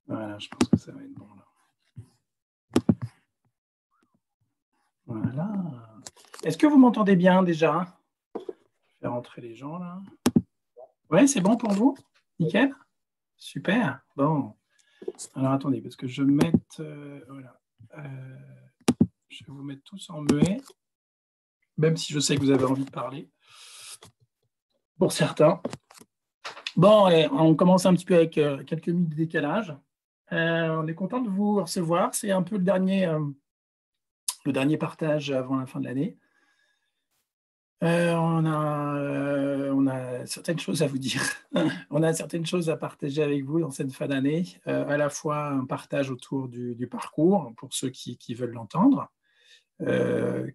Voilà, je pense que ça va être bon là. Voilà. Est-ce que vous m'entendez bien déjà? Je vais rentrer les gens là. Oui, c'est bon pour vous? Nickel? Super. Bon. Alors attendez, parce que je vais mettre. Voilà. Je vais vous mettre tous en muet, même si je sais que vous avez envie de parler. Pour certains. Bon, allez, on commence un petit peu avec quelques minutes de décalage. On est content de vous recevoir. C'est un peu le dernier partage avant la fin de l'année. On a certaines choses à vous dire. On a certaines choses à partager avec vous dans cette fin d'année. À la fois un partage autour du parcours pour ceux qui veulent l'entendre,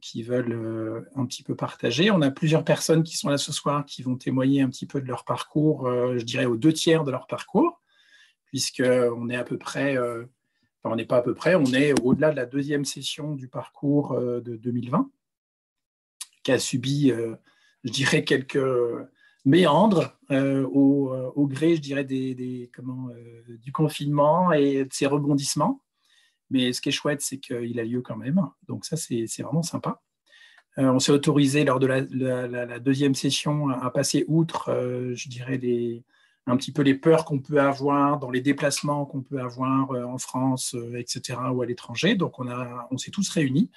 qui veulent un petit peu partager. On a plusieurs personnes qui sont là ce soir qui vont témoigner un petit peu de leur parcours, je dirais aux 2/3 de leur parcours, puisqu'on est à peu près, enfin on n'est pas à peu près, on est au-delà de la deuxième session du parcours de 2020, qui a subi, je dirais, quelques méandres au gré, je dirais, du confinement et de ses rebondissements. Mais ce qui est chouette, c'est qu'il a lieu quand même. Donc ça, c'est vraiment sympa. On s'est autorisé lors de la deuxième session à passer outre, je dirais, un petit peu les peurs qu'on peut avoir dans les déplacements qu'on peut avoir en France, etc., ou à l'étranger. Donc on s'est tous réunis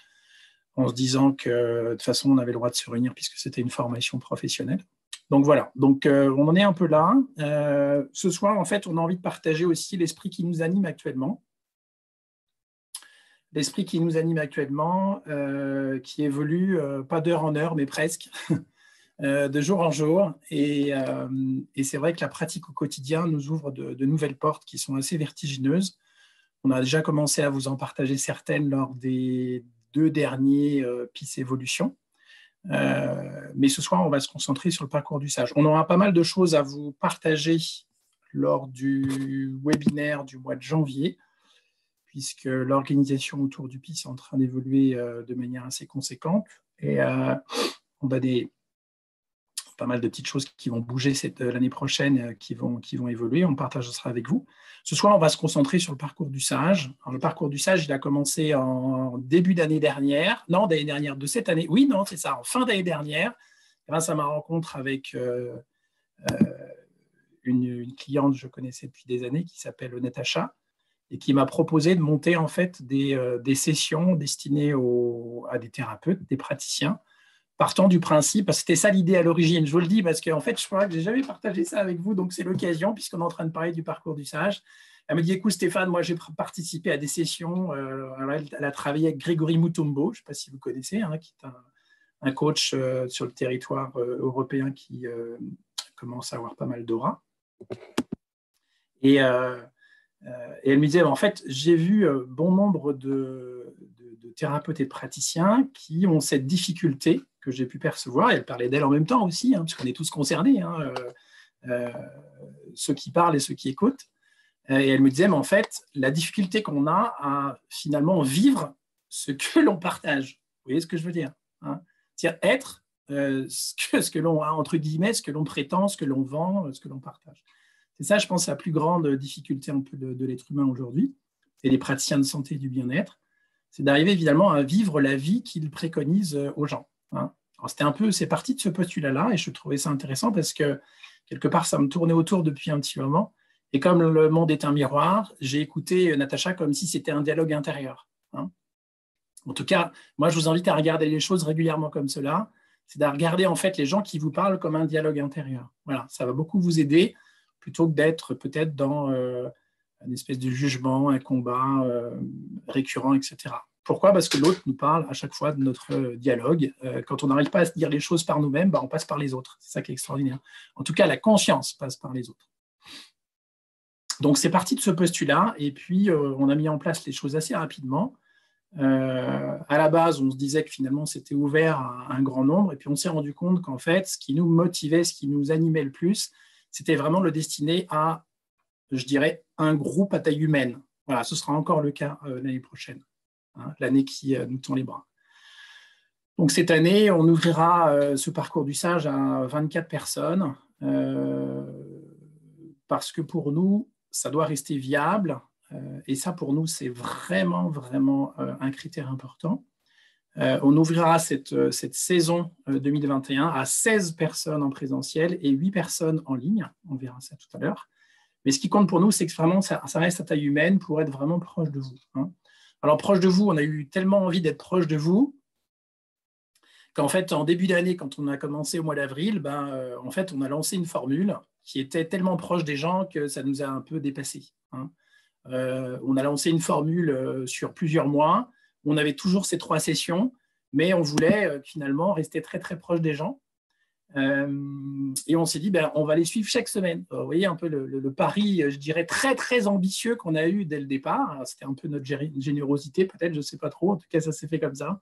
en se disant que de toute façon, on avait le droit de se réunir puisque c'était une formation professionnelle. Donc voilà, donc on en est un peu là. Ce soir, en fait, on a envie de partager aussi l'esprit qui nous anime actuellement. L'esprit qui nous anime actuellement, qui évolue pas d'heure en heure, mais presque, de jour en jour. Et c'est vrai que la pratique au quotidien nous ouvre de nouvelles portes qui sont assez vertigineuses. On a déjà commencé à vous en partager certaines lors des 2 derniers PIS Évolution. Mais ce soir, on va se concentrer sur le parcours du sage. On aura pas mal de choses à vous partager lors du webinaire du mois de janvier, puisque l'organisation autour du PIS est en train d'évoluer de manière assez conséquente. Et on a pas mal de petites choses qui vont bouger l'année prochaine, qui vont évoluer. On partagera ça avec vous. Ce soir, on va se concentrer sur le parcours du sage. Alors, le parcours du sage, il a commencé en début d'année dernière. Non, d'année dernière, de cette année. Oui, non, c'est ça, en fin d'année dernière, grâce à ma rencontre avec une cliente que je connaissais depuis des années qui s'appelle Natacha, et qui m'a proposé de monter en fait des sessions destinées à des thérapeutes, des praticiens, partant du principe, c'était ça l'idée à l'origine, je vous le dis, parce qu'en fait, je crois que je n'ai jamais partagé ça avec vous, donc c'est l'occasion, puisqu'on est en train de parler du parcours du sage. Elle me dit, écoute Stéphane, moi j'ai participé à des sessions, elle a travaillé avec Grégory Mutombo, je ne sais pas si vous connaissez, hein, qui est un coach sur le territoire européen qui commence à avoir pas mal d'aura. Et elle me disait, en fait, j'ai vu bon nombre de thérapeutes et de praticiens qui ont cette difficulté que j'ai pu percevoir, et elle parlait d'elle en même temps aussi, hein, parce qu'on est tous concernés, hein, ceux qui parlent et ceux qui écoutent. Et elle me disait, mais en fait, la difficulté qu'on a à finalement vivre ce que l'on partage. Vous voyez ce que je veux dire, hein? C'est-à-dire être ce que l'on a, entre guillemets, ce que l'on prétend, ce que l'on vend, ce que l'on partage. C'est ça, je pense, la plus grande difficulté un peu de l'être humain aujourd'hui, et des praticiens de santé et du bien-être, c'est d'arriver évidemment à vivre la vie qu'ils préconisent aux gens, hein. Alors c'est parti de ce postulat-là, et je trouvais ça intéressant parce que quelque part, ça me tournait autour depuis un petit moment. Et comme le monde est un miroir, j'ai écouté Natacha comme si c'était un dialogue intérieur, hein. En tout cas, moi, je vous invite à regarder les choses régulièrement comme cela. C'est de regarder en fait les gens qui vous parlent comme un dialogue intérieur. Voilà, ça va beaucoup vous aider plutôt que d'être peut-être dans une espèce de jugement, un combat récurrent, etc. Pourquoi? Parce que l'autre nous parle à chaque fois de notre dialogue. Quand on n'arrive pas à se dire les choses par nous-mêmes, on passe par les autres. C'est ça qui est extraordinaire. En tout cas, la conscience passe par les autres. Donc, c'est parti de ce postulat. Et puis, on a mis en place les choses assez rapidement. À la base, on se disait que finalement, c'était ouvert à un grand nombre. Et puis, on s'est rendu compte qu'en fait, ce qui nous motivait, ce qui nous animait le plus, c'était vraiment le destiné à, je dirais, un groupe à taille humaine. Voilà, ce sera encore le cas l'année prochaine, hein, l'année qui nous tend les bras. Donc, cette année, on ouvrira ce parcours du sage à 24 personnes parce que pour nous, ça doit rester viable et ça pour nous c'est vraiment, vraiment un critère important. On ouvrira cette saison 2021 à 16 personnes en présentiel et 8 personnes en ligne. On verra ça tout à l'heure. Mais ce qui compte pour nous, c'est que vraiment, ça reste à taille humaine pour être vraiment proche de vous. Hein. Alors, proche de vous, on a eu tellement envie d'être proche de vous qu'en fait, en début d'année, quand on a commencé au mois d'avril, en fait, on a lancé une formule qui était tellement proche des gens que ça nous a un peu dépassé. Hein. On a lancé une formule sur plusieurs mois. On avait toujours ces 3 sessions, mais on voulait finalement rester très, très proche des gens. Et on s'est dit, on va les suivre chaque semaine. Vous voyez un peu le pari, je dirais, très, très ambitieux qu'on a eu dès le départ. C'était un peu notre générosité, peut-être, je ne sais pas trop. En tout cas, ça s'est fait comme ça.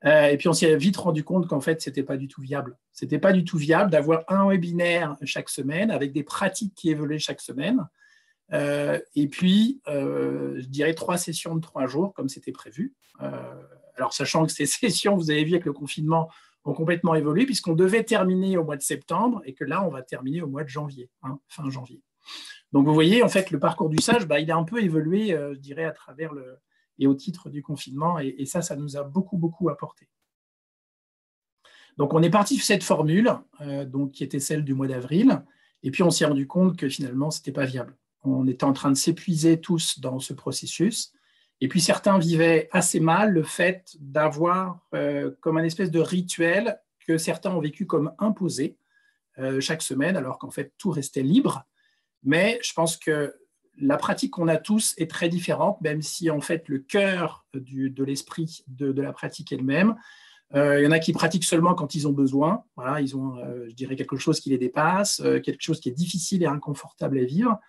Et puis, on s'est vite rendu compte qu'en fait, ce n'était pas du tout viable. Ce n'était pas du tout viable d'avoir un webinaire chaque semaine avec des pratiques qui évoluaient chaque semaine. Et puis, je dirais 3 sessions de 3 jours, comme c'était prévu. Alors, sachant que ces sessions, vous avez vu avec le confinement, ont complètement évolué, puisqu'on devait terminer au mois de septembre, et que là, on va terminer au mois de janvier, hein, fin janvier. Donc, vous voyez, en fait, le parcours du sage, il a un peu évolué, je dirais, à travers et au titre du confinement, et ça nous a beaucoup, beaucoup apporté. Donc, on est parti sur cette formule, qui était celle du mois d'avril, et puis on s'est rendu compte que finalement, ce n'était pas viable. On était en train de s'épuiser tous dans ce processus. Et puis, certains vivaient assez mal le fait d'avoir comme un espèce de rituel que certains ont vécu comme imposé chaque semaine, alors qu'en fait, tout restait libre. Mais je pense que la pratique qu'on a tous est très différente, même si en fait, le cœur de l'esprit de la pratique elle-même, il y en a qui pratiquent seulement quand ils ont besoin. Voilà, ils ont, je dirais, quelque chose qui les dépasse, quelque chose qui est difficile et inconfortable à vivre.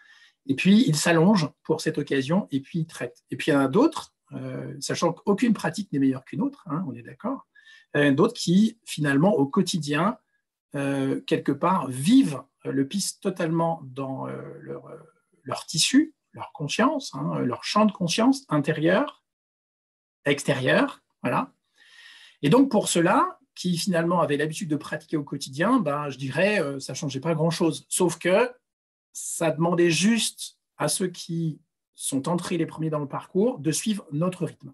Et puis, ils s'allongent pour cette occasion et puis ils traitent. Et puis, il y en a d'autres, sachant qu'aucune pratique n'est meilleure qu'une autre, hein, on est d'accord, d'autres qui, finalement, au quotidien, quelque part, vivent le PIS totalement dans leur tissu, leur conscience, hein, leur champ de conscience intérieur, extérieur, voilà. Et donc, pour ceux-là, qui finalement avaient l'habitude de pratiquer au quotidien, je dirais, ça ne changeait pas grand-chose, sauf que ça demandait juste à ceux qui sont entrés les premiers dans le parcours de suivre notre rythme.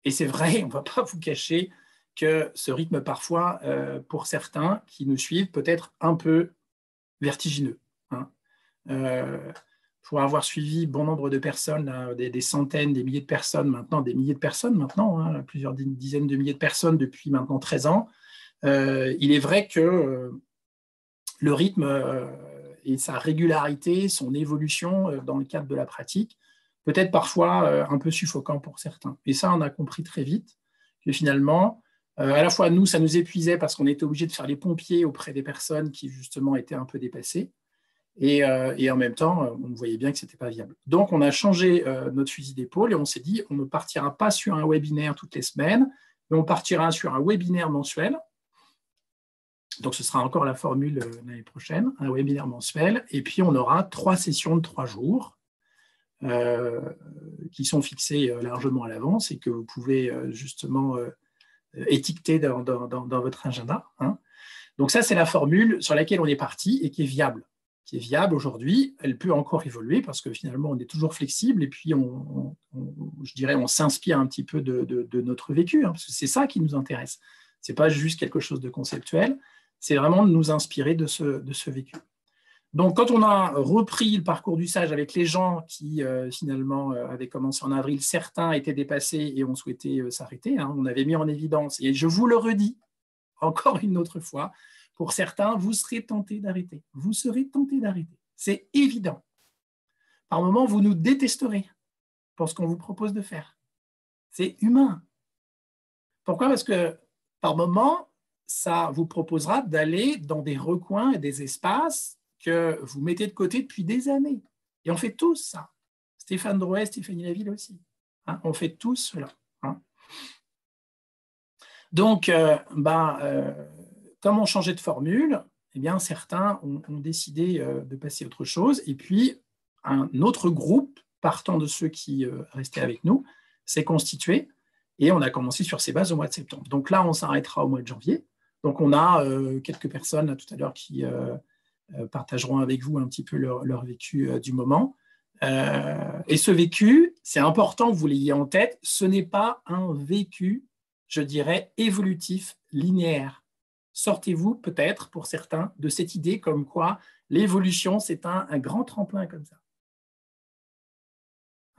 Et c'est vrai, on ne va pas vous cacher que ce rythme, parfois, pour certains qui nous suivent, peut être un peu vertigineux. Hein. Pour avoir suivi bon nombre de personnes, là, des centaines, des milliers de personnes maintenant, des milliers de personnes maintenant, hein, plusieurs dizaines de milliers de personnes depuis maintenant 13 ans, il est vrai que le rythme et sa régularité, son évolution dans le cadre de la pratique, peut être parfois un peu suffocant pour certains. Et ça, on a compris très vite que finalement, à la fois nous, ça nous épuisait parce qu'on était obligé de faire les pompiers auprès des personnes qui justement étaient un peu dépassées. Et en même temps, on voyait bien que ce n'était pas viable. Donc, on a changé notre fusil d'épaule et on s'est dit, on ne partira pas sur un webinaire toutes les semaines, mais on partira sur un webinaire mensuel. Donc, ce sera encore la formule l'année prochaine, un webinaire mensuel. Et puis, on aura 3 sessions de 3 jours qui sont fixées largement à l'avance et que vous pouvez justement étiqueter dans votre agenda. Hein. Donc, ça, c'est la formule sur laquelle on est parti et qui est viable. Qui est viable aujourd'hui. Elle peut encore évoluer parce que finalement, on est toujours flexible et puis, je dirais, on s'inspire un petit peu de notre vécu, hein, parce que c'est ça qui nous intéresse. Ce n'est pas juste quelque chose de conceptuel. C'est vraiment de nous inspirer de ce vécu. Donc, quand on a repris le parcours du sage avec les gens qui, finalement, avaient commencé en avril, certains étaient dépassés et ont souhaité s'arrêter. Hein, on avait mis en évidence, et je vous le redis encore une autre fois, pour certains, vous serez tentés d'arrêter. Vous serez tentés d'arrêter. C'est évident. Par moments, vous nous détesterez pour ce qu'on vous propose de faire. C'est humain. Pourquoi ? Parce que, par moments, ça vous proposera d'aller dans des recoins et des espaces que vous mettez de côté depuis des années. Et on fait tous ça. Stéphane Drouet, Stéphanie Laville aussi. Hein, on fait tous cela. Hein. Donc, comme on changeait de formule, eh bien, certains ont décidé de passer à autre chose. Et puis, un autre groupe, partant de ceux qui restaient avec nous, s'est constitué. Et on a commencé sur ces bases au mois de septembre. Donc là, on s'arrêtera au mois de janvier. Donc, on a quelques personnes là, tout à l'heure qui partageront avec vous un petit peu leur vécu du moment. Et ce vécu, c'est important que vous l'ayez en tête, ce n'est pas un vécu, je dirais, évolutif, linéaire. Sortez-vous peut-être, pour certains, de cette idée comme quoi l'évolution, c'est un grand tremplin comme ça.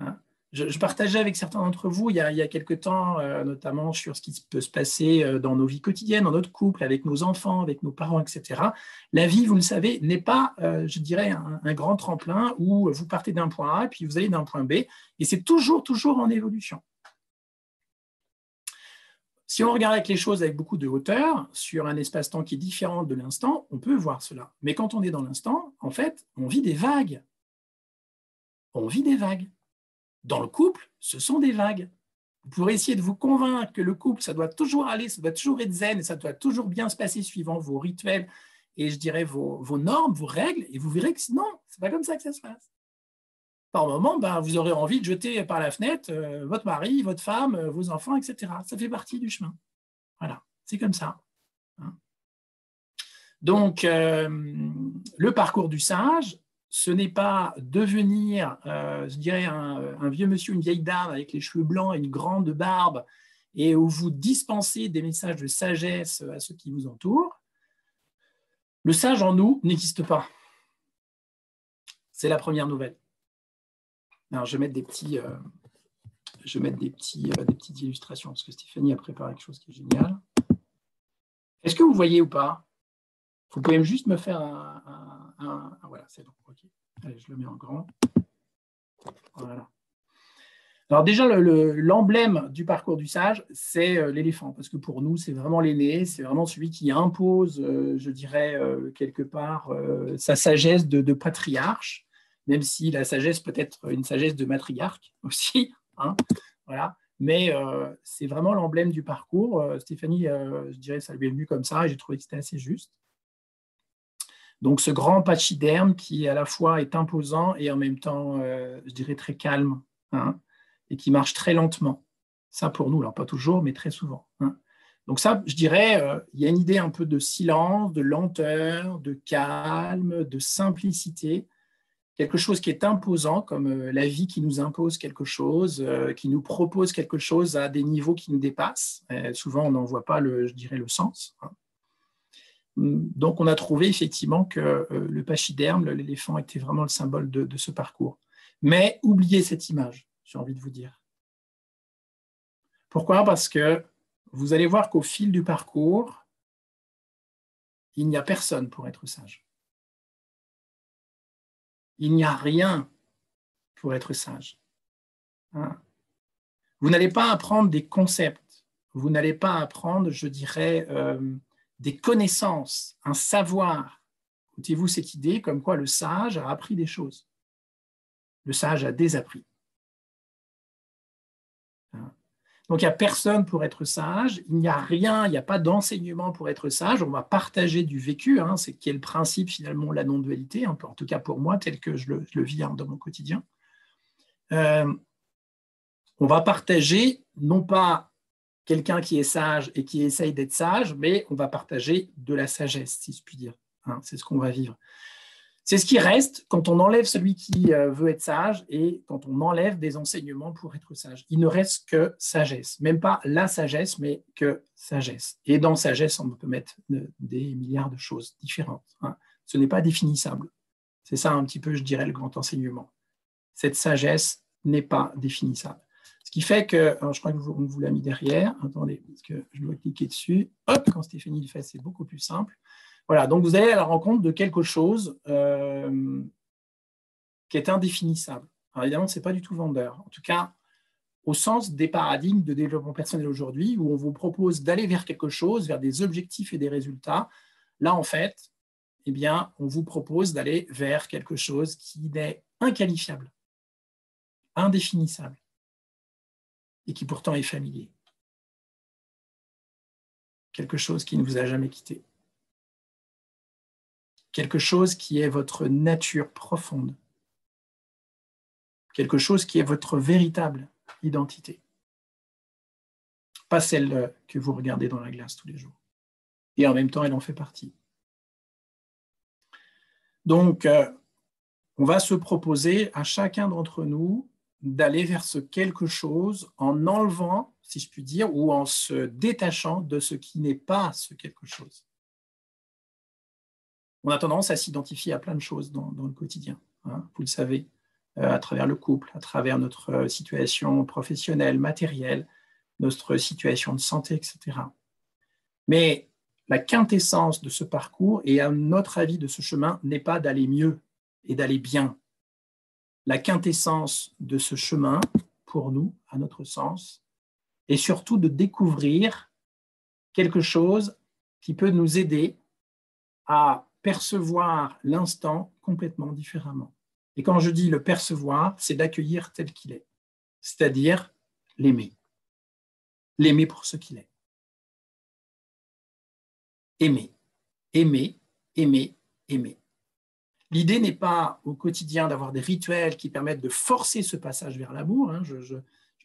Hein? Je partageais avec certains d'entre vous il y a quelque temps, notamment sur ce qui peut se passer dans nos vies quotidiennes, dans notre couple, avec nos enfants, avec nos parents, etc. La vie, vous le savez, n'est pas, je dirais, un grand tremplin où vous partez d'un point A et puis vous allez d'un point B, et c'est toujours en évolution. Si on regarde avec les choses avec beaucoup de hauteur, sur un espace-temps qui est différent de l'instant, on peut voir cela. Mais quand on est dans l'instant, en fait, on vit des vagues. On vit des vagues. Dans le couple, ce sont des vagues. Vous pourrez essayer de vous convaincre que le couple, ça doit toujours aller, ça doit toujours être zen, et ça doit toujours bien se passer suivant vos rituels et je dirais vos normes, vos règles, et vous verrez que non, c'est pas comme ça que ça se passe. Par moment, vous aurez envie de jeter par la fenêtre votre mari, votre femme, vos enfants, etc. Ça fait partie du chemin. Voilà, c'est comme ça. Hein. Donc, le parcours du sage, ce n'est pas devenir, je dirais, un vieux monsieur, une vieille dame avec les cheveux blancs et une grande barbe, et où vous dispensez des messages de sagesse à ceux qui vous entourent. Le sage en nous n'existe pas. C'est la première nouvelle. Alors, je vais mettre des petites illustrations, parce que Stéphanie a préparé quelque chose qui est génial. Est-ce que vous voyez ou pas? Vous pouvez juste me faire voilà, c'est bon. Okay. Allez, je le mets en grand. Voilà. Alors déjà, l'emblème du parcours du sage, c'est l'éléphant, parce que pour nous, c'est vraiment l'aîné, c'est vraiment celui qui impose, je dirais, quelque part, sa sagesse de patriarche, même si la sagesse peut être une sagesse de matriarque aussi. Hein, voilà. Mais c'est vraiment l'emblème du parcours. Stéphanie, je dirais, ça lui est venu comme ça, et j'ai trouvé que c'était assez juste. Donc, ce grand pachyderme qui, à la fois, est imposant et en même temps, je dirais, très calme, hein, et qui marche très lentement. Ça, pour nous, alors pas toujours, mais très souvent. Hein. Donc ça, je dirais, il y a une idée un peu de silence, de lenteur, de calme, de simplicité, quelque chose qui est imposant, comme la vie qui nous impose quelque chose, qui nous propose quelque chose à des niveaux qui nous dépassent. Souvent, on n'en voit pas, je dirais, le sens. Hein. Donc, on a trouvé effectivement que le pachyderme, l'éléphant, était vraiment le symbole de ce parcours. Mais oubliez cette image, j'ai envie de vous dire. Pourquoi? Parce que vous allez voir qu'au fil du parcours, il n'y a personne pour être sage. Il n'y a rien pour être sage. Hein? Vous n'allez pas apprendre des concepts, vous n'allez pas apprendre, je dirais, des connaissances, un savoir. Écoutez-vous cette idée comme quoi le sage a appris des choses. Le sage a désappris. Donc, il n'y a personne pour être sage, il n'y a rien, il n'y a pas d'enseignement pour être sage, on va partager du vécu, hein, c'est qui est le principe finalement de la non-dualité, hein, en tout cas pour moi, tel que je le vis hein, dans mon quotidien. On va partager non pas quelqu'un qui est sage et qui essaye d'être sage, mais on va partager de la sagesse, si je puis dire. Hein, c'est ce qu'on va vivre. C'est ce qui reste quand on enlève celui qui veut être sage et quand on enlève des enseignements pour être sage. Il ne reste que sagesse. Même pas la sagesse, mais que sagesse. Et dans sagesse, on peut mettre des milliards de choses différentes. Hein. Ce n'est pas définissable. C'est ça un petit peu, je dirais, le grand enseignement. Cette sagesse n'est pas définissable. Ce qui fait que, alors je crois qu'on vous l'a mis derrière. Attendez, parce que je dois cliquer dessus. Hop, quand Stéphanie le fait, c'est beaucoup plus simple. Voilà, donc vous allez à la rencontre de quelque chose qui est indéfinissable. Alors évidemment, ce n'est pas du tout vendeur. En tout cas, au sens des paradigmes de développement personnel aujourd'hui, où on vous propose d'aller vers quelque chose, vers des objectifs et des résultats. Là, en fait, eh bien, on vous propose d'aller vers quelque chose qui est inqualifiable, indéfinissable, et qui pourtant est familier. Quelque chose qui ne vous a jamais quitté. Quelque chose qui est votre nature profonde. Quelque chose qui est votre véritable identité. Pas celle que vous regardez dans la glace tous les jours. Et en même temps, elle en fait partie. Donc, on va se proposer à chacun d'entre nous d'aller vers ce quelque chose en enlevant, si je puis dire, ou en se détachant de ce qui n'est pas ce quelque chose. On a tendance à s'identifier à plein de choses dans le quotidien, hein, vous le savez, à travers le couple, à travers notre situation professionnelle, matérielle, notre situation de santé, etc. Mais la quintessence de ce parcours, et à notre avis de ce chemin, n'est pas d'aller mieux et d'aller bien. La quintessence de ce chemin, pour nous, à notre sens, est surtout de découvrir quelque chose qui peut nous aider à percevoir l'instant complètement différemment. Et quand je dis le percevoir, c'est d'accueillir tel qu'il est, c'est-à-dire l'aimer. L'aimer pour ce qu'il est. Aimer, aimer, aimer, aimer. L'idée n'est pas au quotidien d'avoir des rituels qui permettent de forcer ce passage vers l'amour. Hein. Je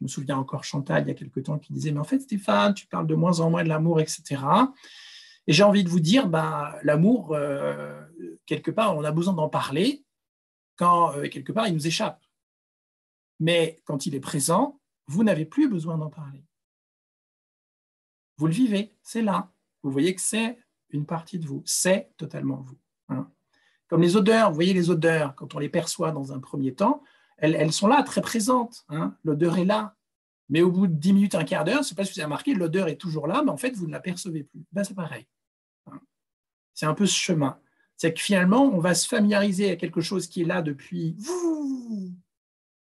me souviens encore Chantal, il y a quelque temps, qui disait « Mais en fait, Stéphane, tu parles de moins en moins de l'amour, etc. » Et j'ai envie de vous dire, l'amour, quelque part, on a besoin d'en parler quand, quelque part, il nous échappe. Mais quand il est présent, vous n'avez plus besoin d'en parler. Vous le vivez, c'est là. Vous voyez que c'est une partie de vous, c'est totalement vous. Hein. Comme les odeurs, vous voyez les odeurs, quand on les perçoit dans un premier temps, elles sont là, très présentes. Hein. L'odeur est là. Mais au bout de 10 minutes, un quart d'heure, je ne sais pas si vous avez remarqué, l'odeur est toujours là, mais en fait, vous ne la percevez plus. C'est pareil. Hein. C'est un peu ce chemin. C'est que finalement, on va se familiariser à quelque chose qui est là depuis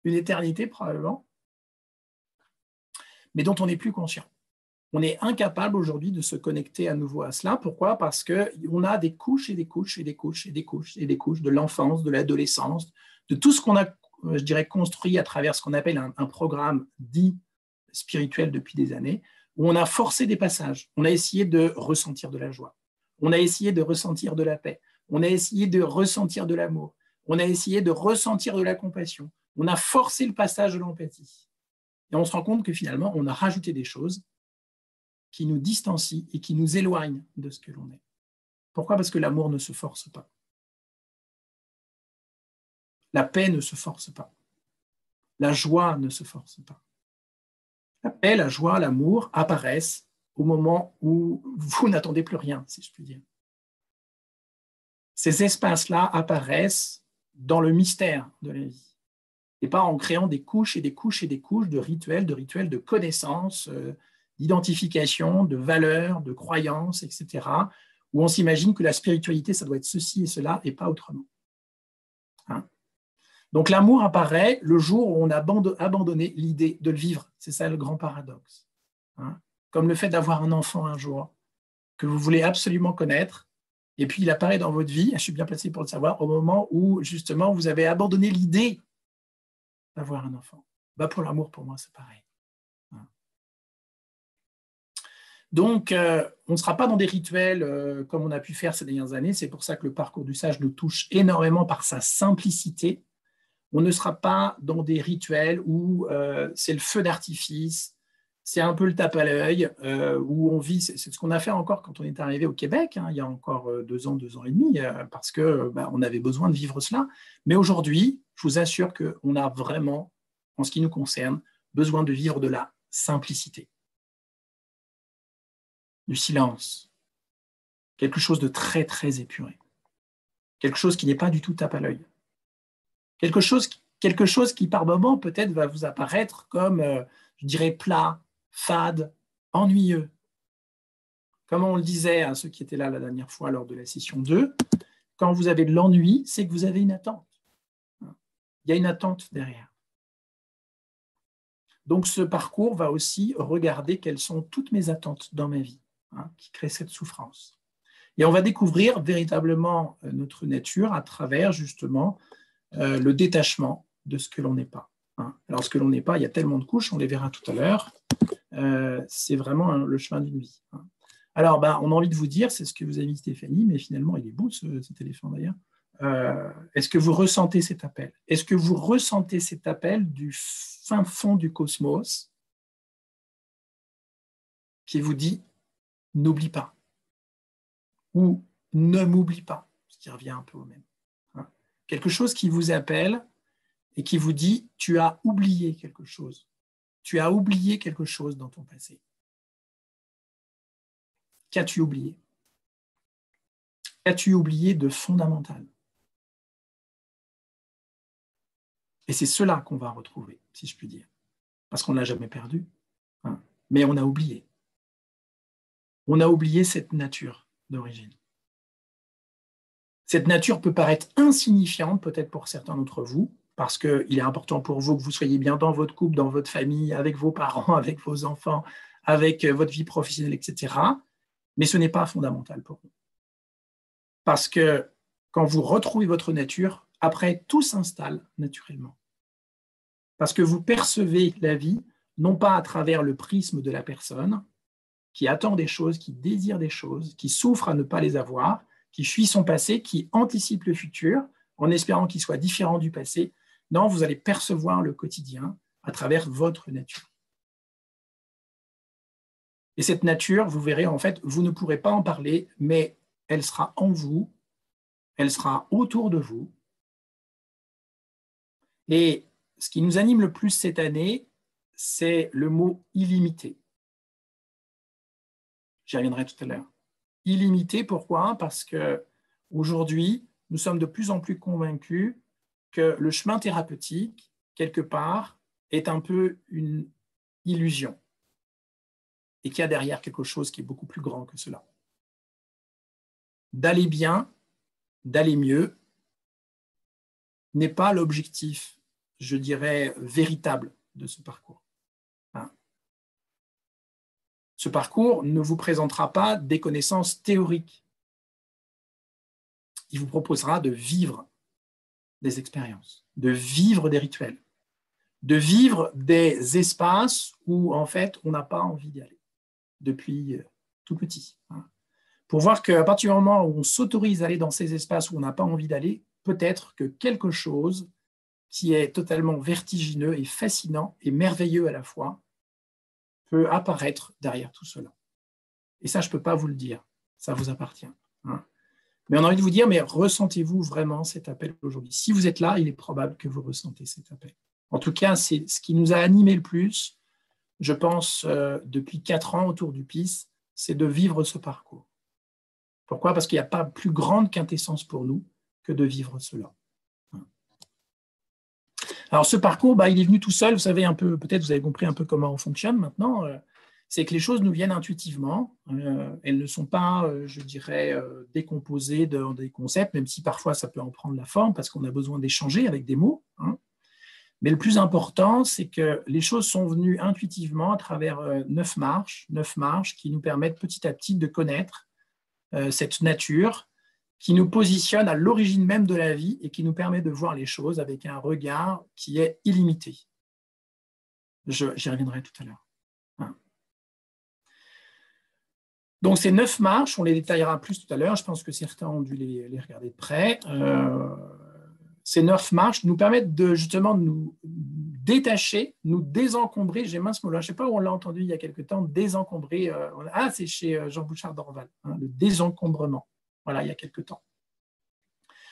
une éternité probablement, mais dont on n'est plus conscient. On est incapable aujourd'hui de se connecter à nouveau à cela. Pourquoi ? Parce qu'on a des couches et des couches et des couches et des couches et des couches de l'enfance, de l'adolescence, de tout ce qu'on a, je dirais, construit à travers ce qu'on appelle un programme dit spirituel depuis des années, où on a forcé des passages. On a essayé de ressentir de la joie. On a essayé de ressentir de la paix. On a essayé de ressentir de l'amour. On a essayé de ressentir de la compassion. On a forcé le passage de l'empathie. Et on se rend compte que finalement, on a rajouté des choses qui nous distancient et qui nous éloignent de ce que l'on est. Pourquoi ? Parce que l'amour ne se force pas. La paix ne se force pas. La joie ne se force pas. La paix, la joie, l'amour apparaissent au moment où vous n'attendez plus rien, si je puis dire. Ces espaces-là apparaissent dans le mystère de la vie, et pas en créant des couches et des couches et des couches de rituels de connaissances, d'identification, de valeurs, de croyances, etc., où on s'imagine que la spiritualité, ça doit être ceci et cela, et pas autrement. Hein ? Donc l'amour apparaît le jour où on a abandonné l'idée de le vivre. C'est ça le grand paradoxe. Hein ? Comme le fait d'avoir un enfant un jour, que vous voulez absolument connaître, et puis il apparaît dans votre vie, je suis bien placé pour le savoir, au moment où justement vous avez abandonné l'idée d'avoir un enfant. Pour l'amour, pour moi, c'est pareil. Donc, on ne sera pas dans des rituels comme on a pu faire ces dernières années. C'est pour ça que le parcours du sage nous touche énormément par sa simplicité. On ne sera pas dans des rituels où c'est le feu d'artifice, c'est un peu le tape à l'œil, où on vit. C'est ce qu'on a fait encore quand on est arrivé au Québec, hein, il y a encore 2 ans et demi, parce qu'on avait besoin de vivre cela. Mais aujourd'hui, je vous assure qu'on a vraiment, en ce qui nous concerne, besoin de vivre de la simplicité, du silence, quelque chose de très, très épuré, quelque chose qui n'est pas du tout tape à l'œil, quelque chose qui, par moment, peut-être va vous apparaître comme, je dirais, plat, fade, ennuyeux. Comme on le disait à ceux qui étaient là la dernière fois lors de la session 2, quand vous avez de l'ennui, c'est que vous avez une attente. Il y a une attente derrière. Donc ce parcours va aussi regarder quelles sont toutes mes attentes dans ma vie, hein, qui créent cette souffrance. Et on va découvrir véritablement notre nature à travers justement le détachement de ce que l'on n'est pas. Hein. Alors ce que l'on n'est pas, il y a tellement de couches, on les verra tout à l'heure. C'est vraiment le chemin d'une vie. Hein. Alors, on a envie de vous dire, c'est ce que vous avez dit Stéphanie, mais finalement, il est beau cet éléphant d'ailleurs. Est-ce que vous ressentez cet appel ? Est-ce que vous ressentez cet appel du fin fond du cosmos qui vous dit « n'oublie pas » ou « ne m'oublie pas », ce qui revient un peu au même. Hein. quelque chose qui vous appelle et qui vous dit « tu as oublié quelque chose ». Tu as oublié quelque chose dans ton passé. Qu'as-tu oublié? Qu'as-tu oublié de fondamental? Et c'est cela qu'on va retrouver, si je puis dire. Parce qu'on ne l'a jamais perdu, hein, mais on a oublié. On a oublié cette nature d'origine. Cette nature peut paraître insignifiante, peut-être pour certains d'entre vous, parce qu'il est important pour vous que vous soyez bien dans votre couple, dans votre famille, avec vos parents, avec vos enfants, avec votre vie professionnelle, etc. Mais ce n'est pas fondamental pour vous. Parce que quand vous retrouvez votre nature, après, tout s'installe naturellement. Parce que vous percevez la vie, non pas à travers le prisme de la personne, qui attend des choses, qui désire des choses, qui souffre à ne pas les avoir, qui fuit son passé, qui anticipe le futur, en espérant qu'il soit différent du passé. Non, vous allez percevoir le quotidien à travers votre nature. Et cette nature, vous verrez, en fait, vous ne pourrez pas en parler, mais elle sera en vous, elle sera autour de vous. Et ce qui nous anime le plus cette année, c'est le mot illimité. J'y reviendrai tout à l'heure. Illimité, pourquoi? Parce qu'aujourd'hui, nous sommes de plus en plus convaincus que le chemin thérapeutique, quelque part, est un peu une illusion et qu'il y a derrière quelque chose qui est beaucoup plus grand que cela. D'aller bien, d'aller mieux, n'est pas l'objectif, je dirais, véritable de ce parcours. Ce parcours ne vous présentera pas des connaissances théoriques. Il vous proposera de vivre des expériences, de vivre des rituels, de vivre des espaces où, en fait, on n'a pas envie d'y aller depuis tout petit. Pour voir qu'à partir du moment où on s'autorise à aller dans ces espaces où on n'a pas envie d'aller, peut-être que quelque chose qui est totalement vertigineux et fascinant et merveilleux à la fois peut apparaître derrière tout cela. Et ça, je ne peux pas vous le dire, ça vous appartient. Mais on a envie de vous dire, mais ressentez-vous vraiment cet appel aujourd'hui? Si vous êtes là, il est probable que vous ressentez cet appel. En tout cas, c'est ce qui nous a animé le plus, je pense, depuis 4 ans autour du PIS, c'est de vivre ce parcours. Pourquoi? Parce qu'il n'y a pas plus grande quintessence pour nous que de vivre cela. Alors, ce parcours, il est venu tout seul. Vous savez un peu, peut-être vous avez compris un peu comment on fonctionne maintenant. C'est que les choses nous viennent intuitivement. Elles ne sont pas, je dirais, décomposées dans des concepts, même si parfois ça peut en prendre la forme parce qu'on a besoin d'échanger avec des mots. Mais le plus important, c'est que les choses sont venues intuitivement à travers 9 marches qui nous permettent petit à petit de connaître cette nature qui nous positionne à l'origine même de la vie et qui nous permet de voir les choses avec un regard qui est illimité. J'y reviendrai tout à l'heure. Donc, ces 9 marches, on les détaillera plus tout à l'heure. Je pense que certains ont dû les regarder de près. Ces 9 marches nous permettent justement de nous détacher, nous désencombrer. J'ai mince mot là, je ne sais pas où on l'a entendu il y a quelque temps, désencombrer. C'est chez Jean Bouchard d'Orval, le désencombrement. Voilà, il y a quelque temps.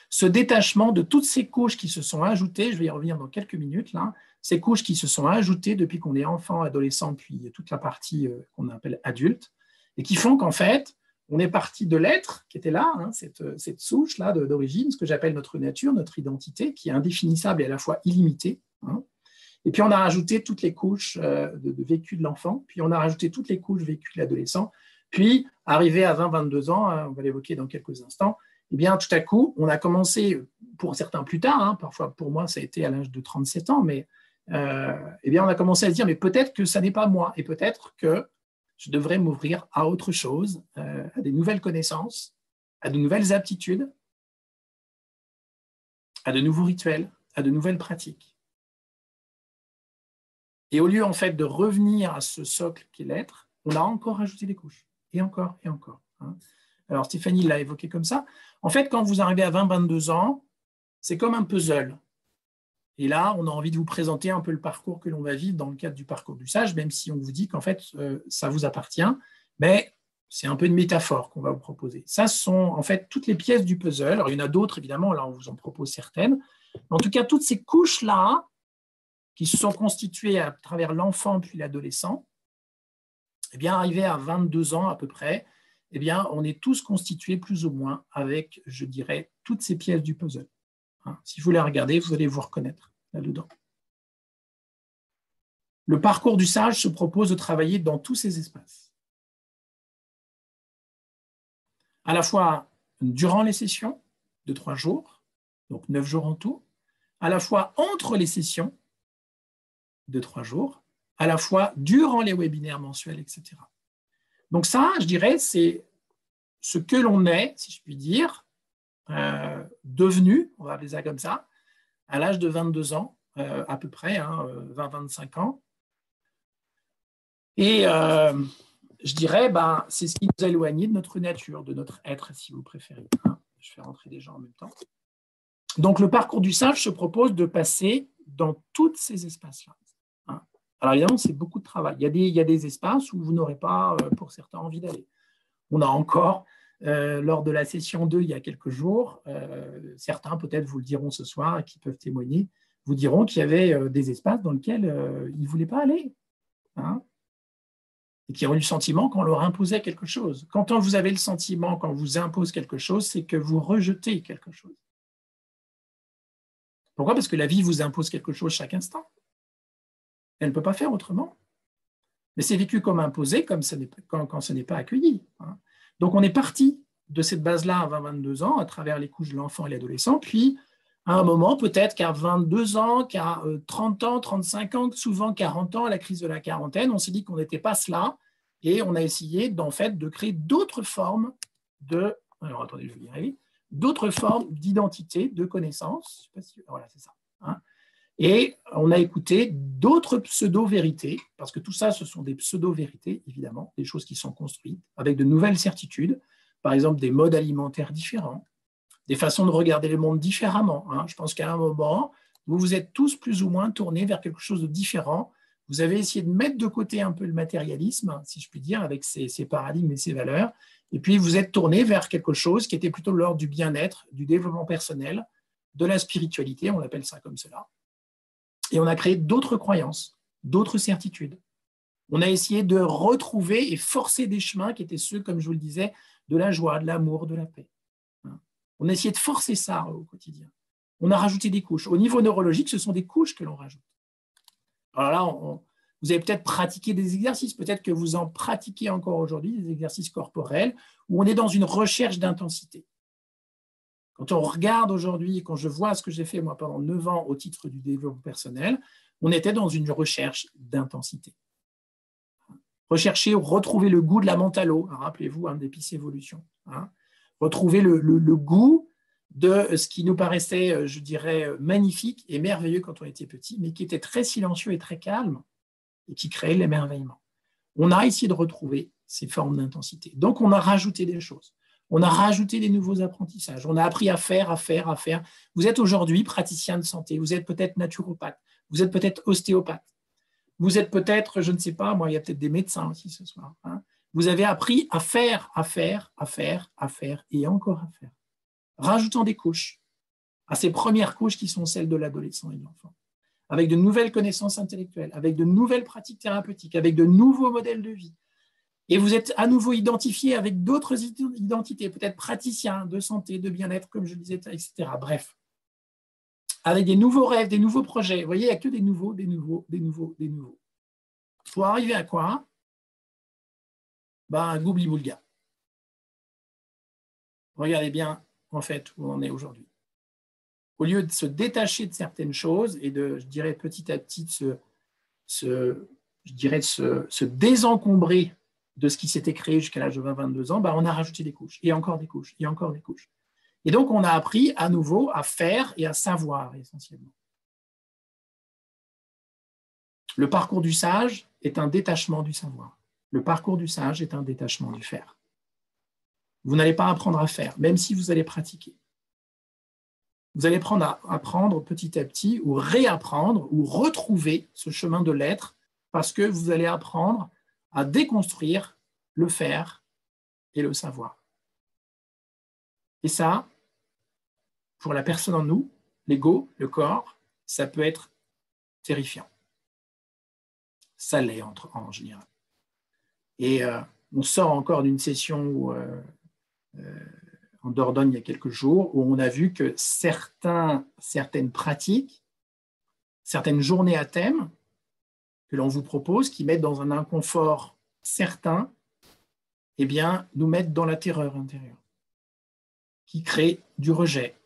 Ce détachement de toutes ces couches qui se sont ajoutées, je vais y revenir dans quelques minutes, là, ces couches qui se sont ajoutées depuis qu'on est enfant, adolescent, puis toute la partie qu'on appelle adulte, et qui font qu'en fait, on est parti de l'être qui était là, cette souche-là d'origine, ce que j'appelle notre nature, notre identité, qui est indéfinissable et à la fois illimitée. Et puis on a rajouté toutes les couches de vécu de l'enfant, puis on a rajouté toutes les couches vécues de l'adolescent, puis arrivé à 20-22 ans, on va l'évoquer dans quelques instants, eh bien tout à coup, on a commencé, pour certains plus tard, parfois pour moi ça a été à l'âge de 37 ans, mais eh bien on a commencé à se dire, mais peut-être que ça n'est pas moi, et peut-être que je devrais m'ouvrir à autre chose, à des nouvelles connaissances, à de nouvelles aptitudes, à de nouveaux rituels, à de nouvelles pratiques. Et au lieu, en fait, de revenir à ce socle qu'est l'être, on a encore ajouté des couches, et encore, et encore. Alors, Stéphanie l'a évoqué comme ça. En fait, quand vous arrivez à 20-22 ans, c'est comme un puzzle. Et là, on a envie de vous présenter un peu le parcours que l'on va vivre dans le cadre du parcours du sage, même si on vous dit qu'en fait, ça vous appartient. Mais C'est un peu une métaphore qu'on va vous proposer. Ça, ce sont en fait toutes les pièces du puzzle. Alors, il y en a d'autres, évidemment, là, on vous en propose certaines. Mais en tout cas, toutes ces couches-là, qui se sont constituées à travers l'enfant puis l'adolescent, eh bien, arrivé à 22 ans à peu près, eh bien, on est tous constitués plus ou moins avec, je dirais, toutes ces pièces du puzzle. Si vous les regardez, vous allez vous reconnaître là-dedans. Le parcours du sage se propose de travailler dans tous ces espaces. À la fois durant les sessions de 3 jours, donc 9 jours en tout, à la fois entre les sessions de 3 jours, à la fois durant les webinaires mensuels, etc. Donc ça, je dirais, c'est ce que l'on est, si je puis dire, devenu, on va appeler ça comme ça, à l'âge de 22 ans, à peu près, 20-25 ans. Et je dirais, c'est ce qui nous a éloignés de notre nature, de notre être, si vous préférez. Je fais rentrer des gens en même temps. Donc, le parcours du sage se propose de passer dans tous ces espaces-là. Alors, évidemment, c'est beaucoup de travail. Il y a des espaces où vous n'aurez pas, pour certains, envie d'aller. On a encore, lors de la session 2, il y a quelques jours, certains peut-être vous le diront ce soir, qui peuvent témoigner, vous diront qu'il y avait des espaces dans lesquels ils ne voulaient pas aller. Et qui ont eu le sentiment qu'on leur imposait quelque chose. Quand vous avez le sentiment qu'on vous impose quelque chose, c'est que vous rejetez quelque chose. Pourquoi? Parce que la vie vous impose quelque chose chaque instant. Elle ne peut pas faire autrement. Mais c'est vécu comme imposé quand ce n'est pas accueilli. Donc on est parti de cette base-là à 22 ans, à travers les couches de l'enfant et l'adolescent, puis à un moment, peut-être qu'à 22 ans, qu'à 30 ans, 35 ans, souvent 40 ans, à la crise de la quarantaine, on s'est dit qu'on n'était pas cela et on a essayé de créer d'autres formes d'autres formes d'identité, de connaissance. Voilà, c'est ça. Et on a écouté d'autres pseudo-vérités, parce que tout ça, ce sont des pseudo-vérités, évidemment, des choses qui sont construites avec de nouvelles certitudes, par exemple des modes alimentaires différents, des façons de regarder le monde différemment. Je pense qu'à un moment, vous vous êtes tous plus ou moins tournés vers quelque chose de différent. Vous avez essayé de mettre de côté un peu le matérialisme, si je puis dire, avec ses paradigmes et ses valeurs, et puis vous êtes tournés vers quelque chose qui était plutôt de l'ordre du bien-être, du développement personnel, de la spiritualité, on l'appelle ça comme cela. Et on a créé d'autres croyances, d'autres certitudes. On a essayé de retrouver et forcer des chemins qui étaient ceux, comme je vous le disais, de la joie, de l'amour, de la paix. On a essayé de forcer ça au quotidien. On a rajouté des couches. Au niveau neurologique, ce sont des couches que l'on rajoute. Alors là, vous avez peut-être pratiqué des exercices, peut-être que vous en pratiquez encore aujourd'hui, des exercices corporels, où on est dans une recherche d'intensité. Quand on regarde aujourd'hui, quand je vois ce que j'ai fait moi pendant 9 ans au titre du développement personnel, on était dans une recherche d'intensité. Rechercher, retrouver le goût de la menthe à l'eau, rappelez-vous, d'épices évolution. Retrouver le goût de ce qui nous paraissait, je dirais, magnifique et merveilleux quand on était petit, mais qui était très silencieux et très calme et qui créait l'émerveillement. On a essayé de retrouver ces formes d'intensité. Donc, on a rajouté des choses. On a rajouté des nouveaux apprentissages. On a appris à faire. Vous êtes aujourd'hui praticien de santé. Vous êtes peut-être naturopathe. Vous êtes peut-être ostéopathe. Vous êtes peut-être, je ne sais pas, moi, il y a peut-être des médecins aussi ce soir. Vous avez appris à faire et encore à faire. Rajoutant des couches à ces premières couches qui sont celles de l'adolescent et de l'enfant, avec de nouvelles connaissances intellectuelles, avec de nouvelles pratiques thérapeutiques, avec de nouveaux modèles de vie. Et vous êtes à nouveau identifié avec d'autres identités, peut-être praticiens de santé, de bien-être, comme je le disais, etc. Bref, avec des nouveaux rêves, des nouveaux projets. Vous voyez, il n'y a que des nouveaux. Pour arriver à quoi? Un goubli-boulga. Regardez bien, en fait, où on est aujourd'hui. Au lieu de se détacher de certaines choses et de, je dirais, petit à petit, se désencombrer de ce qui s'était créé jusqu'à l'âge de 20-22 ans, on a rajouté des couches, et encore des couches, et encore des couches. Et donc, on a appris à nouveau à faire et à savoir, essentiellement. Le parcours du sage est un détachement du savoir. Le parcours du sage est un détachement du faire. Vous n'allez pas apprendre à faire, même si vous allez pratiquer. Vous allez apprendre petit à petit, ou réapprendre, ou retrouver ce chemin de l'être, parce que vous allez apprendre à déconstruire le faire et le savoir. Et ça, pour la personne en nous, l'ego, le corps, ça peut être terrifiant. Ça l'est en général. Et on sort encore d'une session en Dordogne il y a quelques jours où on a vu que certaines pratiques, certaines journées à thème que l'on vous propose, qui mettent dans un inconfort certain, eh bien, nous mettent dans la terreur intérieure, qui crée du rejet,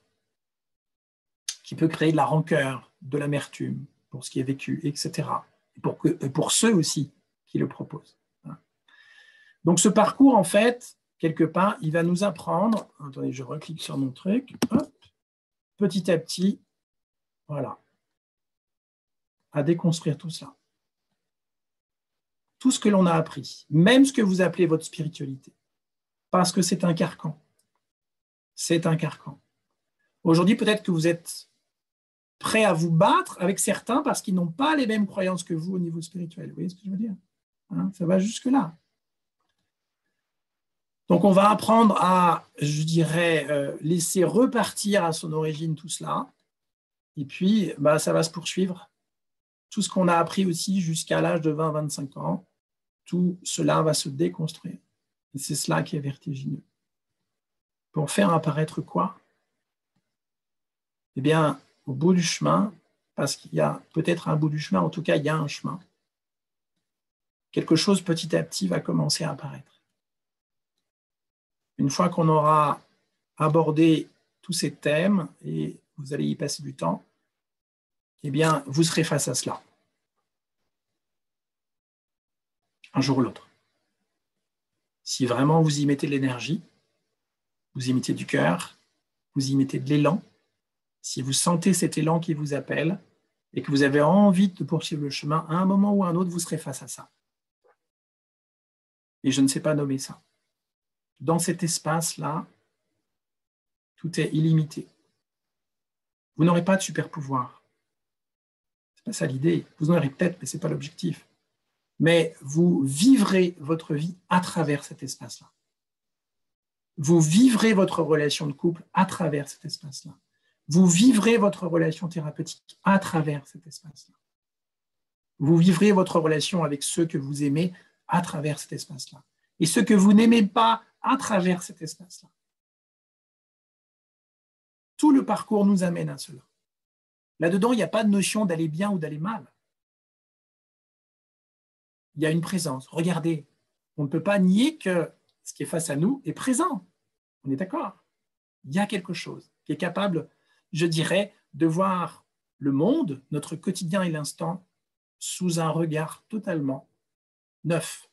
qui peut créer de la rancœur, de l'amertume pour ce qui est vécu, etc. Et pour ceux aussi qui le proposent. Donc ce parcours, en fait, quelque part, il va nous apprendre, attendez, je reclique sur mon truc, hop, petit à petit, voilà, à déconstruire tout ça. Tout ce que l'on a appris, même ce que vous appelez votre spiritualité, parce que c'est un carcan. C'est un carcan. Aujourd'hui, peut-être que vous êtes prêt à vous battre avec certains parce qu'ils n'ont pas les mêmes croyances que vous au niveau spirituel. Vous voyez ce que je veux dire? Ça va jusque-là. Donc, on va apprendre à, je dirais, laisser repartir à son origine tout cela. Et puis, ça va se poursuivre. Tout ce qu'on a appris aussi jusqu'à l'âge de 20-25 ans, tout cela va se déconstruire. Et c'est cela qui est vertigineux. Pour faire apparaître quoi? Eh bien, au bout du chemin, parce qu'il y a peut-être un bout du chemin, en tout cas, il y a un chemin. Quelque chose petit à petit va commencer à apparaître. Une fois qu'on aura abordé tous ces thèmes, et vous allez y passer du temps, eh bien, vous serez face à cela. Un jour ou l'autre. Si vraiment vous y mettez de l'énergie, vous y mettez du cœur, vous y mettez de l'élan, si vous sentez cet élan qui vous appelle et que vous avez envie de poursuivre le chemin, à un moment ou à un autre, vous serez face à ça. Et je ne sais pas nommer ça. Dans cet espace-là, tout est illimité. Vous n'aurez pas de super pouvoir. Ce n'est pas ça l'idée. Vous en aurez peut-être, mais ce n'est pas l'objectif. Mais vous vivrez votre vie à travers cet espace-là. Vous vivrez votre relation de couple à travers cet espace-là. Vous vivrez votre relation thérapeutique à travers cet espace-là. Vous vivrez votre relation avec ceux que vous aimez à travers cet espace-là. Et ceux que vous n'aimez pas à travers cet espace-là. Tout le parcours nous amène à cela. Là-dedans, il n'y a pas de notion d'aller bien ou d'aller mal. Il y a une présence. Regardez, on ne peut pas nier que ce qui est face à nous est présent. On est d'accord? Il y a quelque chose qui est capable, je dirais, de voir le monde, notre quotidien et l'instant, sous un regard totalement neuf,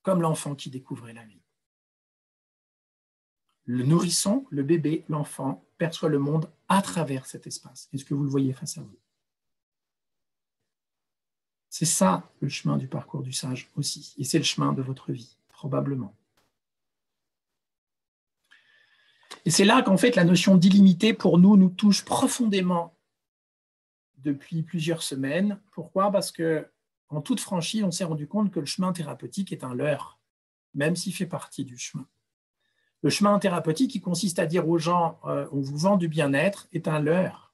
comme l'enfant qui découvrait la vie. Le nourrisson, le bébé, l'enfant, perçoit le monde à travers cet espace. Est-ce que vous le voyez face à vous? C'est ça le chemin du parcours du sage aussi. Et c'est le chemin de votre vie, probablement. Et c'est là qu'en fait la notion d'illimité pour nous touche profondément depuis plusieurs semaines. Pourquoi? Parce que en toute franchise, on s'est rendu compte que le chemin thérapeutique est un leurre, même s'il fait partie du chemin. Le chemin thérapeutique qui consiste à dire aux gens on vous vend du bien-être est un leurre.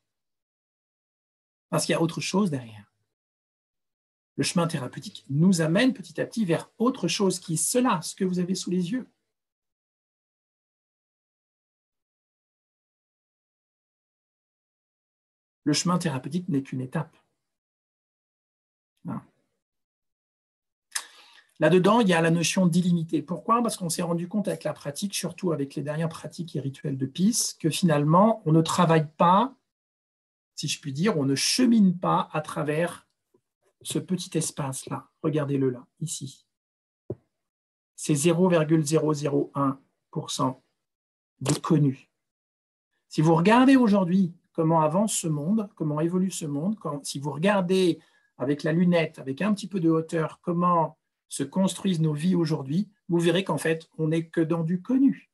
Parce qu'il y a autre chose derrière. Le chemin thérapeutique nous amène petit à petit vers autre chose qui est cela, ce que vous avez sous les yeux. Le chemin thérapeutique n'est qu'une étape. Là-dedans, il y a la notion d'illimité. Pourquoi? Parce qu'on s'est rendu compte avec la pratique, surtout avec les dernières pratiques et rituels de PIS, que finalement, on ne travaille pas, si je puis dire, on ne chemine pas à travers ce petit espace-là. Regardez-le là, ici. C'est 0,001% de connu. Si vous regardez aujourd'hui comment avance ce monde, comment évolue ce monde, si vous regardez avec la lunette, avec un petit peu de hauteur, comment se construisent nos vies aujourd'hui, vous verrez qu'en fait, on n'est que dans du connu.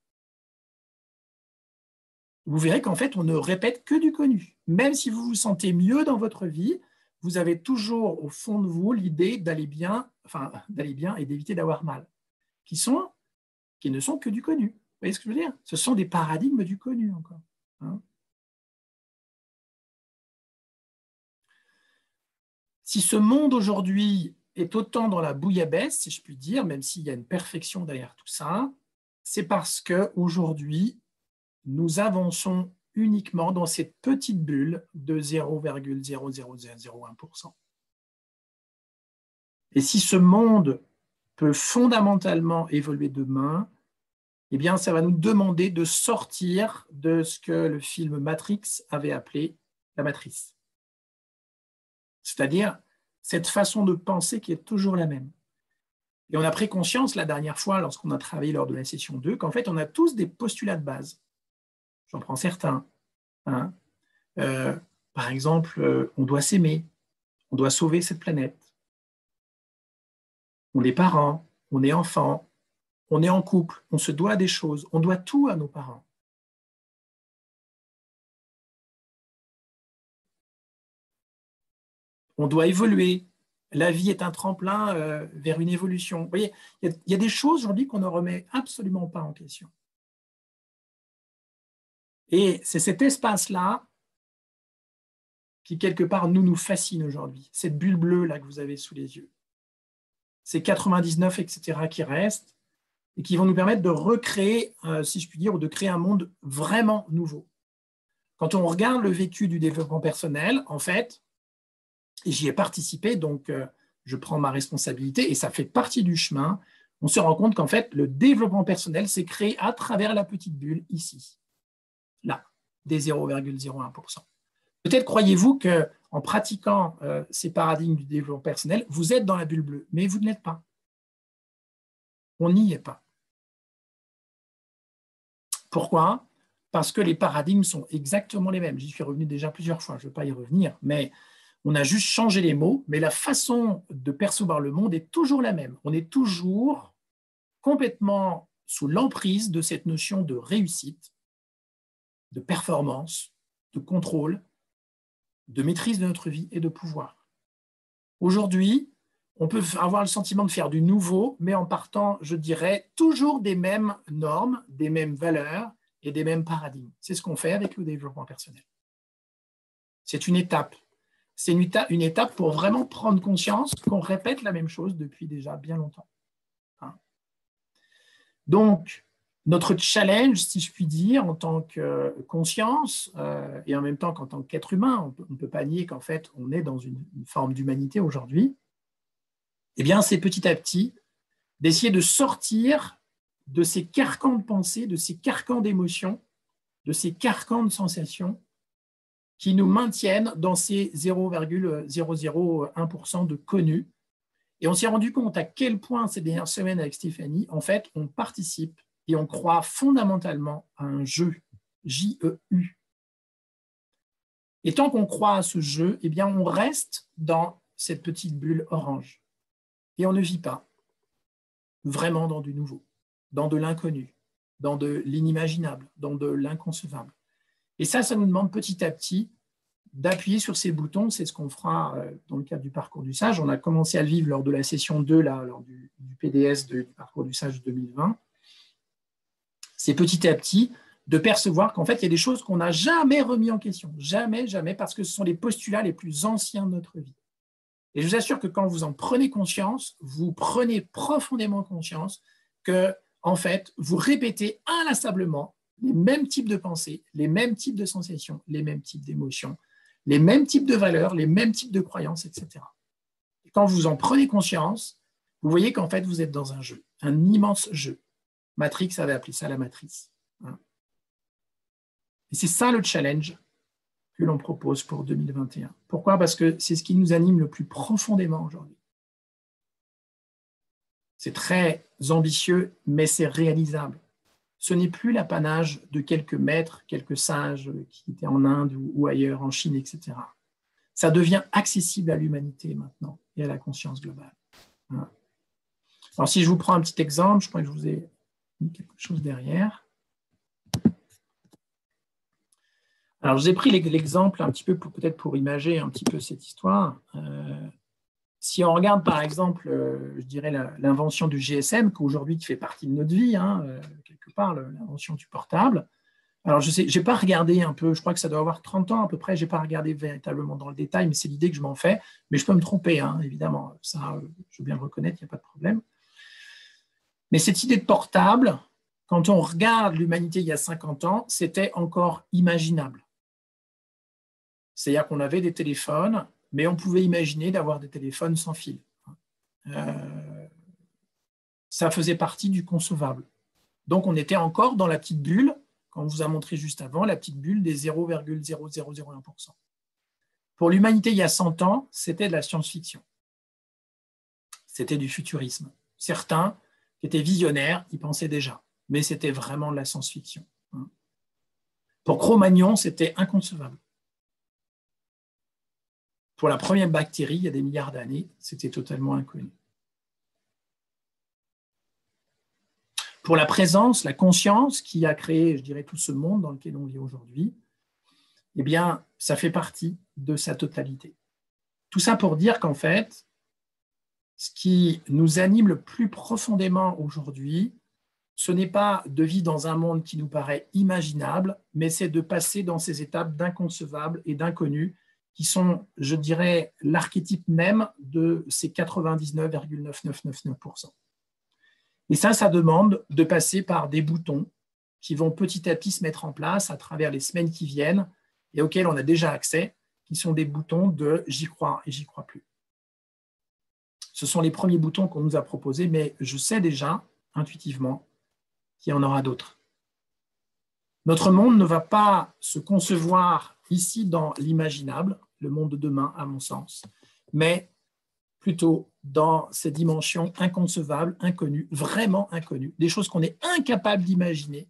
Vous verrez qu'en fait, on ne répète que du connu. Même si vous vous sentez mieux dans votre vie, vous avez toujours au fond de vous l'idée d'aller bien et d'éviter d'avoir mal, qui sont qui ne sont que du connu. Vous voyez ce que je veux dire? Ce sont des paradigmes du connu encore. Hein. Si ce monde aujourd'hui est autant dans la bouillabaisse, si je puis dire, même s'il y a une perfection derrière tout ça, c'est parce qu'aujourd'hui, nous avançons uniquement dans cette petite bulle de 0,00001%. Et si ce monde peut fondamentalement évoluer demain, eh bien, ça va nous demander de sortir de ce que le film Matrix avait appelé la matrice. C'est-à-dire cette façon de penser qui est toujours la même. Et on a pris conscience la dernière fois, lorsqu'on a travaillé lors de la session 2, qu'en fait, on a tous des postulats de base. J'en prends certains. Hein. Par exemple, on doit s'aimer, on doit sauver cette planète. On est parents, on est enfants, on est en couple, on se doit des choses, on doit tout à nos parents. On doit évoluer. La vie est un tremplin vers une évolution. Vous voyez, il y a des choses aujourd'hui qu'on ne remet absolument pas en question. Et c'est cet espace-là qui, quelque part, nous fascine aujourd'hui. Cette bulle bleue là que vous avez sous les yeux. Ces 99, etc., qui restent et qui vont nous permettre de recréer, si je puis dire, ou de créer un monde vraiment nouveau. Quand on regarde le vécu du développement personnel, en fait, et j'y ai participé, donc je prends ma responsabilité et ça fait partie du chemin, on se rend compte qu'en fait, le développement personnel s'est créé à travers la petite bulle ici, là, des 0,01%. Peut-être croyez-vous qu'en pratiquant ces paradigmes du développement personnel, vous êtes dans la bulle bleue, mais vous ne l'êtes pas. On n'y est pas. Pourquoi? Parce que les paradigmes sont exactement les mêmes. J'y suis revenu déjà plusieurs fois, je ne veux pas y revenir, mais on a juste changé les mots, mais la façon de percevoir le monde est toujours la même. On est toujours complètement sous l'emprise de cette notion de réussite, de performance, de contrôle, de maîtrise de notre vie et de pouvoir. Aujourd'hui, on peut avoir le sentiment de faire du nouveau, mais en partant, je dirais, toujours des mêmes normes, des mêmes valeurs et des mêmes paradigmes. C'est ce qu'on fait avec le développement personnel. C'est une étape. C'est une étape pour vraiment prendre conscience qu'on répète la même chose depuis déjà bien longtemps. Hein. Donc, notre challenge, si je puis dire, en tant que conscience et en même temps qu'en tant qu'être humain, on ne peut pas nier qu'en fait, on est dans une forme d'humanité aujourd'hui, eh bien, c'est petit à petit d'essayer de sortir de ces carcans de pensée, de ces carcans d'émotions, de ces carcans de sensations qui nous maintiennent dans ces 0,001% de connus. Et on s'est rendu compte à quel point ces dernières semaines avec Stéphanie, en fait, on participe et on croit fondamentalement à un jeu, J-E-U. Et tant qu'on croit à ce jeu, eh bien, on reste dans cette petite bulle orange. Et on ne vit pas vraiment dans du nouveau, dans de l'inconnu, dans de l'inimaginable, dans de l'inconcevable. Et ça nous demande petit à petit d'appuyer sur ces boutons. C'est ce qu'on fera dans le cadre du parcours du sage. On a commencé à le vivre lors de la session 2, là, lors du PDS du parcours du sage 2020. C'est petit à petit de percevoir qu'en fait, il y a des choses qu'on n'a jamais remis en question. Jamais, jamais, parce que ce sont les postulats les plus anciens de notre vie. Et je vous assure que quand vous en prenez conscience, vous prenez profondément conscience que, en fait, vous répétez inlassablement les mêmes types de pensées, les mêmes types de sensations, les mêmes types d'émotions, les mêmes types de valeurs, les mêmes types de croyances, etc. Et quand vous en prenez conscience, vous voyez qu'en fait, vous êtes dans un jeu, un immense jeu. Matrix avait appelé ça la matrice. Et c'est ça le challenge que l'on propose pour 2021. Pourquoi? Parce que c'est ce qui nous anime le plus profondément aujourd'hui. C'est très ambitieux, mais c'est réalisable. Ce n'est plus l'apanage de quelques maîtres, quelques sages qui étaient en Inde ou ailleurs, en Chine, etc. Ça devient accessible à l'humanité maintenant et à la conscience globale. Alors, si je vous prends un petit exemple, je crois que je vous ai mis quelque chose derrière. Alors, je vous ai pris l'exemple un petit peu peut-être pour imager un petit peu cette histoire. si on regarde par exemple, je dirais l'invention du GSM, qu'aujourd'hui qui fait partie de notre vie, hein, quelque part, l'invention du portable. Alors, je sais, je n'ai pas regardé un peu, je crois que ça doit avoir 30 ans à peu près, je n'ai pas regardé véritablement dans le détail, mais c'est l'idée que je m'en fais. Mais je peux me tromper, hein, évidemment, ça, je veux bien le reconnaître, il n'y a pas de problème. Mais cette idée de portable, quand on regarde l'humanité il y a 50 ans, c'était encore imaginable. C'est-à-dire qu'on avait des téléphones, mais on pouvait imaginer d'avoir des téléphones sans fil. Ça faisait partie du concevable. Donc, on était encore dans la petite bulle, qu'on vous a montré juste avant, la petite bulle des 0,0001%. Pour l'humanité, il y a 100 ans, c'était de la science-fiction. C'était du futurisme. Certains qui étaient visionnaires, y pensaient déjà, mais c'était vraiment de la science-fiction. Pour Cro-Magnon, c'était inconcevable. Pour la première bactérie, il y a des milliards d'années, c'était totalement inconnu. Pour la présence, la conscience qui a créé, je dirais, tout ce monde dans lequel on vit aujourd'hui, eh bien, ça fait partie de sa totalité. Tout ça pour dire qu'en fait, ce qui nous anime le plus profondément aujourd'hui, ce n'est pas de vivre dans un monde qui nous paraît imaginable, mais c'est de passer dans ces étapes d'inconcevable et d'inconnu qui sont, je dirais, l'archétype même de ces 99,9999%. Et ça demande de passer par des boutons qui vont petit à petit se mettre en place à travers les semaines qui viennent et auxquels on a déjà accès, qui sont des boutons de « j'y crois et j'y crois plus ». Ce sont les premiers boutons qu'on nous a proposés, mais je sais déjà, intuitivement, qu'il y en aura d'autres. Notre monde ne va pas se concevoir ici dans l'imaginable, le monde de demain, à mon sens, mais plutôt dans ces dimensions inconcevables, inconnues, vraiment inconnues, des choses qu'on est incapable d'imaginer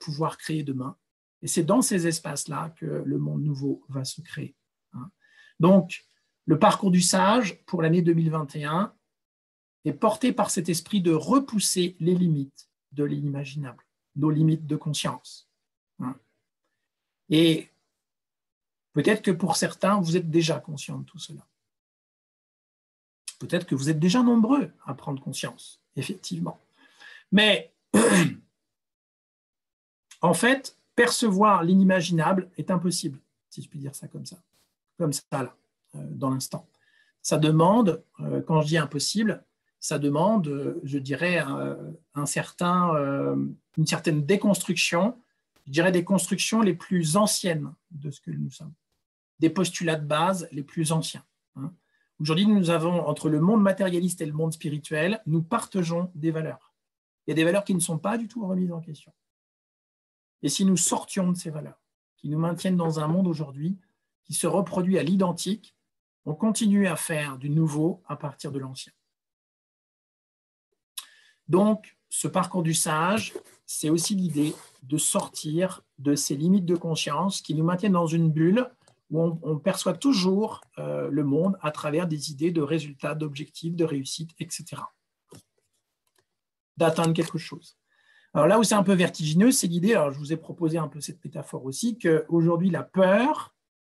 pouvoir créer demain. Et c'est dans ces espaces-là que le monde nouveau va se créer. Donc, le parcours du sage pour l'année 2021 est porté par cet esprit de repousser les limites de l'inimaginable, nos limites de conscience. Et peut-être que pour certains, vous êtes déjà conscients de tout cela. Peut-être que vous êtes déjà nombreux à prendre conscience, effectivement. Mais en fait, percevoir l'inimaginable est impossible, si je puis dire ça comme ça là, dans l'instant. Ça demande, quand je dis impossible, ça demande, je dirais, une certaine déconstruction, je dirais des constructions les plus anciennes de ce que nous sommes, des postulats de base les plus anciens. Aujourd'hui, nous avons, entre le monde matérialiste et le monde spirituel, nous partageons des valeurs. Il y a des valeurs qui ne sont pas du tout remises en question. Et si nous sortions de ces valeurs, qui nous maintiennent dans un monde aujourd'hui qui se reproduit à l'identique, on continue à faire du nouveau à partir de l'ancien. Donc, ce parcours du sage, c'est aussi l'idée de sortir de ces limites de conscience qui nous maintiennent dans une bulle où on perçoit toujours le monde à travers des idées de résultats, d'objectifs, de réussite, etc. D'atteindre quelque chose. Alors là où c'est un peu vertigineux, c'est l'idée, alors je vous ai proposé un peu cette métaphore aussi, qu'aujourd'hui la peur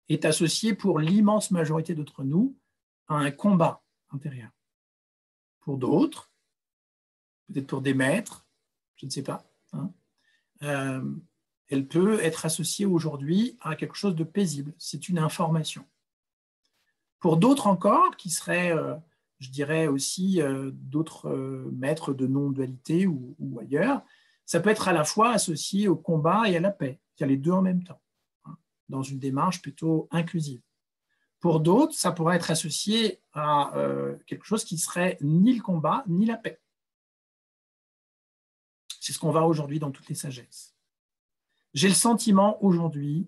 est associée pour l'immense majorité d'entre nous à un combat intérieur. Pour d'autres, peut-être pour des maîtres, je ne sais pas, elle peut être associée aujourd'hui à quelque chose de paisible. C'est une information. Pour d'autres encore, qui seraient, je dirais aussi, d'autres maîtres de non-dualité ou ailleurs, ça peut être à la fois associé au combat et à la paix. Il y a les deux en même temps, dans une démarche plutôt inclusive. Pour d'autres, ça pourrait être associé à quelque chose qui serait ni le combat, ni la paix. C'est ce qu'on voit aujourd'hui dans toutes les sagesses. J'ai le sentiment aujourd'hui,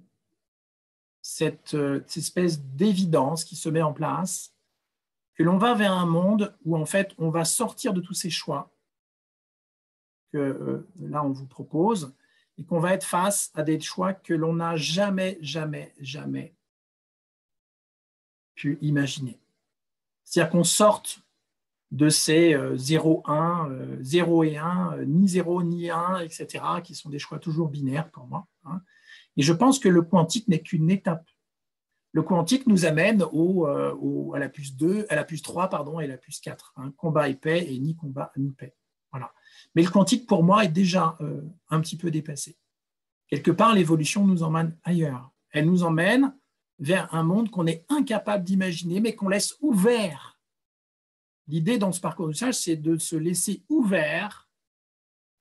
cette espèce d'évidence qui se met en place, que l'on va vers un monde où en fait on va sortir de tous ces choix que là on vous propose et qu'on va être face à des choix que l'on n'a jamais pu imaginer. C'est-à-dire qu'on sorte de ces 0, 1, 0 et 1, ni 0 ni 1, etc., qui sont des choix toujours binaires pour moi. Et je pense que le quantique n'est qu'une étape. Le quantique nous amène à la plus 2, à la plus 3 pardon, et la plus 4. Hein, combat et paix et ni combat ni paix. Voilà. Mais le quantique, pour moi, est déjà un petit peu dépassé. Quelque part, l'évolution nous emmène ailleurs. Elle nous emmène vers un monde qu'on est incapable d'imaginer, mais qu'on laisse ouvert. L'idée dans ce parcours du sage, c'est de se laisser ouvert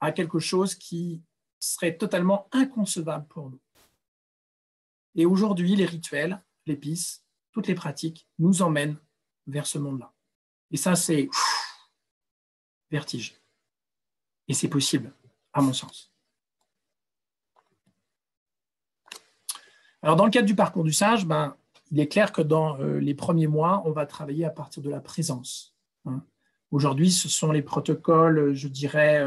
à quelque chose qui serait totalement inconcevable pour nous. Et aujourd'hui, les rituels, l'épice, toutes les pratiques nous emmènent vers ce monde-là. Et ça, c'est vertige. Et c'est possible, à mon sens. Alors, dans le cadre du parcours du sage, il est clair que dans les premiers mois, on va travailler à partir de la présence. Hein. Aujourd'hui, ce sont les protocoles, je dirais,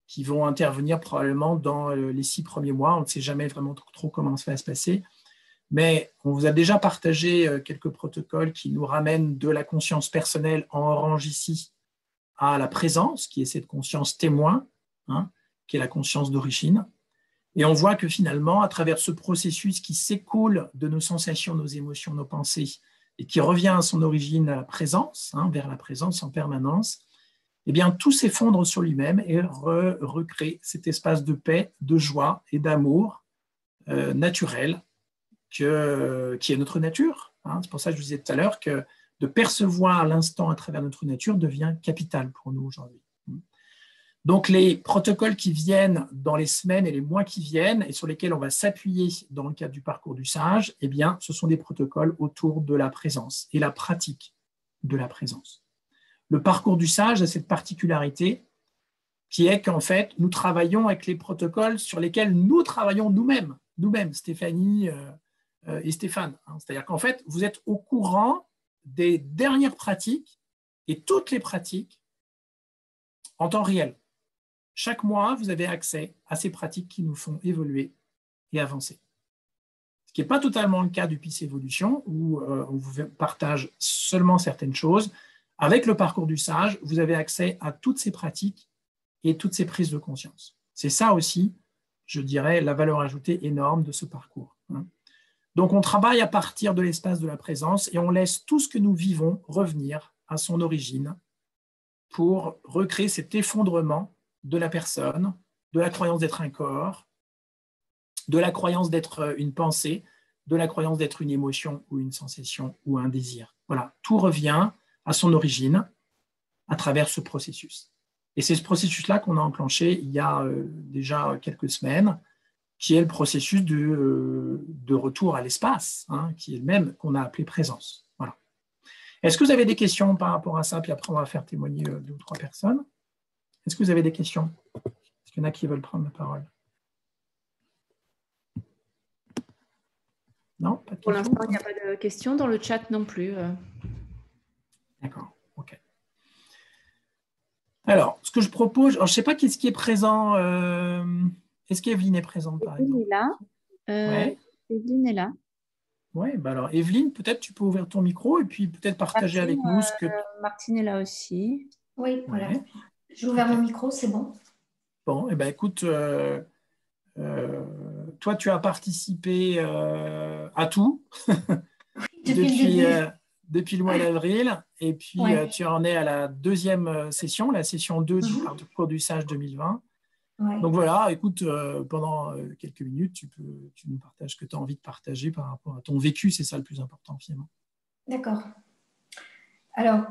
qui vont intervenir probablement dans les 6 premiers mois. On ne sait jamais vraiment trop comment ça va se passer. Mais on vous a déjà partagé quelques protocoles qui nous ramènent de la conscience personnelle en orange ici à la présence, qui est cette conscience témoin, hein, qui est la conscience d'origine. Et on voit que finalement, à travers ce processus qui s'écoule de nos sensations, nos émotions, nos pensées, et qui revient à son origine, à la présence, hein, vers la présence en permanence, eh bien, tout s'effondre sur lui-même et recrée cet espace de paix, de joie et d'amour naturel qui est notre nature. Hein. C'est pour ça que je vous disais tout à l'heure que de percevoir l'instant à travers notre nature devient capital pour nous aujourd'hui. Donc, les protocoles qui viennent dans les semaines et les mois qui viennent et sur lesquels on va s'appuyer dans le cadre du parcours du sage, eh bien, ce sont des protocoles autour de la présence et la pratique de la présence. Le parcours du sage a cette particularité qui est qu'en fait, nous travaillons avec les protocoles sur lesquels nous travaillons nous-mêmes, Stéphanie et Stéphane. C'est-à-dire qu'en fait, vous êtes au courant des dernières pratiques et toutes les pratiques en temps réel. Chaque mois, vous avez accès à ces pratiques qui nous font évoluer et avancer. Ce qui n'est pas totalement le cas du Peace Evolution, où on vous partage seulement certaines choses. Avec le parcours du sage, vous avez accès à toutes ces pratiques et toutes ces prises de conscience. C'est ça aussi, je dirais, la valeur ajoutée énorme de ce parcours. Donc, on travaille à partir de l'espace de la présence et on laisse tout ce que nous vivons revenir à son origine pour recréer cet effondrement de la personne, de la croyance d'être un corps, de la croyance d'être une pensée, de la croyance d'être une émotion ou une sensation ou un désir. Voilà, tout revient à son origine à travers ce processus. Et c'est ce processus-là qu'on a enclenché il y a déjà quelques semaines, qui est le processus de retour à l'espace, hein, qui est le même qu'on a appelé présence. Voilà. Est-ce que vous avez des questions par rapport à ça? Puis après, on va faire témoigner 2 ou 3 personnes. Est-ce que vous avez des questions? Est-ce qu'il y en a qui veulent prendre la parole? Non, pas de questions. Pour l'instant, il n'y a pas de questions. Dans le chat non plus. D'accord, ok. Alors, ce que je propose, je ne sais pas qui est présent. Est-ce qu'Evelyne est présente, par exemple? Evelyne est là. Ouais. Evelyne est là. Oui, alors Evelyne, peut-être tu peux ouvrir ton micro et puis peut-être partager avec nous ce que… Martine est là aussi. Oui, voilà. Ouais. J'ai ouvert mon micro, c'est bon. Bon, eh bien écoute, toi tu as participé à tout depuis le mois d'avril et puis tu en es à la 2e session, la session 2 du parcours du sage 2020. Ouais. Donc voilà, écoute, pendant quelques minutes, tu nous partages ce que tu as envie de partager par rapport à ton vécu, c'est ça le plus important finalement. D'accord. Alors,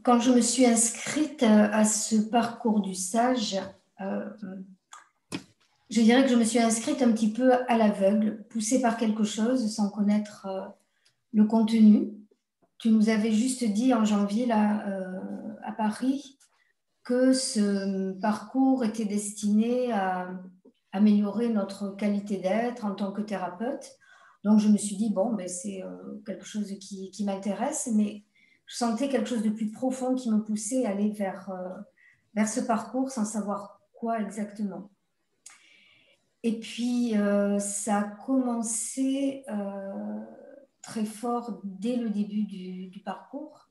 quand je me suis inscrite à ce parcours du sage, je dirais que je me suis inscrite un petit peu à l'aveugle, poussée par quelque chose sans connaître le contenu. Tu nous avais juste dit en janvier là, à Paris que ce parcours était destiné à améliorer notre qualité d'être en tant que thérapeute. Donc, je me suis dit, bon, ben, c'est quelque chose qui m'intéresse, mais je sentais quelque chose de plus profond qui me poussait à aller vers ce parcours sans savoir quoi exactement. Et puis, ça a commencé très fort dès le début du parcours,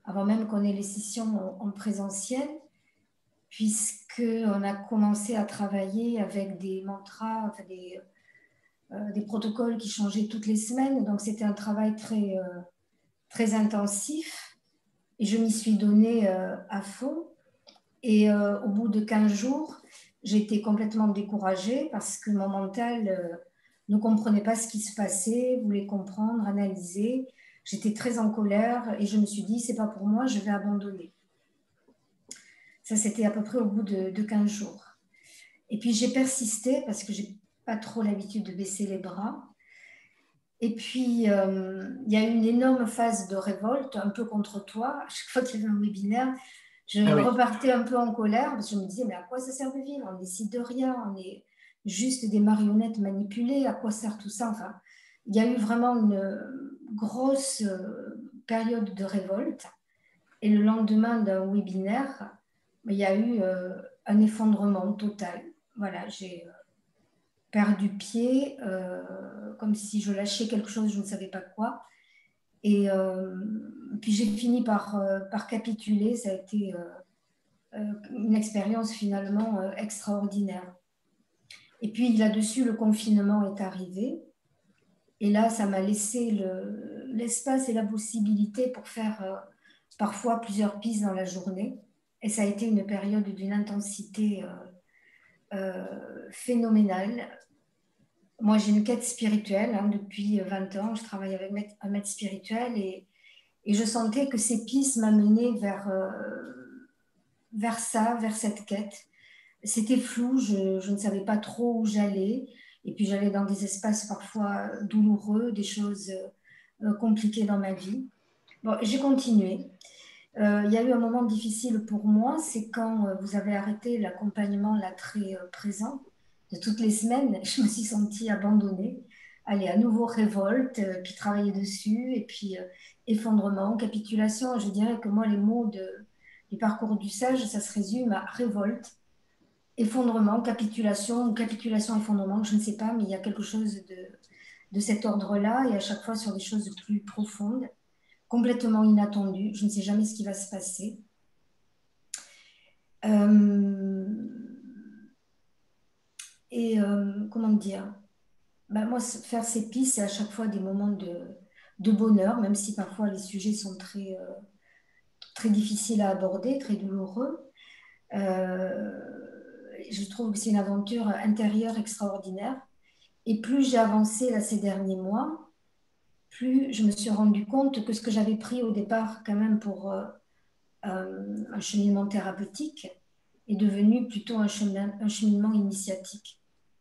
avant même qu'on ait les sessions en présentiel, puisqu'on a commencé à travailler avec des mantras, enfin des protocoles qui changeaient toutes les semaines. Donc, c'était un travail très intensif. Et je m'y suis donnée à fond. Et au bout de 15 jours, j'ai été complètement découragée parce que mon mental ne comprenait pas ce qui se passait, voulait comprendre, analyser. J'étais très en colère et je me suis dit, c'est pas pour moi, je vais abandonner. Ça, c'était à peu près au bout de 15 jours. Et puis, j'ai persisté parce que j'ai pas trop l'habitude de baisser les bras. Et puis, il y a eu une énorme phase de révolte, un peu contre toi. À chaque fois qu'il y avait un webinaire, je repartais un peu en colère parce que je me disais, mais à quoi ça sert de vivre? On ne décide de rien, on est juste des marionnettes manipulées. À quoi sert tout ça? Enfin, il y a eu vraiment une grosse période de révolte. Et le lendemain d'un webinaire, il y a eu un effondrement total. Voilà, j'ai perdu pied, comme si je lâchais quelque chose, je ne savais pas quoi. Et puis j'ai fini par capituler. Ça a été une expérience finalement extraordinaire. Et puis là-dessus, le confinement est arrivé. Et là, ça m'a laissé l'espace et la possibilité pour faire parfois plusieurs pistes dans la journée. Et ça a été une période d'une intensité phénoménale. Moi, j'ai une quête spirituelle depuis 20 ans. Je travaille avec un maître spirituel et je sentais que ces pistes m'amenaient vers ça, vers cette quête. C'était flou, je ne savais pas trop où j'allais. Et puis, j'allais dans des espaces parfois douloureux, des choses compliquées dans ma vie. Bon, j'ai continué. Il y a eu un moment difficile pour moi, c'est quand vous avez arrêté l'accompagnement là très présent de toutes les semaines. Je me suis sentie abandonnée. Allez, à nouveau révolte, puis travailler dessus, et puis effondrement, capitulation. Je dirais que moi, les mots du parcours du sage, ça se résume à révolte, effondrement, capitulation, ou capitulation, effondrement, je ne sais pas, mais il y a quelque chose de cet ordre-là, et à chaque fois sur des choses plus profondes, complètement inattendues. Je ne sais jamais ce qui va se passer. Comment dire, moi, faire ces pistes, c'est à chaque fois des moments de bonheur, même si parfois les sujets sont très, très difficiles à aborder, très douloureux. Je trouve que c'est une aventure intérieure extraordinaire. Et plus j'ai avancé là, ces derniers mois, plus je me suis rendu compte que ce que j'avais pris au départ quand même pour un cheminement thérapeutique est devenu plutôt un cheminement initiatique.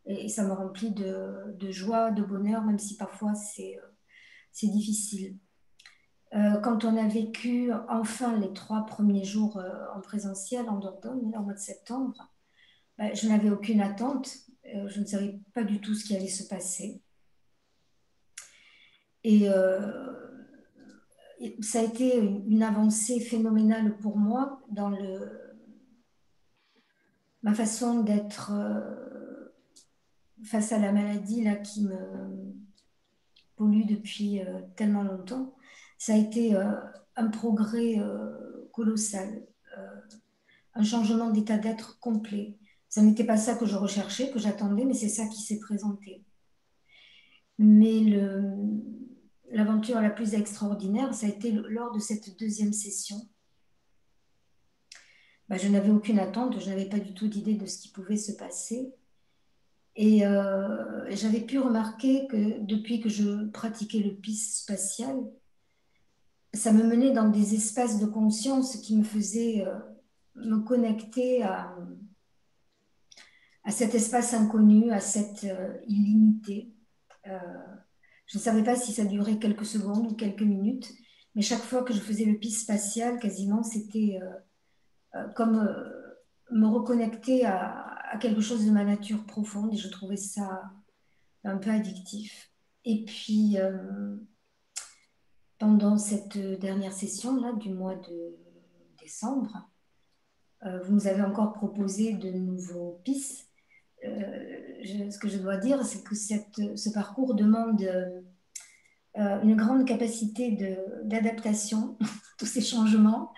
Et ça me remplit de joie, de bonheur, même si parfois c'est difficile. Quand on a vécu enfin les 3 premiers jours en présentiel en Dordogne, au mois de septembre, je n'avais aucune attente. Je ne savais pas du tout ce qui allait se passer. Et ça a été une avancée phénoménale pour moi dans ma façon d'être face à la maladie là, qui me pollue depuis tellement longtemps. Ça a été un progrès colossal, un changement d'état d'être complet. Ça n'était pas ça que je recherchais, que j'attendais, mais c'est ça qui s'est présenté. Mais l'aventure la plus extraordinaire, ça a été lors de cette deuxième session. Je n'avais aucune attente, je n'avais pas du tout d'idée de ce qui pouvait se passer. Et j'avais pu remarquer que depuis que je pratiquais le PIS spatial, ça me menait dans des espaces de conscience qui me faisaient me connecter à cet espace inconnu, à cette illimité. Je ne savais pas si ça durait quelques secondes ou quelques minutes, mais chaque fois que je faisais le PIS spatial, quasiment, c'était comme me reconnecter à quelque chose de ma nature profonde, et je trouvais ça un peu addictif. Et puis, pendant cette dernière session-là du mois de décembre, vous nous avez encore proposé de nouveaux PIS. Ce que je dois dire, c'est que ce parcours demande une grande capacité d'adaptation, tous ces changements.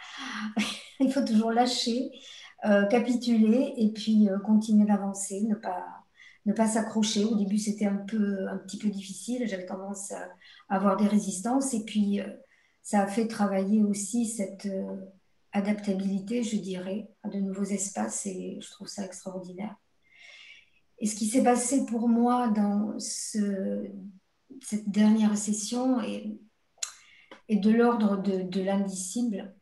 Il faut toujours lâcher, capituler et puis continuer d'avancer, ne ne pas s'accrocher. Au début, c'était un petit peu difficile. J'avais tendance à avoir des résistances. Et puis, ça a fait travailler aussi cette adaptabilité, je dirais, à de nouveaux espaces. Et je trouve ça extraordinaire. Et ce qui s'est passé pour moi dans cette dernière session est de l'ordre de l'indicible.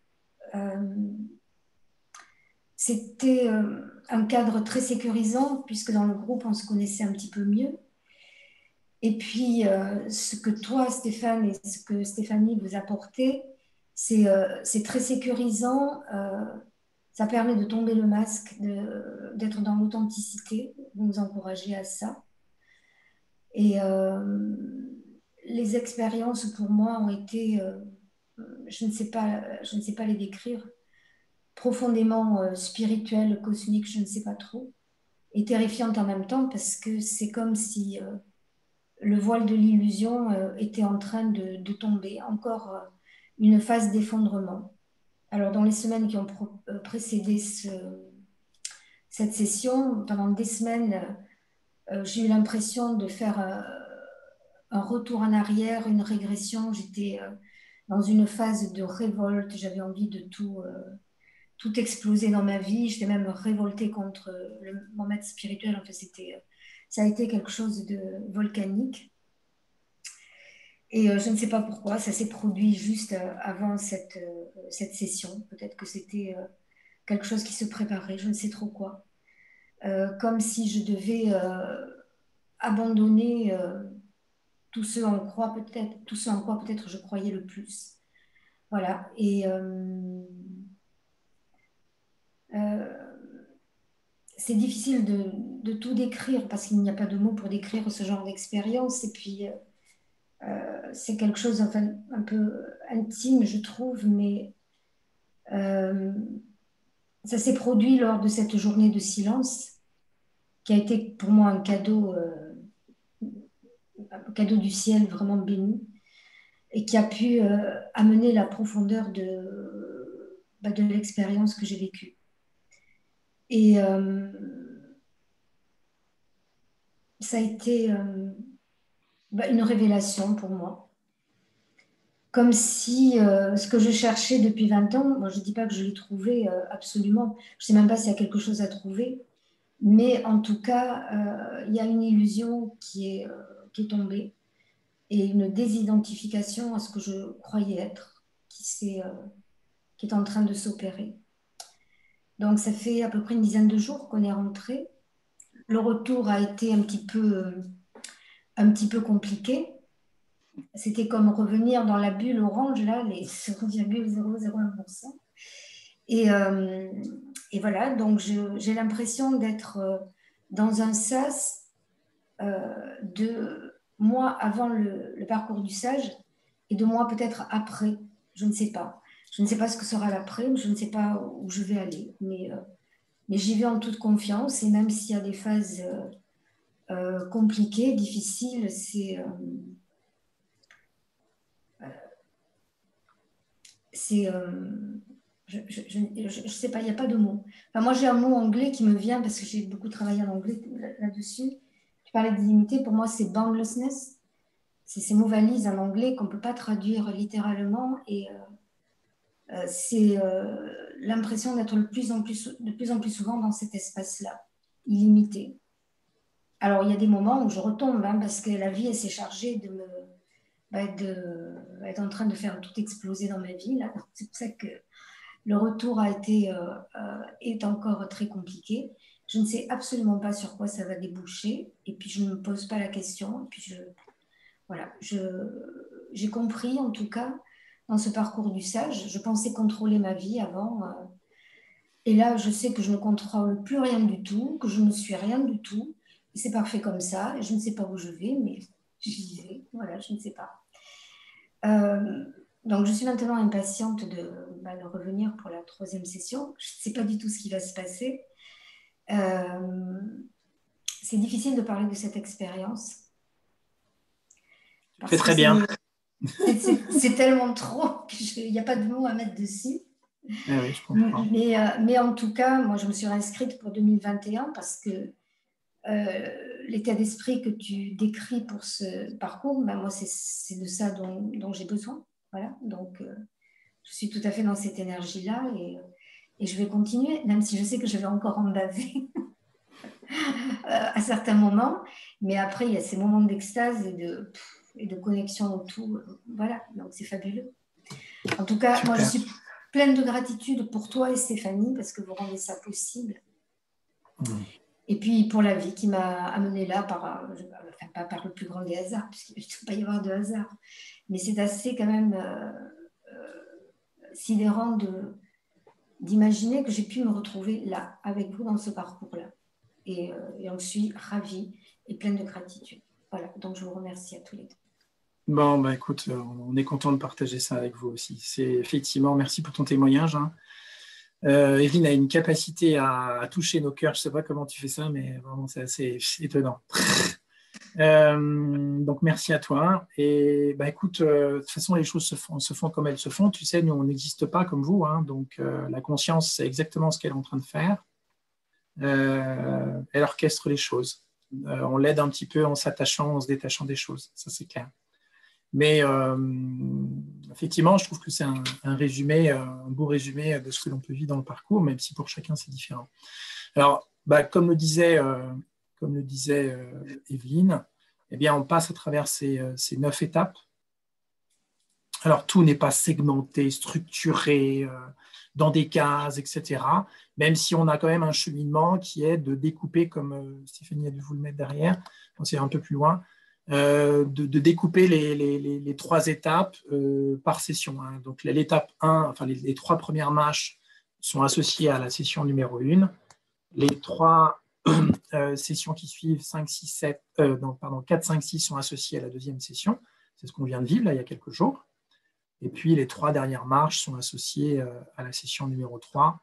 C'était un cadre très sécurisant, puisque dans le groupe, on se connaissait un petit peu mieux. Et puis, ce que toi, Stéphane, et ce que Stéphanie vous apportez, c'est très sécurisant. Ça permet de tomber le masque, d'être dans l'authenticité. Vous nous encouragez à ça. Et les expériences, pour moi, ont été, je ne sais pas les décrire, profondément spirituelles, cosmiques, je ne sais pas trop, et terrifiantes en même temps, parce que c'est comme si le voile de l'illusion était en train de tomber, encore une phase d'effondrement. Alors, dans les semaines qui ont précédé cette session, pendant des semaines, j'ai eu l'impression de faire un retour en arrière, une régression. J'étais dans une phase de révolte, j'avais envie de tout exploser dans ma vie. J'étais même révoltée contre mon maître spirituel. En fait, ça a été quelque chose de volcanique. Et je ne sais pas pourquoi, ça s'est produit juste avant cette session. Peut-être que c'était quelque chose qui se préparait, je ne sais trop quoi. Comme si je devais abandonner tout ce en quoi peut-être je croyais le plus. Voilà. Et c'est difficile de tout décrire parce qu'il n'y a pas de mots pour décrire ce genre d'expérience. Et puis, c'est quelque chose enfin, un peu intime, je trouve, mais ça s'est produit lors de cette journée de silence qui a été pour moi un cadeau du ciel vraiment béni et qui a pu amener la profondeur de l'expérience que j'ai vécue. Et ça a été une révélation pour moi. Comme si ce que je cherchais depuis 20 ans, moi je ne dis pas que je l'ai trouvé absolument, je ne sais même pas s'il y a quelque chose à trouver, mais en tout cas, il y a une illusion qui est tombée et une désidentification à ce que je croyais être, qui est en train de s'opérer. Donc ça fait à peu près une dizaine de jours qu'on est rentré. Le retour a été un petit peu compliqué. C'était comme revenir dans la bulle orange, là, les 0,001%. Et voilà, donc j'ai l'impression d'être dans un sas de moi avant le parcours du sage et de moi peut-être après. Je ne sais pas. Je ne sais pas ce que sera l'après, je ne sais pas où je vais aller, mais j'y vais en toute confiance. Et même s'il y a des phases compliquées, difficiles, je sais pas, il n'y a pas de mot. Enfin, moi, j'ai un mot anglais qui me vient parce que j'ai beaucoup travaillé en anglais là-dessus. Tu parlais d'illimité, pour moi, c'est boundlessness. C'est ces mots valises en anglais qu'on ne peut pas traduire littéralement. Et c'est l'impression d'être de plus en plus souvent dans cet espace-là, illimité. Alors, il y a des moments où je retombe, parce que la vie, elle s'est chargée d'être en train de faire tout exploser dans ma vie. Là. C'est pour ça que le retour est encore très compliqué. Je ne sais absolument pas sur quoi ça va déboucher. Et puis, je ne me pose pas la question. Et puis, j'ai compris, en tout cas, dans ce parcours du sage. Je pensais contrôler ma vie avant. Et là, je sais que je ne contrôle plus rien du tout, que je ne suis rien du tout. Et c'est parfait comme ça. Et je ne sais pas où je vais, mais j'y vais. Voilà, je ne sais pas. Donc, je suis maintenant impatiente de revenir pour la 3e session. Je ne sais pas du tout ce qui va se passer. C'est difficile de parler de cette expérience. C'est très bien. C'est tellement trop qu'il n'y a pas de mots à mettre dessus. Oui, je comprends. Mais en tout cas, moi, je me suis inscrite pour 2021 parce que l'état d'esprit que tu décris pour ce parcours, ben moi, c'est de ça dont j'ai besoin. Voilà, donc je suis tout à fait dans cette énergie-là et je vais continuer, même si je sais que je vais encore en baver à certains moments. Mais après, il y a ces moments d'extase et de connexion au tout. Voilà, donc c'est fabuleux. En tout cas, Super. moi, je suis pleine de gratitude pour toi et Stéphanie parce que vous rendez ça possible. Et puis pour la vie qui m'a amenée là, pas par le plus grand des hasards, puisqu'il ne peut pas y avoir de hasard. Mais c'est assez quand même sidérant d'imaginer que j'ai pu me retrouver là, avec vous dans ce parcours-là. Et j'en suis ravie et pleine de gratitude. Voilà, donc je vous remercie à tous les deux. Bon, bah, écoute, on est content de partager ça avec vous aussi. C'est effectivement, merci pour ton témoignage. Hein. Evelyne a une capacité à toucher nos cœurs. Je ne sais pas comment tu fais ça, mais vraiment, c'est assez étonnant. Donc, merci à toi. Et bah, écoute, de toute façon, les choses se font comme elles se font. Tu sais, nous, on n'existe pas comme vous. Hein, donc, la conscience, c'est exactement ce qu'elle est en train de faire. Elle orchestre les choses. On l'aide un petit peu en s'attachant, en se détachant des choses. Ça, c'est clair. Mais effectivement, je trouve que c'est un résumé, un beau résumé de ce que l'on peut vivre dans le parcours, même si pour chacun, c'est différent. Alors, bah, comme le disait Evelyne, eh bien, on passe à travers ces 9 étapes. Alors, tout n'est pas segmenté, structuré, dans des cases, etc. Même si on a quand même un cheminement qui est de découper, comme Stéphanie a dû vous le mettre derrière, c'est un peu plus loin, de découper les 3 étapes par session. Hein. Donc, l'étape 1, enfin, les 3 premières marches sont associées à la session numéro 1. Les 3 sessions qui suivent, 4, 5, 6 sont associées à la 2e session. C'est ce qu'on vient de vivre là, il y a quelques jours. Et puis, les 3 dernières marches sont associées à la session numéro 3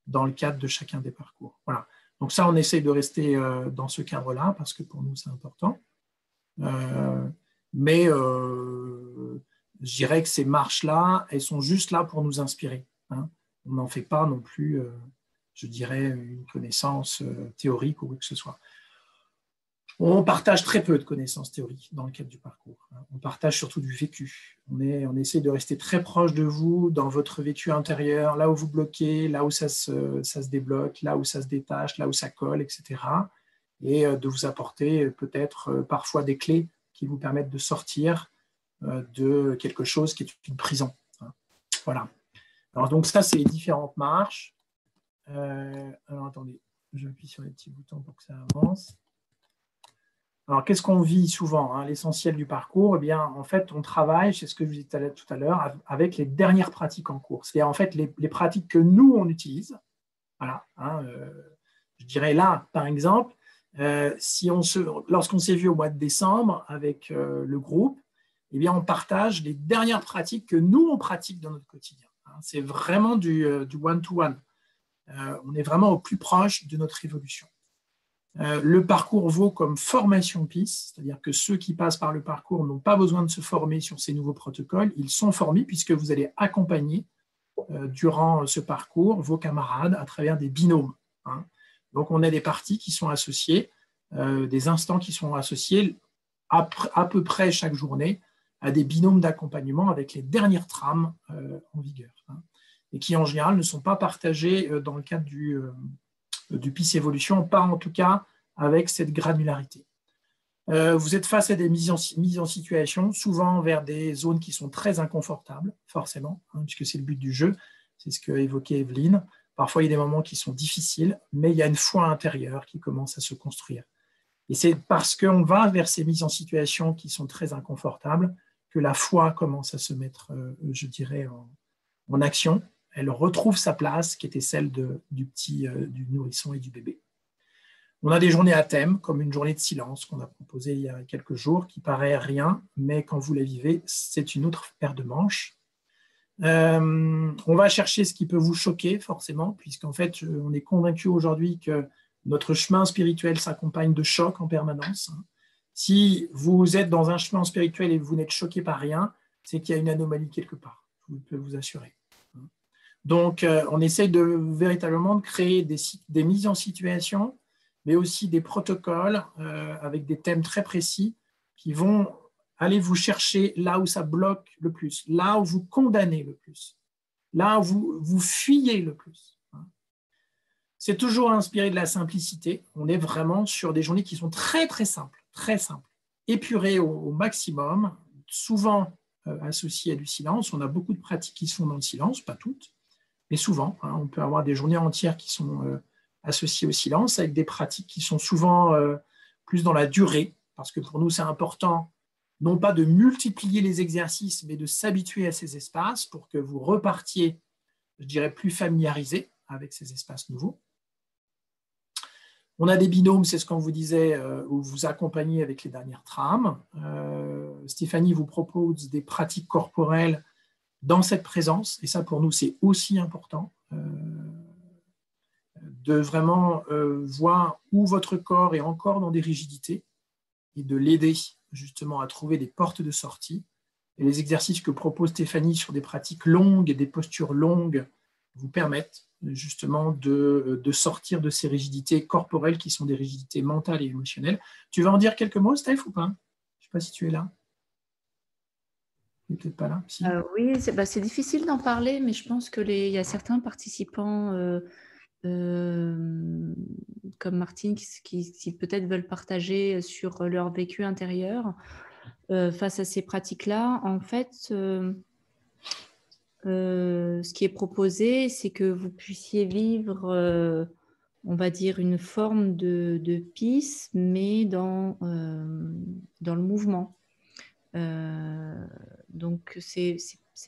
dans le cadre de chacun des parcours. Voilà. Donc ça, on essaye de rester dans ce cadre-là parce que pour nous, c'est important. Mais je dirais que ces marches-là, elles sont juste là pour nous inspirer. Hein. On n'en fait pas non plus, je dirais, une connaissance théorique ou quoi que ce soit. On partage très peu de connaissances théoriques dans le cadre du parcours. On partage surtout du vécu. On essaie de rester très proche de vous, dans votre vécu intérieur, là où vous bloquez, là où ça se débloque, là où ça se détache, là où ça colle, etc. Et de vous apporter peut-être parfois des clés qui vous permettent de sortir de quelque chose qui est une prison. Voilà. Alors donc ça, c'est les différentes marches. Alors attendez, j'appuie sur les petits boutons pour que ça avance. Alors, qu'est-ce qu'on vit souvent, hein, l'essentiel du parcours? Eh bien, en fait, on travaille, c'est ce que je vous disais tout à l'heure, avec les dernières pratiques en cours. C'est-à-dire, en fait, les pratiques que nous, on utilise. Voilà. Hein, je dirais là, par exemple, lorsqu'on s'est vu au mois de décembre avec le groupe, eh bien, on partage les dernières pratiques que nous, on pratique dans notre quotidien. Hein, c'est vraiment du one-to-one. On est vraiment au plus proche de notre évolution. Le parcours vaut comme formation PIS, c'est-à-dire que ceux qui passent par le parcours n'ont pas besoin de se former sur ces nouveaux protocoles. Ils sont formés puisque vous allez accompagner durant ce parcours vos camarades à travers des binômes. Hein. Donc, on a des parties qui sont associées, des instants qui sont associés à peu près chaque journée à des binômes d'accompagnement avec les dernières trames en vigueur. Hein, et qui, en général, ne sont pas partagés dans le cadre du PIS Évolution, pas en tout cas avec cette granularité. Vous êtes face à des mises en situation, souvent vers des zones qui sont très inconfortables, forcément, hein, puisque c'est le but du jeu, c'est ce qu'a évoqué Evelyne. Parfois, il y a des moments qui sont difficiles, mais il y a une foi intérieure qui commence à se construire. Et c'est parce qu'on va vers ces mises en situation qui sont très inconfortables que la foi commence à se mettre, je dirais, en action. Elle retrouve sa place, qui était celle du nourrisson et du bébé. On a des journées à thème, comme une journée de silence qu'on a proposée il y a quelques jours, qui paraît rien, mais quand vous la vivez, c'est une autre paire de manches. On va chercher ce qui peut vous choquer, forcément, puisqu'en fait, on est convaincu aujourd'hui que notre chemin spirituel s'accompagne de chocs en permanence. Si vous êtes dans un chemin spirituel et vous n'êtes choqué par rien, c'est qu'il y a une anomalie quelque part, je peux vous assurer. Donc, on essaye véritablement de créer des mises en situation, mais aussi des protocoles avec des thèmes très précis qui vont aller vous chercher là où ça bloque le plus, là où vous condamnez le plus, là où vous fuyez le plus. C'est toujours inspiré de la simplicité. On est vraiment sur des journées qui sont très, très simples, épurées au maximum, souvent associées à du silence. On a beaucoup de pratiques qui se font dans le silence, pas toutes, mais souvent. On peut avoir des journées entières qui sont associées au silence, avec des pratiques qui sont souvent plus dans la durée, parce que pour nous, c'est important non pas de multiplier les exercices, mais de s'habituer à ces espaces pour que vous repartiez, je dirais, plus familiarisé avec ces espaces nouveaux. On a des binômes, c'est ce qu'on vous disait, où vous accompagnez avec les dernières trames. Stéphanie vous propose des pratiques corporelles dans cette présence, et ça pour nous c'est aussi important, de vraiment voir où votre corps est encore dans des rigidités et de l'aider justement à trouver des portes de sortie. Et les exercices que propose Stéphanie sur des pratiques longues et des postures longues vous permettent justement de sortir de ces rigidités corporelles qui sont des rigidités mentales et émotionnelles. Tu vas en dire quelques mots, Steph, ou pas? Je ne sais pas si tu es là. Tu n'es peut-être pas là. Si. Oui, c'est difficile d'en parler, mais je pense qu'il y a certains participants comme Martine qui peut-être veulent partager sur leur vécu intérieur face à ces pratiques-là. En fait, ce qui est proposé, c'est que vous puissiez vivre, on va dire, une forme de peace, mais dans le mouvement. Donc, c'est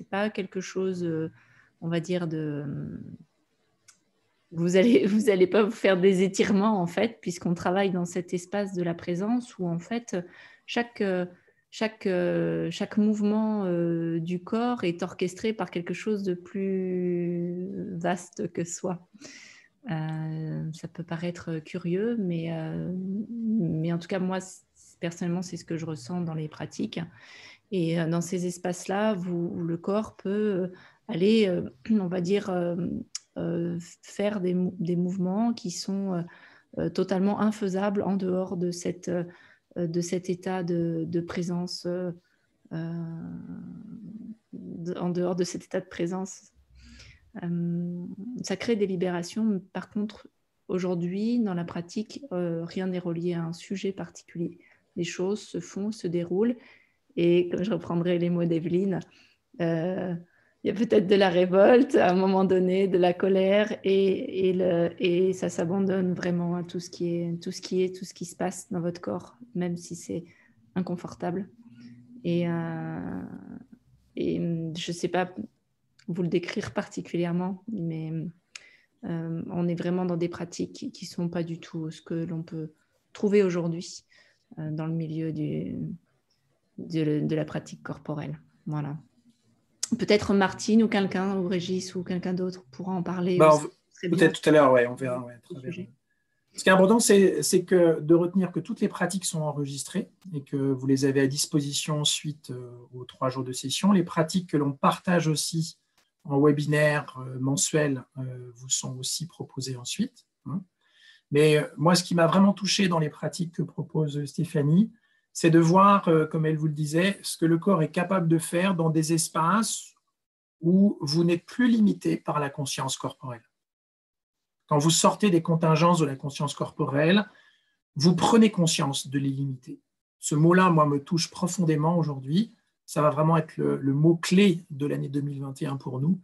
pas quelque chose, on va dire, vous allez pas vous faire des étirements, en fait, puisqu'on travaille dans cet espace de la présence où, en fait, chaque mouvement du corps est orchestré par quelque chose de plus vaste que soi. Ça peut paraître curieux, mais en tout cas, moi, personnellement, c'est ce que je ressens dans les pratiques. Et dans ces espaces-là, le corps peut aller, on va dire, faire des mouvements qui sont totalement infaisables en dehors de cet état de présence, en dehors de cet état de présence. Ça crée des libérations. Par contre, aujourd'hui, dans la pratique, rien n'est relié à un sujet particulier. Les choses se font, se déroulent. Et comme je reprendrai les mots d'Evelyne, il y a peut-être de la révolte à un moment donné, de la colère, et ça s'abandonne vraiment à tout ce qui se passe dans votre corps, même si c'est inconfortable. Et je ne sais pas vous le décrire particulièrement, mais on est vraiment dans des pratiques qui ne sont pas du tout ce que l'on peut trouver aujourd'hui dans le milieu de la pratique corporelle. Voilà. Peut-être Martine ou quelqu'un, ou Régis ou quelqu'un d'autre pourra en parler. Peut-être tout à l'heure, on verra. Ce qui est important, c'est de retenir que toutes les pratiques sont enregistrées et que vous les avez à disposition suite aux 3 jours de session. Les pratiques que l'on partage aussi en webinaire mensuel vous sont aussi proposées ensuite. Mais moi, ce qui m'a vraiment touché dans les pratiques que propose Stéphanie, c'est de voir, comme elle vous le disait, ce que le corps est capable de faire dans des espaces où vous n'êtes plus limité par la conscience corporelle. Quand vous sortez des contingences de la conscience corporelle, vous prenez conscience de l'illimité. Ce mot-là, moi, me touche profondément aujourd'hui. Ça va vraiment être le mot-clé de l'année 2021 pour nous.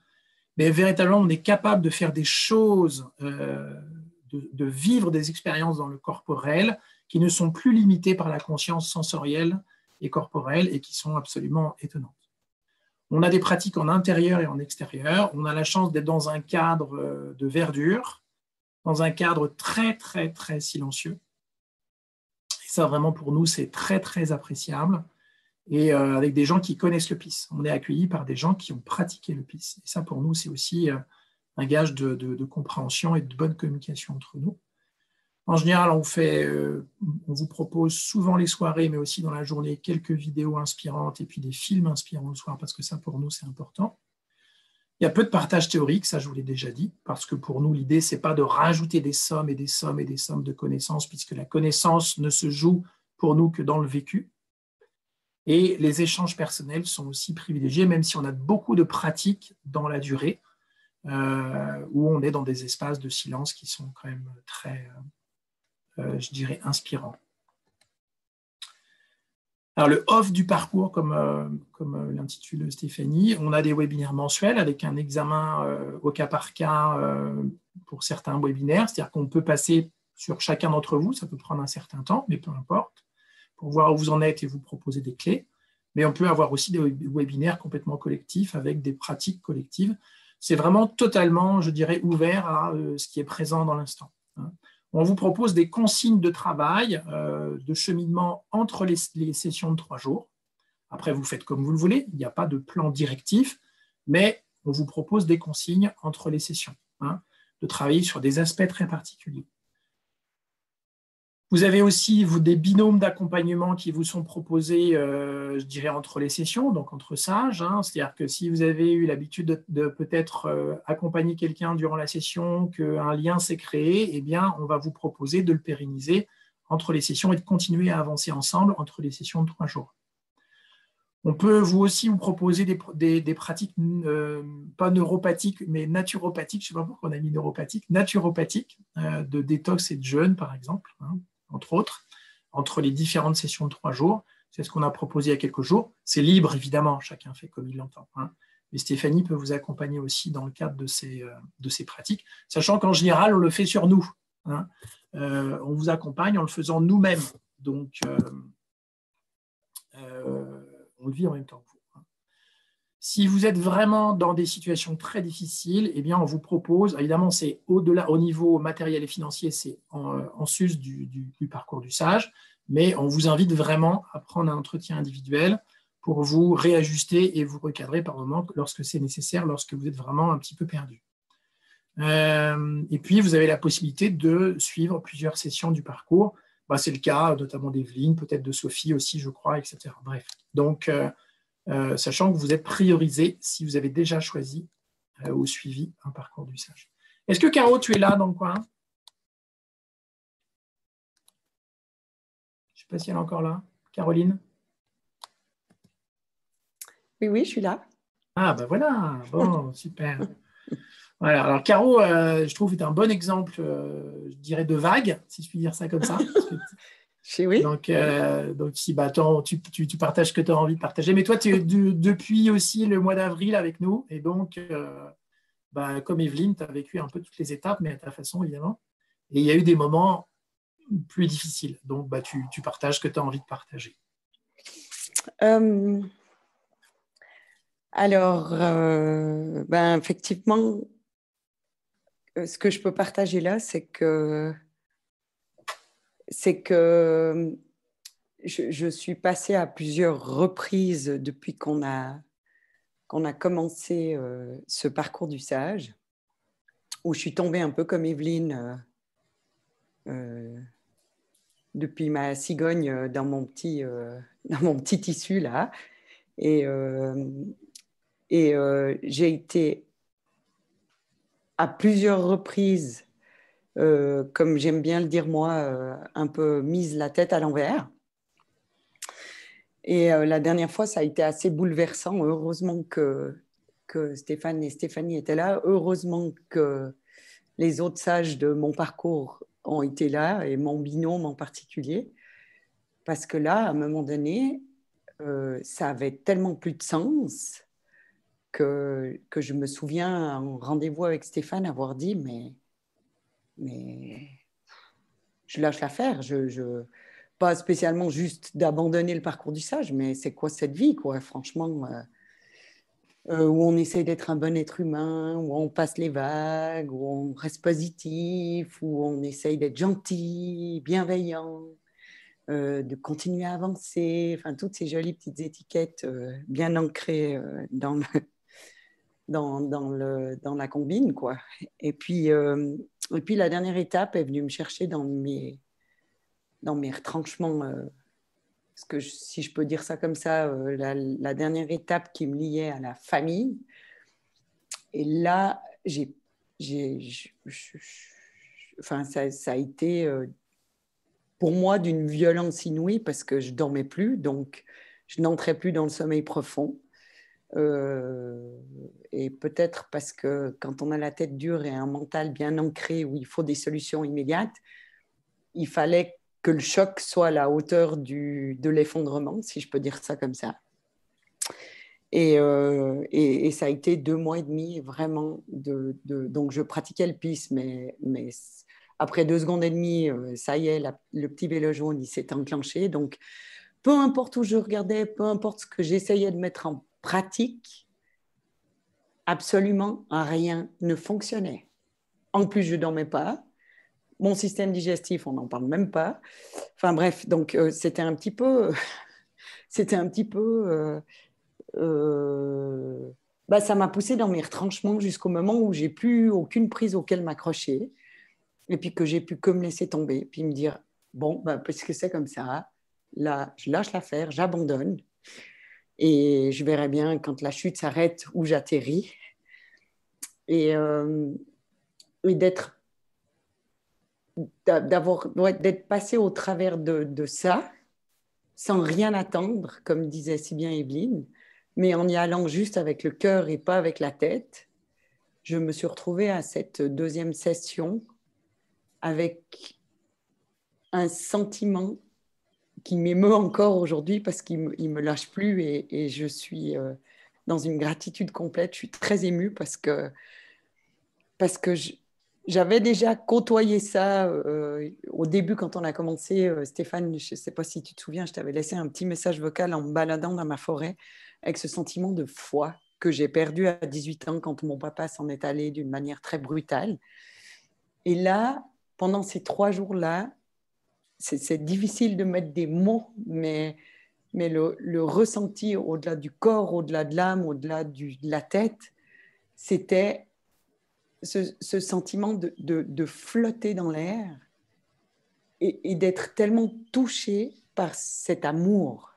Mais véritablement, on est capable de faire des choses, de vivre des expériences dans le corporel qui ne sont plus limitées par la conscience sensorielle et corporelle et qui sont absolument étonnantes. On a des pratiques en intérieur et en extérieur. On a la chance d'être dans un cadre de verdure, dans un cadre très, très, très silencieux. Et ça, vraiment, pour nous, c'est très, très appréciable. Et avec des gens qui connaissent le PIS. On est accueillis par des gens qui ont pratiqué le PIS. Et ça, pour nous, c'est aussi un gage de compréhension et de bonne communication entre nous. En général, on vous propose souvent les soirées, mais aussi dans la journée, quelques vidéos inspirantes et puis des films inspirants le soir, parce que ça, pour nous, c'est important. Il y a peu de partage théorique, ça je vous l'ai déjà dit, parce que pour nous, l'idée, ce n'est pas de rajouter des sommes et des sommes et des sommes de connaissances, puisque la connaissance ne se joue pour nous que dans le vécu. Et les échanges personnels sont aussi privilégiés, même si on a beaucoup de pratiques dans la durée, où on est dans des espaces de silence qui sont quand même très, je dirais, inspirants. Alors, le off du parcours, comme l'intitule Stéphanie, on a des webinaires mensuels avec un examen au cas par cas pour certains webinaires. C'est-à-dire qu'on peut passer sur chacun d'entre vous, ça peut prendre un certain temps, mais peu importe, pour voir où vous en êtes et vous proposer des clés. Mais on peut avoir aussi des webinaires complètement collectifs avec des pratiques collectives. C'est vraiment totalement, je dirais, ouvert à ce qui est présent dans l'instant. On vous propose des consignes de travail, de cheminement entre les sessions de 3 jours. Après, vous faites comme vous le voulez, il n'y a pas de plan directif, mais on vous propose des consignes entre les sessions, de travailler sur des aspects très particuliers. Vous avez aussi des binômes d'accompagnement qui vous sont proposés, je dirais, entre les sessions, donc entre sages. C'est-à-dire que si vous avez eu l'habitude de peut-être accompagner quelqu'un durant la session, qu'un lien s'est créé, eh bien, on va vous proposer de le pérenniser entre les sessions et de continuer à avancer ensemble entre les sessions de 3 jours. On peut aussi vous proposer des pratiques, pas neuropathiques, mais naturopathiques, je ne sais pas pourquoi on a mis neuropathiques, naturopathiques, de détox et de jeûne, par exemple, entre autres, entre les différentes sessions de 3 jours. C'est ce qu'on a proposé il y a quelques jours. C'est libre, évidemment, chacun fait comme il l'entend. Mais Stéphanie peut vous accompagner aussi dans le cadre de ces pratiques, sachant qu'en général, on le fait sur nous. On vous accompagne en le faisant nous-mêmes. Donc, on le vit en même temps que vous. Si vous êtes vraiment dans des situations très difficiles, eh bien, on vous propose, évidemment, c'est au-delà, au niveau matériel et financier, c'est en sus du parcours du sage, mais on vous invite vraiment à prendre un entretien individuel pour vous réajuster et vous recadrer par moment lorsque c'est nécessaire, lorsque vous êtes vraiment un petit peu perdu. Et puis, vous avez la possibilité de suivre plusieurs sessions du parcours. C'est le cas notamment d'Evelyne, peut-être de Sophie aussi, je crois, etc. Bref, donc, sachant que vous êtes priorisé si vous avez déjà choisi ou suivi un parcours du sage. Est-ce que Caro, tu es là dans le coin? Je ne sais pas si elle est encore là. Caroline? Oui, je suis là. Ah, ben voilà, bon, super. Voilà, alors Caro, je trouve, est un bon exemple, je dirais, de vague, si je puis dire ça comme ça. Oui. Donc si tu partages ce que tu as envie de partager. Mais toi, tu es depuis aussi le mois d'avril avec nous. Et donc, comme Evelyne, tu as vécu un peu toutes les étapes, mais à ta façon, évidemment. Et il y a eu des moments plus difficiles. Donc, tu partages ce que tu as envie de partager. Alors, effectivement, ce que je peux partager là, c'est que je suis passée à plusieurs reprises depuis qu'on a commencé ce parcours du sage, où je suis tombée un peu comme Evelyne depuis ma cigogne dans mon petit tissu là. Et j'ai été à plusieurs reprises, comme j'aime bien le dire moi, un peu mise la tête à l'envers. Et la dernière fois, ça a été assez bouleversant. Heureusement que Stéphane et Stéphanie étaient là. Heureusement que les autres sages de mon parcours ont été là, et mon binôme en particulier. Parce que là, à un moment donné, ça avait tellement plus de sens que je me souviens en rendez-vous avec Stéphane avoir dit mais je lâche l'affaire, pas spécialement juste d'abandonner le parcours du sage, mais c'est quoi cette vie, quoi, franchement, où on essaie d'être un bon être humain, où on passe les vagues, où on reste positif, où on essaye d'être gentil, bienveillant, de continuer à avancer, enfin toutes ces jolies petites étiquettes bien ancrées dans la combine, quoi. Et puis la dernière étape est venue me chercher dans mes retranchements, si je peux dire ça comme ça, la dernière étape qui me liait à la famille. là, enfin, ça a été pour moi d'une violence inouïe parce que je ne dormais plus, donc je n'entrais plus dans le sommeil profond. Et peut-être parce que quand on a la tête dure et un mental bien ancré où il faut des solutions immédiates, il fallait que le choc soit à la hauteur de l'effondrement, si je peux dire ça comme ça. Et ça a été 2 mois et demi vraiment donc je pratiquais le PIS, mais après 2 secondes et demie, ça y est, le petit vélo jaune il s'est enclenché. Donc peu importe où je regardais, peu importe ce que j'essayais de mettre en pratique, absolument rien ne fonctionnait. En plus, je ne dormais pas. Mon système digestif, on n'en parle même pas. Enfin bref, donc c'était un petit peu... ça m'a poussé dans mes retranchements jusqu'au moment où j'ai plus aucune prise auquel m'accrocher et puis que j'ai pu que me laisser tomber, puis me dire, bon, puisque c'est comme ça, là, je lâche l'affaire, j'abandonne. Et je verrai bien quand la chute s'arrête où j'atterris. Et d'être passé au travers de ça, sans rien attendre, comme disait si bien Evelyne, mais en y allant juste avec le cœur et pas avec la tête. Je me suis retrouvée à cette 2e session avec un sentiment qui m'émeut encore aujourd'hui parce qu'il ne me lâche plus et je suis dans une gratitude complète. Je suis très émue parce que j'avais déjà côtoyé ça au début quand on a commencé. Stéphane, je ne sais pas si tu te souviens, je t'avais laissé un petit message vocal en me baladant dans ma forêt avec ce sentiment de foi que j'ai perdu à 18 ans quand mon papa s'en est allé d'une manière très brutale. Et là, pendant ces 3 jours-là, c'est difficile de mettre des mots, mais le ressenti au-delà du corps, au-delà de l'âme, au-delà de la tête, c'était ce sentiment de flotter dans l'air et d'être tellement touché par cet amour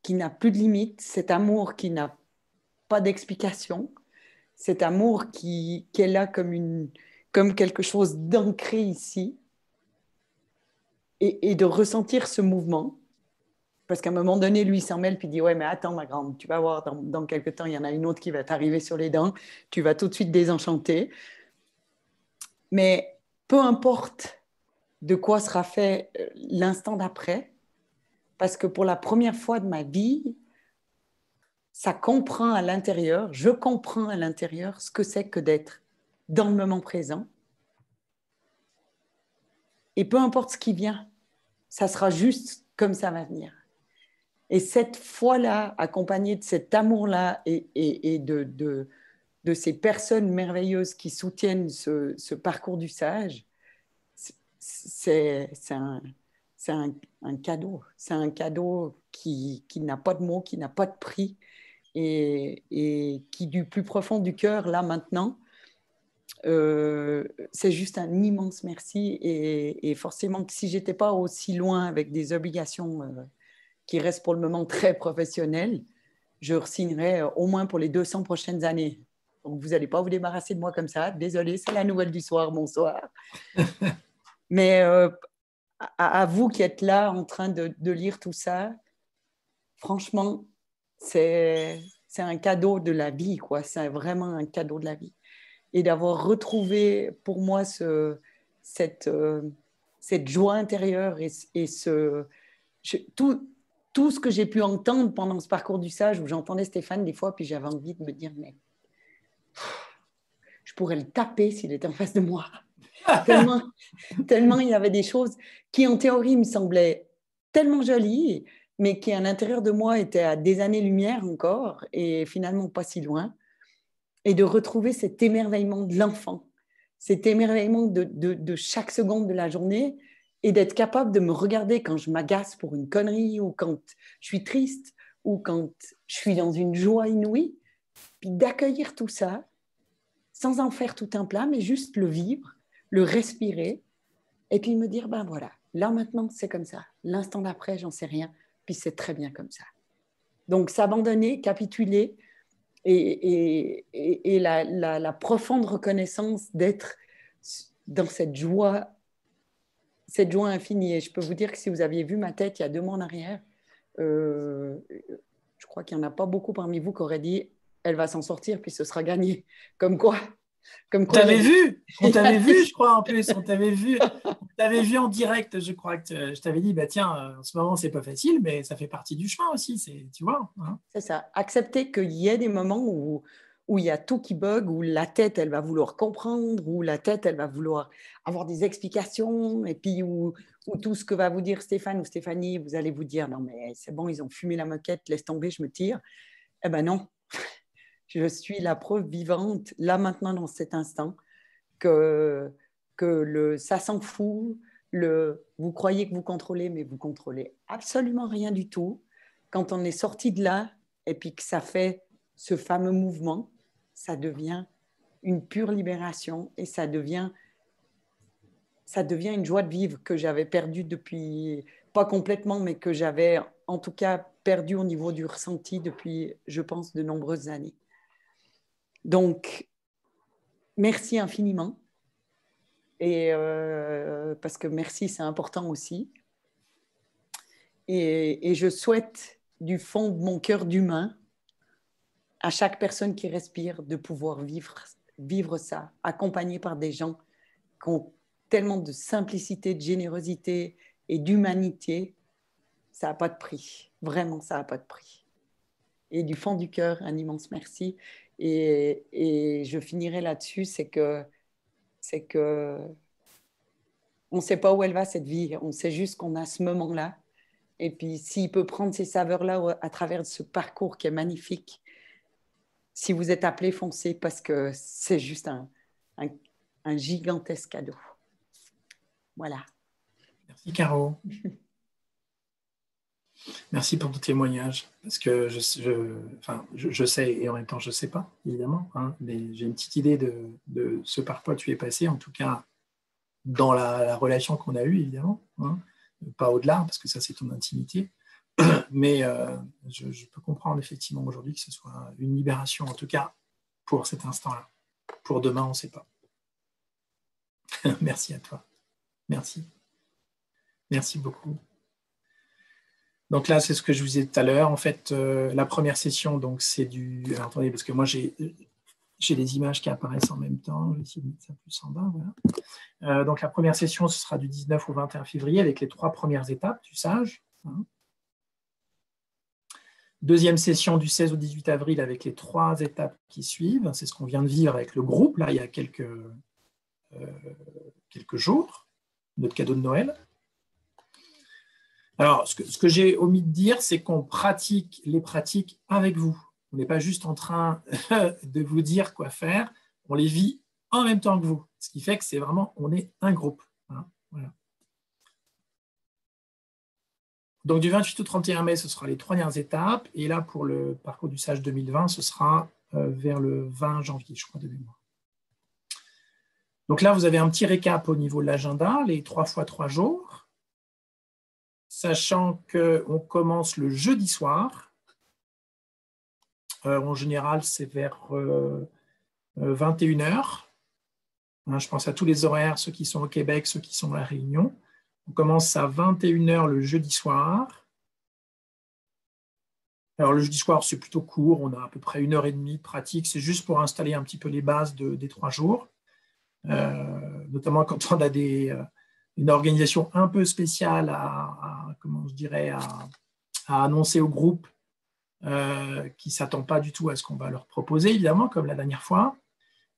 qui n'a plus de limite, cet amour qui n'a pas d'explication, cet amour qui est là comme quelque chose d'ancré ici, et de ressentir ce mouvement. Parce qu'à un moment donné, lui, il s'en mêle puis il dit « Ouais, mais attends, ma grande, tu vas voir, dans quelques temps, il y en a une autre qui va t'arriver sur les dents, tu vas tout de suite désenchanter. » Mais peu importe de quoi sera fait l'instant d'après, parce que pour la première fois de ma vie, ça comprend à l'intérieur, je comprends à l'intérieur ce que c'est que d'être dans le moment présent. Et peu importe ce qui vient, ça sera juste comme ça va venir. Et cette foi-là, accompagnée de cet amour-là et de ces personnes merveilleuses qui soutiennent ce parcours du sage, c'est un cadeau. C'est un cadeau qui n'a pas de mots, qui n'a pas de prix et qui, du plus profond du cœur, là, maintenant, c'est juste un immense merci. Et forcément, que si je n'étais pas aussi loin avec des obligations qui restent pour le moment très professionnelles, je re-signerais au moins pour les 200 prochaines années. Donc, vous n'allez pas vous débarrasser de moi comme ça. Désolée, c'est la nouvelle du soir, bonsoir. Mais à vous qui êtes là en train de lire tout ça, franchement, c'est un cadeau de la vie, quoi. C'est vraiment un cadeau de la vie. Et d'avoir retrouvé pour moi cette joie intérieure et tout ce que j'ai pu entendre pendant ce parcours du sage, où j'entendais Stéphane des fois, puis j'avais envie de me dire, mais je pourrais le taper s'il était en face de moi. tellement il y avait des choses qui, en théorie, me semblaient tellement jolies, mais qui, à l'intérieur de moi, étaient à des années-lumière encore, et finalement pas si loin. Et de retrouver cet émerveillement de l'enfant, cet émerveillement de chaque seconde de la journée, et d'être capable de me regarder quand je m'agace pour une connerie, ou quand je suis triste, ou quand je suis dans une joie inouïe, puis d'accueillir tout ça, sans en faire tout un plat, mais juste le vivre, le respirer, et puis me dire, ben voilà, là maintenant c'est comme ça, l'instant d'après j'en sais rien, puis c'est très bien comme ça. Donc s'abandonner, capituler, et la profonde reconnaissance d'être dans cette joie infinie. Et je peux vous dire que si vous aviez vu ma tête il y a 2 mois en arrière, je crois qu'il n'y en a pas beaucoup parmi vous qui auraient dit elle va s'en sortir puis ce sera gagné. Comme quoi. On t'avait vu, je crois, en plus. On t'avait vu en direct, je crois que je t'avais dit, bah tiens, en ce moment, c'est pas facile, mais ça fait partie du chemin aussi, tu vois. Hein. C'est ça. Accepter qu'il y ait des moments où il y a tout qui bug, où la tête, elle va vouloir comprendre, où la tête, elle va vouloir avoir des explications, et puis où tout ce que va vous dire Stéphane ou Stéphanie, vous allez vous dire, non mais c'est bon, ils ont fumé la moquette, laisse tomber, je me tire. Eh ben non. Je suis la preuve vivante, là maintenant, dans cet instant, que ça s'en fout. Vous croyez que vous contrôlez, mais vous contrôlez absolument rien du tout. Quand on est sorti de là, et puis que ça fait ce fameux mouvement, ça devient une pure libération et ça devient une joie de vivre que j'avais perdue depuis, pas complètement, mais que j'avais en tout cas perdue au niveau du ressenti depuis, je pense, de nombreuses années. Donc, merci infiniment. Et parce que merci, c'est important aussi. Et je souhaite du fond de mon cœur d'humain à chaque personne qui respire de pouvoir vivre ça, accompagné par des gens qui ont tellement de simplicité, de générosité et d'humanité. Ça n'a pas de prix. Vraiment, ça n'a pas de prix. Et du fond du cœur, un immense merci. Et je finirai là-dessus, c'est que on ne sait pas où elle va, cette vie. On sait juste qu'on a ce moment-là. Et puis, s'il peut prendre ces saveurs-là à travers ce parcours qui est magnifique, si vous êtes appelé, foncez, parce que c'est juste un gigantesque cadeau. Voilà. Merci, Caro. Merci pour ton témoignage, parce que je sais, et en même temps je ne sais pas, évidemment, hein, mais j'ai une petite idée de ce par quoi tu es passé, en tout cas dans la relation qu'on a eue, évidemment, hein, pas au-delà, parce que ça c'est ton intimité, mais je peux comprendre effectivement aujourd'hui que ce soit une libération, en tout cas pour cet instant-là. Pour demain, on ne sait pas. Merci à toi. Merci. Merci beaucoup. Donc là, c'est ce que je vous disais tout à l'heure. En fait, la première session, donc c'est du... Alors, attendez, parce que moi, j'ai des images qui apparaissent en même temps. Je vais essayer de mettre ça plus en bas. Voilà. Donc la première session, ce sera du 19 au 21 février avec les 3 premières étapes du sage. Hein. Deuxième session du 16 au 18 avril avec les 3 étapes qui suivent. C'est ce qu'on vient de vivre avec le groupe, là, il y a quelques jours, notre cadeau de Noël. Alors, ce que j'ai omis de dire, c'est qu'on pratique les pratiques avec vous. On n'est pas juste en train de vous dire quoi faire, on les vit en même temps que vous. Ce qui fait que c'est vraiment, on est un groupe. Hein, voilà. Donc, du 28 au 31 mai, ce sera les 3 dernières étapes. Et là, pour le parcours du sage 2020, ce sera vers le 20 janvier, je crois, de mémoire. Donc là, vous avez un petit récap au niveau de l'agenda, les 3 fois 3 jours. Sachant qu'on commence le jeudi soir. En général, c'est vers 21h. Je pense à tous les horaires, ceux qui sont au Québec, ceux qui sont à La Réunion. On commence à 21h le jeudi soir. Alors, le jeudi soir, c'est plutôt court. On a à peu près 1h30 de pratique. C'est juste pour installer un petit peu les bases des 3 jours. Notamment quand on a une organisation un peu spéciale à annoncer au groupe qui ne s'attend pas du tout à ce qu'on va leur proposer, évidemment, comme la dernière fois.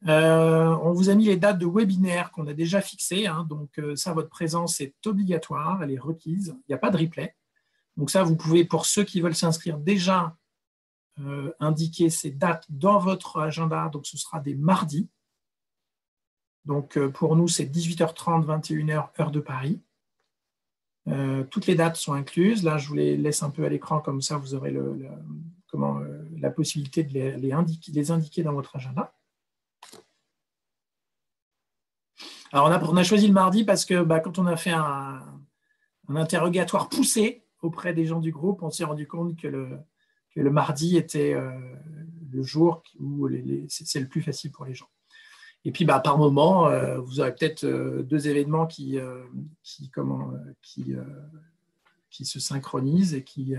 On vous a mis les dates de webinaire qu'on a déjà fixées. Hein, donc, ça, votre présence est obligatoire, elle est requise. Il n'y a pas de replay. Donc, ça, vous pouvez, pour ceux qui veulent s'inscrire, déjà indiquer ces dates dans votre agenda. Donc, ce sera des mardis. Donc, pour nous, c'est 18h30, 21h, heure de Paris. Toutes les dates sont incluses. Là, je vous les laisse un peu à l'écran, comme ça, vous aurez la possibilité de les indiquer dans votre agenda. Alors, on a choisi le mardi parce que quand on a fait un interrogatoire poussé auprès des gens du groupe, on s'est rendu compte que le mardi était le jour où c'est le plus facile pour les gens. Et puis, par moment, vous aurez peut-être 2 événements qui se synchronisent et qui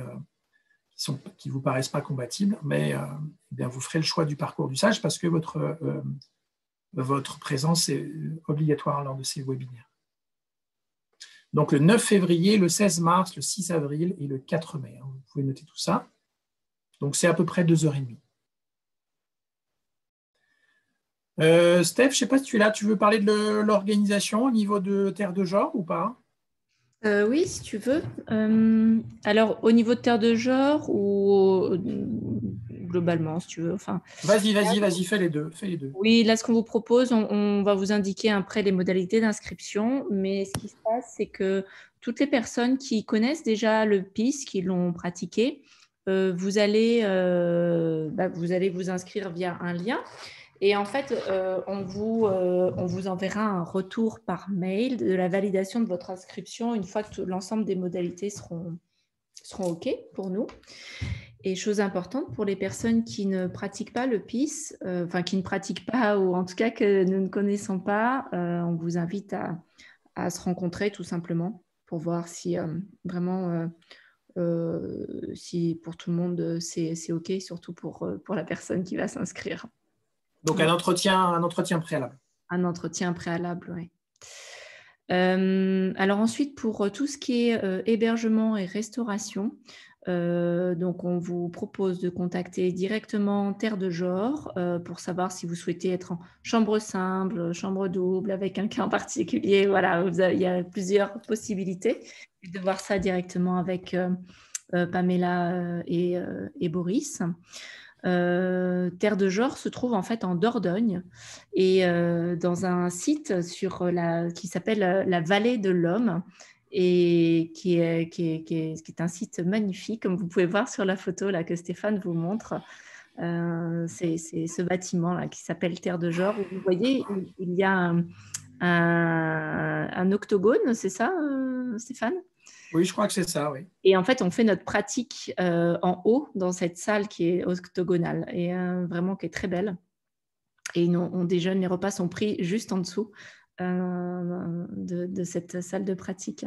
vous paraissent pas compatibles, mais eh bien, vous ferez le choix du parcours du sage parce que votre présence est obligatoire lors de ces webinaires. Donc, le 9 février, le 16 mars, le 6 avril et le 4 mai. Vous pouvez noter tout ça. Donc, c'est à peu près 2h30. Steph, je ne sais pas si tu es là, tu veux parler de l'organisation au niveau de Terre de Genre ou pas? Oui, si tu veux. Alors, au niveau de Terre de Genre ou globalement, si tu veux. Enfin, vas-y, fais les deux. Oui, là, ce qu'on vous propose, on va vous indiquer après les modalités d'inscription, mais ce qui se passe, c'est que toutes les personnes qui connaissent déjà le PIS, qui l'ont pratiqué, vous allez vous inscrire via un lien. Et en fait, on vous enverra un retour par mail de la validation de votre inscription une fois que l'ensemble des modalités seront OK pour nous. Et chose importante pour les personnes qui ne pratiquent pas le PIS, qui ne pratiquent pas ou en tout cas que nous ne connaissons pas, on vous invite à se rencontrer tout simplement pour voir si vraiment, si pour tout le monde c'est OK, surtout pour la personne qui va s'inscrire. Donc, un entretien préalable. Un entretien préalable, oui. Alors ensuite, pour tout ce qui est hébergement et restauration, donc on vous propose de contacter directement Terre de Genre pour savoir si vous souhaitez être en chambre simple, chambre double, avec quelqu'un en particulier. Voilà, il y a plusieurs possibilités. De voir ça directement avec Pamela et Boris. Terre de Genre se trouve en fait en Dordogne et dans un site qui s'appelle la Vallée de l'Homme et qui est un site magnifique, comme vous pouvez voir sur la photo là, que Stéphane vous montre. C'est ce bâtiment là qui s'appelle Terre de Genre. Vous voyez, il y a un octogone, c'est ça, Stéphane? Oui, je crois que c'est ça, oui. Et en fait, on fait notre pratique en haut dans cette salle qui est octogonale et vraiment qui est très belle. Et on déjeune, les repas sont pris juste en dessous de cette salle de pratique.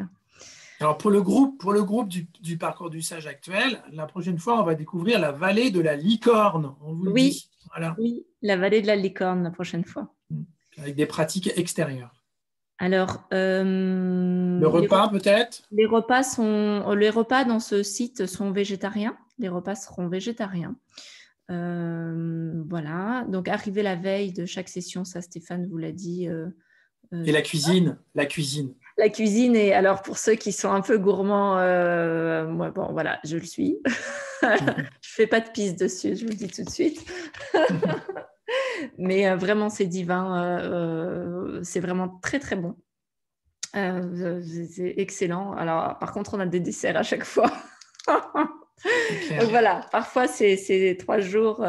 Alors, pour le groupe du parcours du sage actuel, la prochaine fois, on va découvrir la vallée de la licorne. On vous le dit. Voilà. Oui, la vallée de la licorne la prochaine fois. Avec des pratiques extérieures. Alors, le repas peut-être? Les repas dans ce site sont végétariens. Les repas seront végétariens. Voilà. Donc, arriver la veille de chaque session, ça Stéphane vous l'a dit. Et la cuisine. La cuisine, et alors pour ceux qui sont un peu gourmands, moi, bon, voilà, je le suis. Je ne fais pas de pisse dessus, je vous le dis tout de suite. Mais vraiment, c'est divin. C'est vraiment très, très bon. C'est excellent. Alors, par contre, on a des desserts à chaque fois. Donc voilà, parfois, c'est 3 jours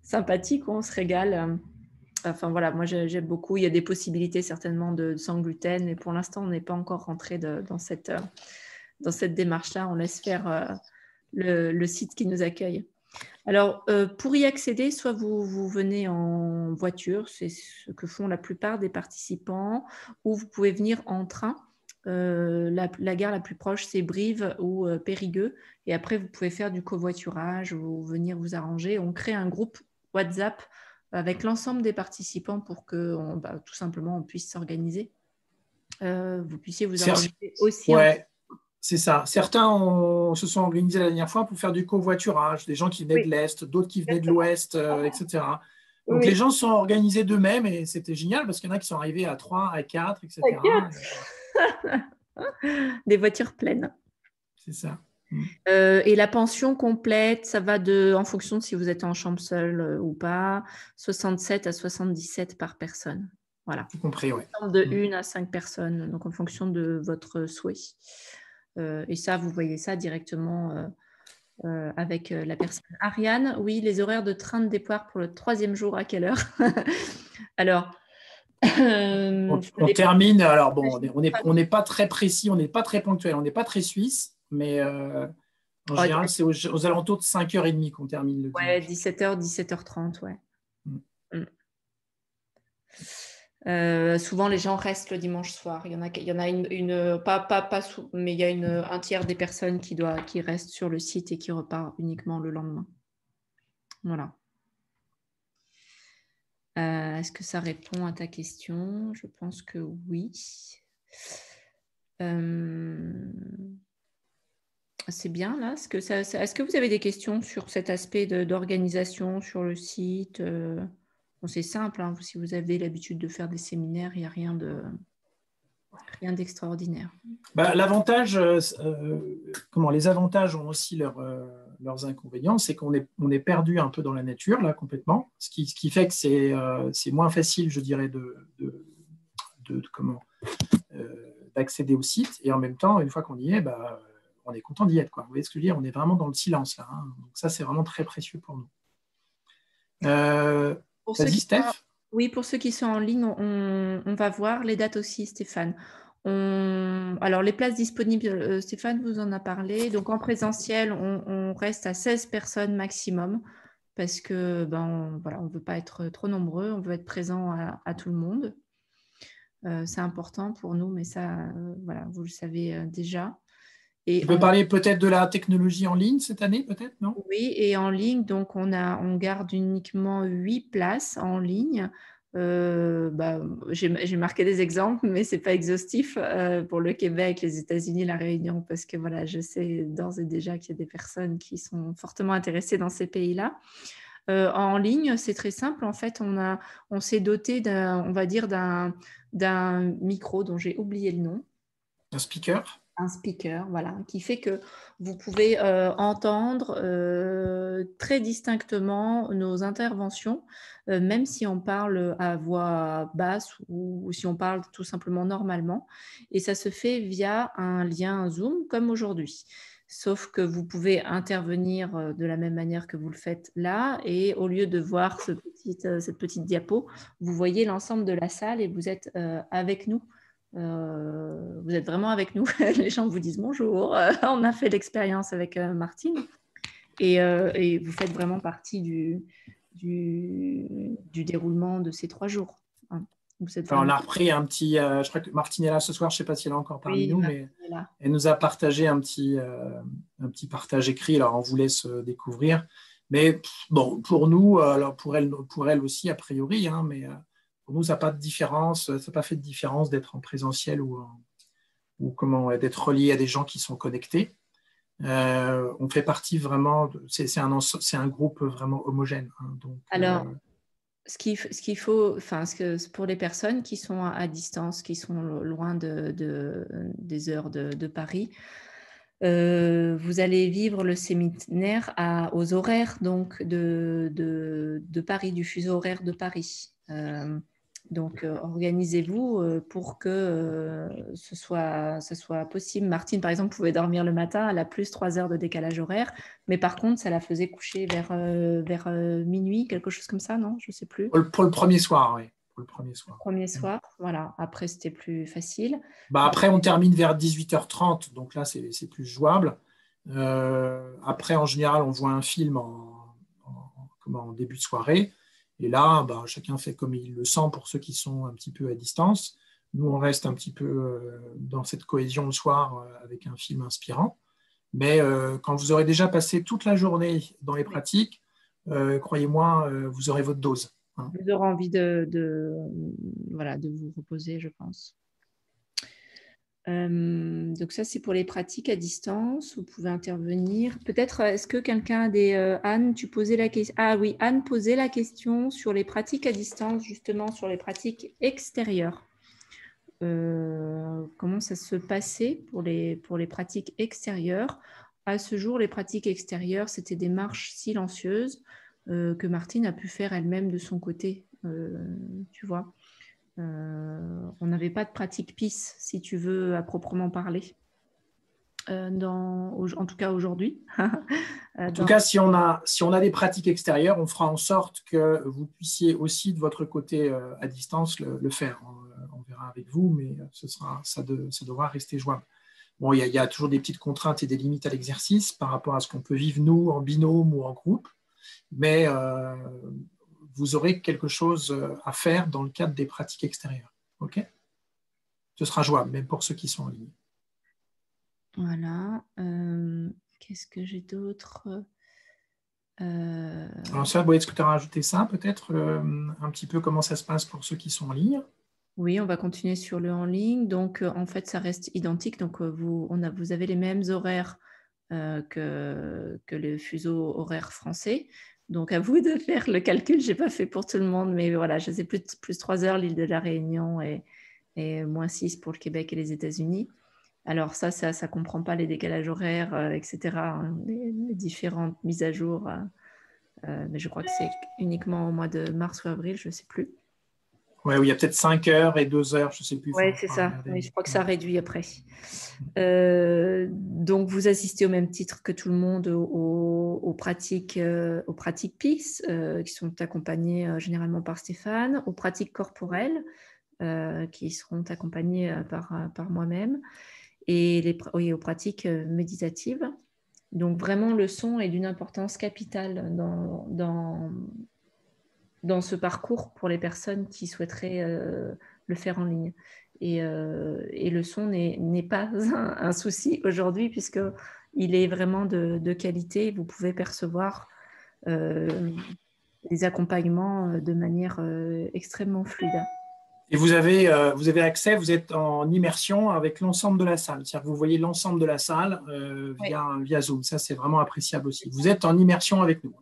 sympathiques où on se régale. Enfin voilà, moi j'aime beaucoup. Il y a des possibilités certainement sans gluten, mais pour l'instant, on n'est pas encore rentré dans cette démarche-là. On laisse faire le site qui nous accueille. Alors, pour y accéder, soit vous venez en voiture, c'est ce que font la plupart des participants, ou vous pouvez venir en train. La gare la plus proche, c'est Brive ou Périgueux. Et après, vous pouvez faire du covoiturage ou venir vous arranger. On crée un groupe WhatsApp avec l'ensemble des participants pour que tout simplement on puisse s'organiser. Vous puissiez vous organiser aussi. Ouais, c'est ça. Certains se sont organisés la dernière fois pour faire du covoiturage, des gens qui venaient de l'Est, d'autres qui venaient de l'Ouest, etc. Donc les gens se sont organisés d'eux-mêmes et c'était génial parce qu'il y en a qui sont arrivés à 3, à 4, etc. Des voitures pleines. C'est ça. Et la pension complète, ça va en fonction de si vous êtes en chambre seule ou pas, 67 à 77 par personne. Voilà. Tout compris, oui. De 1 à 5 personnes, donc en fonction de votre souhait. Et ça, vous voyez ça directement avec la personne. Ariane, oui, les horaires de train de départ pour le 3e jour, à quelle heure? Alors, on termine. Alors bon, on n'est pas très précis, on n'est pas très ponctuel, on n'est pas très suisse, mais En général, c'est aux alentours de 5h30 qu'on termine le Ouais, dimanche. 17h, 17h30, ouais. Mm. Souvent, les gens restent le dimanche soir. Il y en a mais il y a un tiers des personnes qui restent sur le site et qui repart uniquement le lendemain. Voilà. Est-ce que ça répond à ta question? Je pense que oui. C'est bien là. Est-ce que vous avez des questions sur cet aspect d'organisation sur le site? Bon, c'est simple, hein. Si vous avez l'habitude de faire des séminaires, il n'y a rien d'extraordinaire. L'avantage, les avantages ont aussi leurs inconvénients, c'est qu'on est perdu un peu dans la nature, là, complètement, ce qui fait que c'est moins facile, je dirais, d'accéder au site, et en même temps, une fois qu'on y est, on est content d'y être, quoi. Vous voyez ce que je veux dire? On est vraiment dans le silence, là, hein. Donc ça, c'est vraiment très précieux pour nous. Vas-y, Steph. Oui, pour ceux qui sont en ligne, on va voir les dates aussi, Stéphane. Alors, les places disponibles, Stéphane vous en a parlé. Donc, en présentiel, on reste à 16 personnes maximum parce que on ne veut pas être trop nombreux, on veut être présent à tout le monde. C'est important pour nous, mais ça, vous le savez déjà. Et tu peux parler peut-être de la technologie en ligne cette année, peut-être, non? Oui, et en ligne, donc on garde uniquement 8 places en ligne. J'ai marqué des exemples, mais ce n'est pas exhaustif pour le Québec, les États-Unis, la Réunion, parce que je sais d'ores et déjà qu'il y a des personnes qui sont fortement intéressées dans ces pays-là. En ligne, c'est très simple. En fait, on s'est doté d'un micro dont j'ai oublié le nom. Un speaker. Un speaker, voilà, qui fait que vous pouvez entendre très distinctement nos interventions, même si on parle à voix basse ou si on parle tout simplement normalement. Et ça se fait via un lien Zoom comme aujourd'hui. Sauf que vous pouvez intervenir de la même manière que vous le faites là. Et au lieu de voir cette petite diapo, vous voyez l'ensemble de la salle et vous êtes avec nous. Vous êtes vraiment avec nous. Les gens vous disent bonjour. On a fait l'expérience avec Martine et vous faites vraiment partie du déroulement de ces 3 jours. Hein. On a repris un petit. Je crois que Martine est là ce soir. Je ne sais pas si elle est encore parmi nous, mais elle nous a partagé un petit partage écrit. Alors on vous laisse découvrir. Mais bon, pour nous, alors pour elle aussi a priori, hein, mais pour nous, ça n'a pas de différence, ça n'a pas fait de différence d'être en présentiel ou d'être relié à des gens qui sont connectés. On fait partie vraiment, c'est un groupe vraiment homogène. Hein, donc, alors, ce qu'il faut, pour les personnes qui sont à distance, qui sont loin des heures de Paris, vous allez vivre le séminaire aux horaires donc de Paris, du fuseau horaire de Paris. Donc, organisez-vous pour que ce soit possible. Martine, par exemple, pouvait dormir le matin. Elle a plus 3 heures de décalage horaire. Mais par contre, ça la faisait coucher vers minuit, quelque chose comme ça, non? Je ne sais plus. Pour le premier soir, oui. Pour le premier soir. Voilà. Après, c'était plus facile. Après, on termine vers 18h30. Donc là, c'est plus jouable. Après, en général, on voit un film en début de soirée. Et là, chacun fait comme il le sent pour ceux qui sont un petit peu à distance. Nous, on reste un petit peu dans cette cohésion le soir avec un film inspirant. Mais quand vous aurez déjà passé toute la journée dans les pratiques, croyez-moi, vous aurez votre dose. Hein. Vous aurez envie de vous reposer, je pense. Donc ça, c'est pour les pratiques à distance. Vous pouvez intervenir. Peut-être, est-ce que quelqu'un a des... Anne, tu posais la question. Ah oui, Anne posait la question sur les pratiques à distance, justement, sur les pratiques extérieures. Comment ça se passait pour les pratiques extérieures? À ce jour, les pratiques extérieures, c'était des marches silencieuses que Martine a pu faire elle-même de son côté, tu vois. On n'avait pas de pratique PIS, si tu veux, à proprement parler. En tout cas, aujourd'hui. En tout cas, si on a des pratiques extérieures, on fera en sorte que vous puissiez aussi, de votre côté, à distance, le faire. On verra avec vous, mais ça devra rester jouable. Bon, il y a toujours des petites contraintes et des limites à l'exercice par rapport à ce qu'on peut vivre nous en binôme ou en groupe, mais vous aurez quelque chose à faire dans le cadre des pratiques extérieures. OK ? Ce sera jouable, même pour ceux qui sont en ligne. Voilà. Qu'est-ce que j'ai d'autre? Alors ça, est-ce que tu as rajouté ça peut-être un petit peu comment ça se passe pour ceux qui sont en ligne? Oui, on va continuer sur le en ligne. Donc, en fait, ça reste identique. Donc, vous avez les mêmes horaires que le fuseau horaire français. Donc, à vous de faire le calcul. Je n'ai pas fait pour tout le monde, mais voilà, je sais plus 3 heures l'île de la Réunion et moins 6 pour le Québec et les États-Unis. Alors, ça ne comprend pas les décalages horaires, etc., hein, les différentes mises à jour. Mais je crois que c'est uniquement au mois de mars ou avril, je ne sais plus. Oui, il y a peut-être 5 heures et 2 heures, je ne sais plus. Oui, c'est ça. Oui, je crois que ça réduit après. Donc, vous assistez au même titre que tout le monde aux pratiques PIS, qui sont accompagnées généralement par Stéphane, aux pratiques corporelles, qui seront accompagnées par moi-même, et aux pratiques méditatives. Donc, vraiment, le son est d'une importance capitale dans ce parcours pour les personnes qui souhaiteraient le faire en ligne. Et le son n'est pas un souci aujourd'hui puisqu'il est vraiment de qualité. Vous pouvez percevoir les accompagnements de manière extrêmement fluide. Et vous avez accès, vous êtes en immersion avec l'ensemble de la salle. C'est-à-dire que vous voyez l'ensemble de la salle via Zoom. Ça, c'est vraiment appréciable aussi. Vous êtes en immersion avec nous.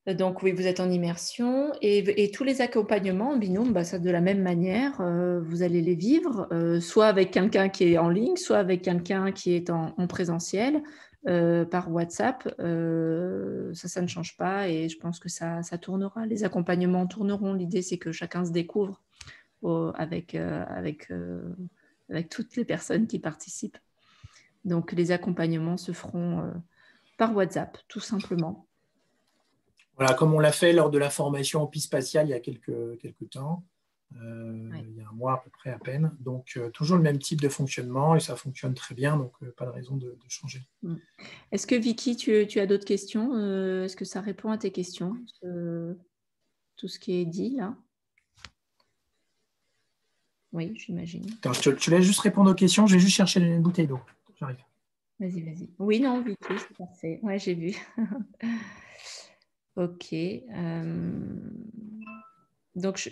Donc oui, vous êtes en immersion et tous les accompagnements en binôme, ça de la même manière, vous allez les vivre, soit avec quelqu'un qui est en ligne, soit avec quelqu'un qui est en présentiel, par WhatsApp. Ça ne change pas et je pense que ça tournera. Les accompagnements tourneront. L'idée, c'est que chacun se découvre avec toutes les personnes qui participent. Donc les accompagnements se feront par WhatsApp, tout simplement. Voilà, comme on l'a fait lors de la formation en PIS spatial il y a quelques temps, il y a un mois à peu près à peine. Donc, toujours le même type de fonctionnement et ça fonctionne très bien, donc pas de raison de changer. Est-ce que Vicky, tu as d'autres questions? Est-ce que ça répond à tes questions, tout ce qui est dit là? Oui, j'imagine. Je te laisse juste répondre aux questions, je vais juste chercher une bouteille d'eau. J'arrive. Vas-y. Oui, non, Vicky, c'est parfait. Ouais, j'ai vu. Ok. Donc,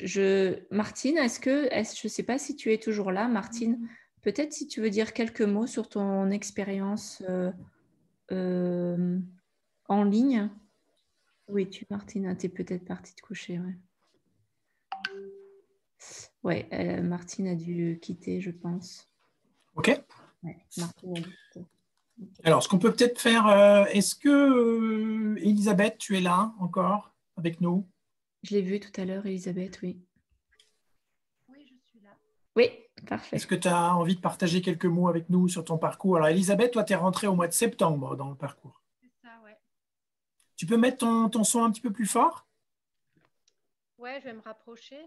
Martine, je ne sais pas si tu es toujours là, Martine. Peut-être si tu veux dire quelques mots sur ton expérience en ligne. Oui, Martine, tu es peut-être partie te coucher. Ouais, Martine a dû quitter, je pense. OK. Ouais, Martine a dû quitter. Okay. Alors, ce qu'on peut peut-être faire, est-ce que Elisabeth, tu es là encore avec nous? Je l'ai vue tout à l'heure, Elisabeth, oui. Oui, je suis là. Oui, parfait. Est-ce que tu as envie de partager quelques mots avec nous sur ton parcours? Alors, Elisabeth, toi, tu es rentrée au mois de septembre dans le parcours. C'est ça, ouais. Tu peux mettre ton son un petit peu plus fort? Ouais, je vais me rapprocher.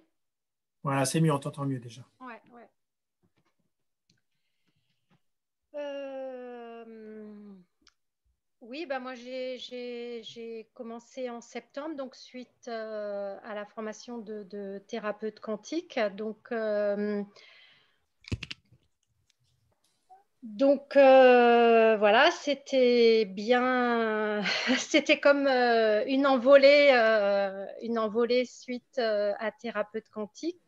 Voilà, c'est mieux, on t'entend mieux déjà. Ouais. Oui, moi j'ai commencé en septembre, donc suite à la formation de thérapeute quantique. Donc voilà, c'était bien, c'était comme une envolée suite à thérapeute quantique.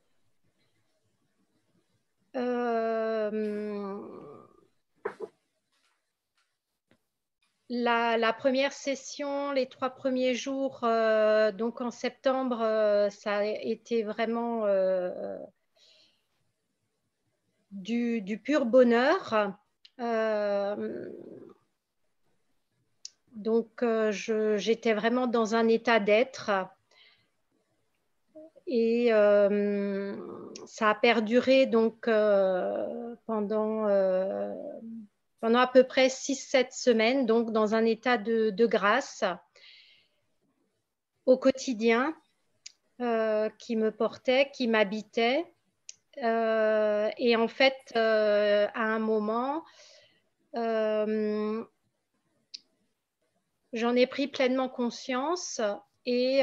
La première session, les 3 premiers jours, donc en septembre, ça a été vraiment du pur bonheur. Donc, j'étais vraiment dans un état d'être. Et ça a perduré donc pendant à peu près 6-7 semaines, donc dans un état de grâce au quotidien qui me portait, qui m'habitait. Et en fait, à un moment, j'en ai pris pleinement conscience et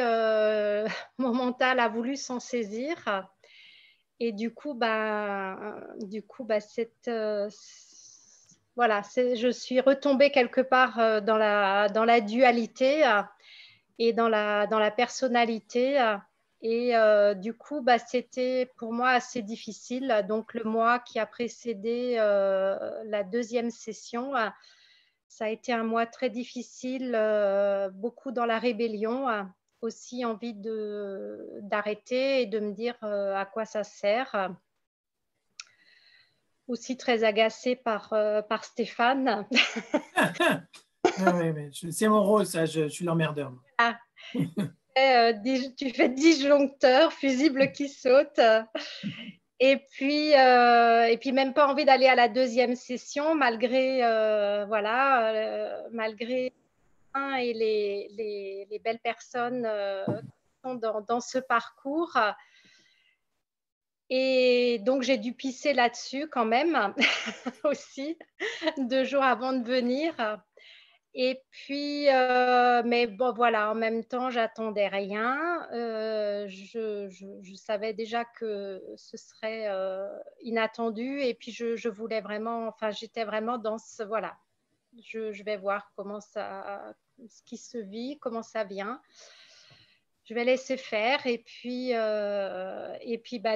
mon mental a voulu s'en saisir. Et du coup, voilà, je suis retombée quelque part dans la dualité et dans la personnalité. Et du coup, c'était pour moi assez difficile. Donc, le mois qui a précédé la deuxième session, ça a été un mois très difficile, beaucoup dans la rébellion, aussi envie d'arrêter et de me dire à quoi ça sert. Aussi très agacée par Stéphane. Ah ouais, c'est mon rôle, ça, je suis l'emmerdeur. Ah. Tu fais disjoncteur, fusible qui saute. Et puis même pas envie d'aller à la deuxième session, malgré malgré et les belles personnes qui sont dans ce parcours. Et donc, j'ai dû pisser là-dessus quand même, aussi, 2 jours avant de venir. Et puis, mais bon, voilà, en même temps, j'attendais rien. Je savais déjà que ce serait inattendu. Et puis, je voulais vraiment, enfin, j'étais vraiment dans ce, voilà, je vais voir ce qui se vit, comment ça vient. Je vais laisser faire. Et puis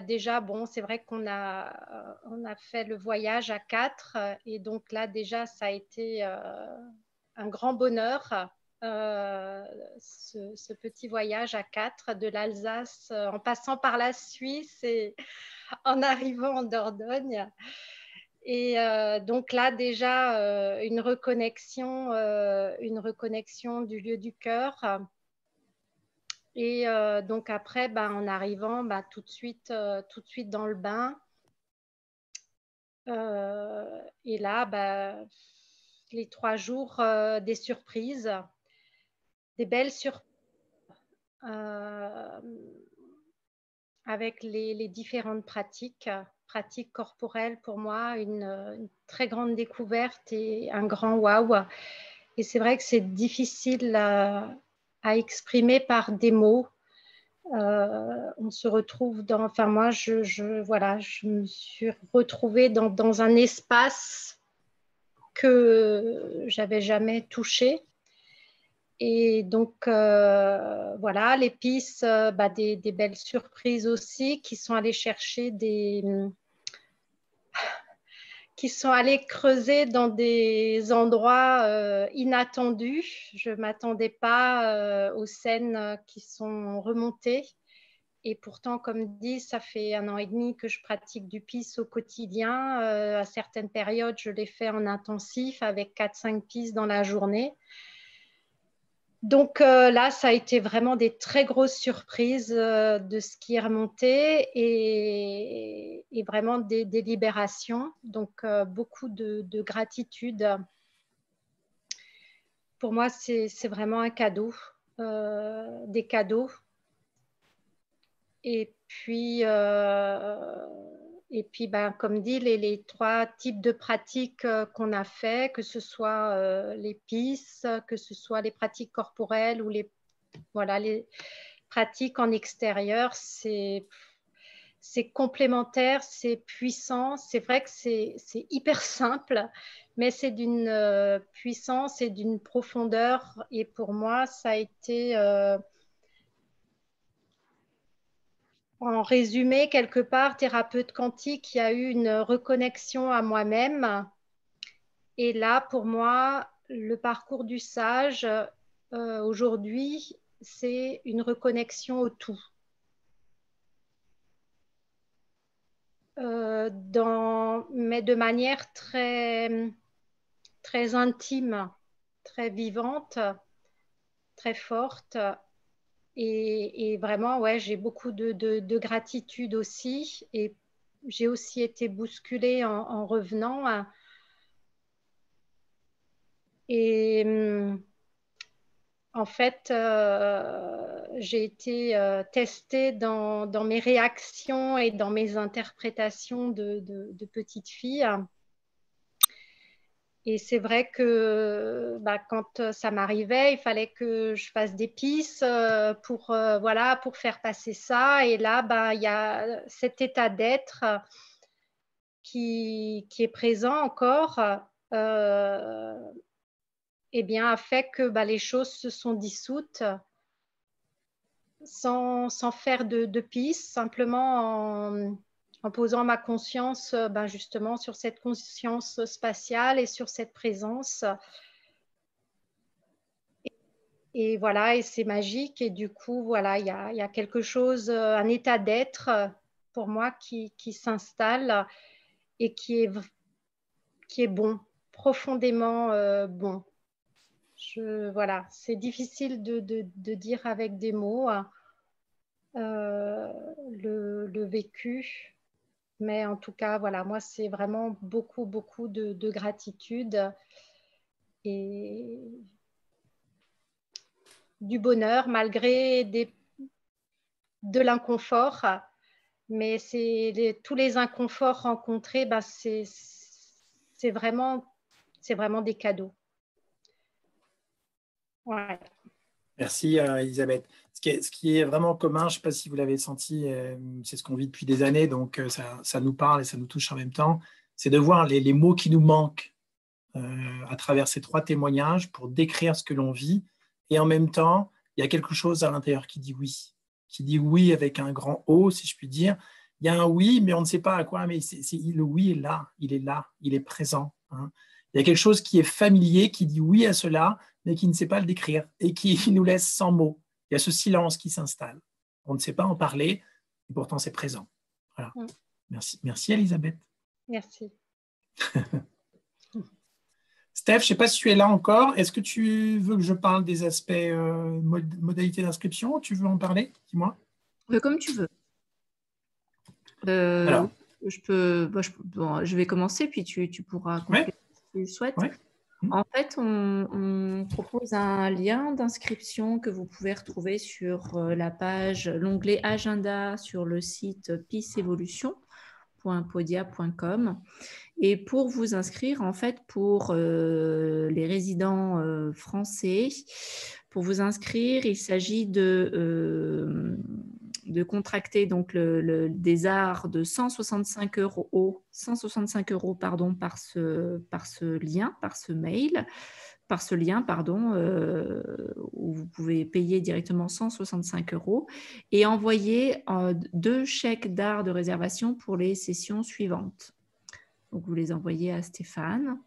déjà, bon, c'est vrai qu'on a fait le voyage à 4. Et donc là, déjà, ça a été un grand bonheur, ce petit voyage à 4 de l'Alsace en passant par la Suisse et en arrivant en Dordogne. Et donc là, déjà, une reconnexion du lieu du cœur. Et donc après, en arrivant, tout de suite dans le bain. Et là, les 3 jours, des surprises, des belles surprises avec les différentes pratiques corporelles. Pour moi, une très grande découverte et un grand waouh. Et c'est vrai que c'est difficile à exprimer par des mots. On se retrouve enfin moi, je me suis retrouvée dans un espace que j'avais jamais touché. Et donc, voilà, l'épice, des belles surprises aussi, qui sont allées chercher qui sont allées creuser dans des endroits inattendus. Je ne m'attendais pas aux scènes qui sont remontées. Et pourtant, comme dit, ça fait 1 an et demi que je pratique du PIS au quotidien. À certaines périodes, je l'ai fait en intensif avec 4-5 PIS dans la journée. Donc là, ça a été vraiment des très grosses surprises de ce qui est remonté et vraiment des libérations. Donc beaucoup de gratitude. Pour moi, c'est vraiment un cadeau, des cadeaux. Et puis, comme dit, les 3 types de pratiques qu'on a fait, que ce soit les PIS, que ce soit les pratiques corporelles ou les pratiques en extérieur, c'est complémentaire, c'est puissant. C'est vrai que c'est hyper simple, mais c'est d'une puissance et d'une profondeur. Et pour moi, ça a été... en résumé, quelque part, thérapeute quantique, il y a eu une reconnexion à moi-même. Et là, pour moi, le parcours du sage, aujourd'hui, c'est une reconnexion au tout. Mais de manière très, très intime, très vivante, très forte. Et vraiment, ouais, j'ai beaucoup de gratitude aussi. Et j'ai aussi été bousculée en revenant. Et en en fait, j'ai été testée dans mes réactions et dans mes interprétations de petite fille. Et c'est vrai que quand ça m'arrivait, il fallait que je fasse des pistes voilà, pour faire passer ça. Et là, il y a cet état d'être qui est présent encore, eh bien, a fait que les choses se sont dissoutes sans faire de pistes, simplement en posant ma conscience justement sur cette conscience spatiale et sur cette présence. Et voilà, et c'est magique. Et du coup, voilà, il y a quelque chose, un état d'être pour moi qui s'installe et qui est bon, profondément bon. Voilà, c'est difficile de dire avec des mots le vécu. Mais en tout cas, voilà, moi, c'est vraiment beaucoup, beaucoup de gratitude et du bonheur malgré de l'inconfort. Mais tous les inconforts rencontrés, c'est vraiment des cadeaux. Ouais. Merci Elisabeth. Ce qui est vraiment commun, je ne sais pas si vous l'avez senti, c'est ce qu'on vit depuis des années, donc ça nous parle et ça nous touche en même temps, c'est de voir les mots qui nous manquent à travers ces 3 témoignages pour décrire ce que l'on vit. Et en même temps, il y a quelque chose à l'intérieur qui dit oui avec un grand O, si je puis dire. Il y a un oui, mais on ne sait pas à quoi, mais le oui est là, il est présent. Hein. Il y a quelque chose qui est familier, qui dit oui à cela, mais qui ne sait pas le décrire et qui nous laisse sans mots. Il y a ce silence qui s'installe. On ne sait pas en parler, et pourtant c'est présent. Voilà. Merci Elisabeth. Merci. Steph, je ne sais pas si tu es là encore. Est-ce que tu veux que je parle des aspects modalités d'inscription? Tu veux en parler? Dis-moi. Comme tu veux. Alors, je vais commencer, puis tu pourras compléter si tu le souhaites. Ouais. En fait, on propose un lien d'inscription que vous pouvez retrouver sur la page, l'onglet Agenda sur le site peaceevolution.podia.com. Et pour vous inscrire, en fait, pour les résidents français, pour vous inscrire, il s'agit de contracter donc des arts de 165 euros par ce lien, par ce mail, par ce lien, où vous pouvez payer directement 165 euros et envoyer 2 chèques d'art de réservation pour les sessions suivantes. Donc, vous les envoyez à Stéphane,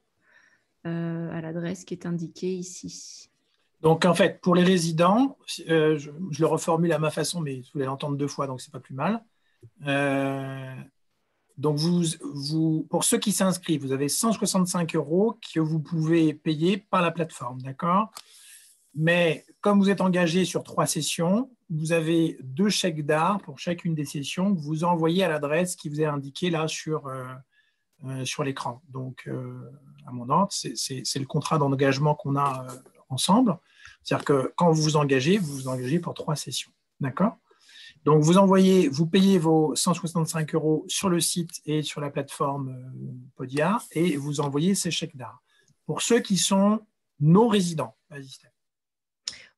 à l'adresse qui est indiquée ici. Donc, en fait, pour les résidents, je le reformule à ma façon, mais vous allez l'entendre 2 fois, donc ce n'est pas plus mal. Donc, pour ceux qui s'inscrivent, vous avez 165 euros que vous pouvez payer par la plateforme, d'accord? Mais comme vous êtes engagé sur 3 sessions, vous avez 2 chèques d'art pour chacune des sessions que vous envoyez à l'adresse qui vous est indiquée là sur l'écran. Donc, à mon ordre, c'est le contrat d'engagement qu'on a ensemble. C'est-à-dire que quand vous vous engagez pour 3 sessions. D'accord? Donc, vous payez vos 165 euros sur le site et sur la plateforme Podia et vous envoyez ces chèques d'art. Pour ceux qui sont non résidents, vas-y Steph.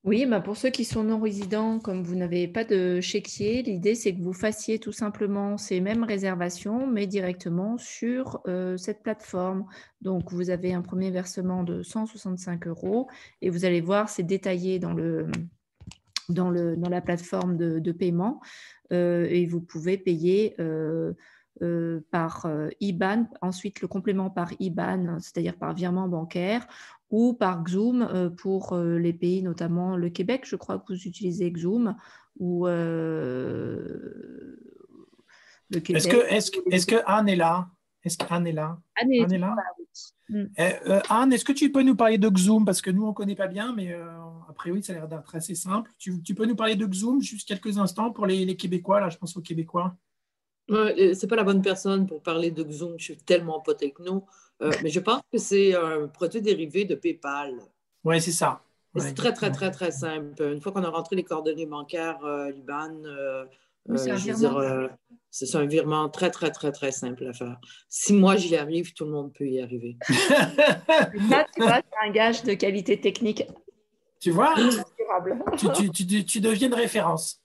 Oui, pour ceux qui sont non-résidents, comme vous n'avez pas de chéquier, l'idée c'est que vous fassiez tout simplement ces mêmes réservations, mais directement sur cette plateforme. Donc, vous avez un premier versement de 165 euros et vous allez voir, c'est détaillé dans la plateforme de paiement et vous pouvez payer par IBAN, ensuite le complément par IBAN, c'est-à-dire par virement bancaire, ou par Xoom pour les pays, notamment le Québec. Je crois que vous utilisez Xoom ou le Québec. Est-ce que Anne est là? Est-ce qu'Anne est là? Anne est là? Oui. Anne, est-ce que tu peux nous parler de Xoom? Parce que nous, on ne connaît pas bien, mais a priori, ça a l'air d'être assez simple. Tu peux nous parler de Xoom juste quelques instants pour les Québécois? Là, je pense aux Québécois. C'est pas la bonne personne pour parler de Xoom. Je suis tellement pas techno. Mais je pense que c'est un produit dérivé de PayPal. Oui, c'est ça. Mais Ouais, c'est très, très, exactement. très, très simple. Une fois qu'on a rentré les coordonnées bancaires, l'IBAN, Oui, c'est un je veux virement. dire, c'est un virement très, très, très, très simple à faire. Si moi j'y arrive, tout le monde peut y arriver. Là, tu vois, c'est un gage de qualité technique Tu vois, durable. tu deviens une référence.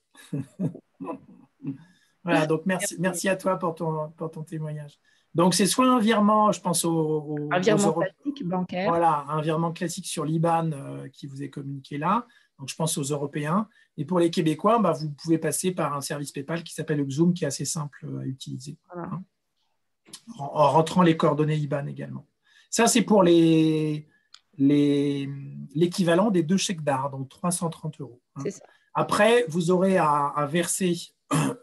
Voilà, donc merci à toi pour ton témoignage. Donc, c'est soit un virement, je pense Un aux virement Européens. classique bancaire. Voilà, un virement classique sur l'IBAN qui vous est communiqué là. Donc, je pense aux Européens. Et pour les Québécois, bah, vous pouvez passer par un service PayPal qui s'appelle Xoom, qui est assez simple à utiliser. Voilà. Hein, en rentrant les coordonnées IBAN également. Ça, c'est pour l'équivalent des 2 chèques d'art, donc 330 €. Hein. C'est ça. Après, vous aurez à verser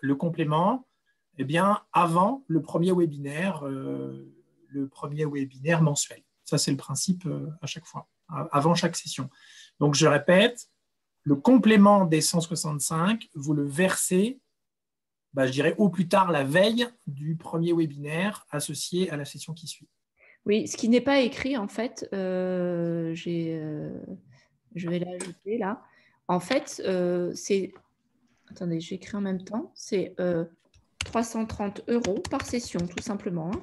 le complément eh bien, avant le premier webinaire mensuel. Ça, c'est le principe à chaque fois, avant chaque session. Donc, je répète, le complément des 165, vous le versez, je dirais, au plus tard la veille du premier webinaire associé à la session qui suit. Oui, ce qui n'est pas écrit, en fait, je vais l'ajouter là. En fait, c'est... Attendez, j'écris en même temps. C'est 330 € par session, tout simplement. Hein.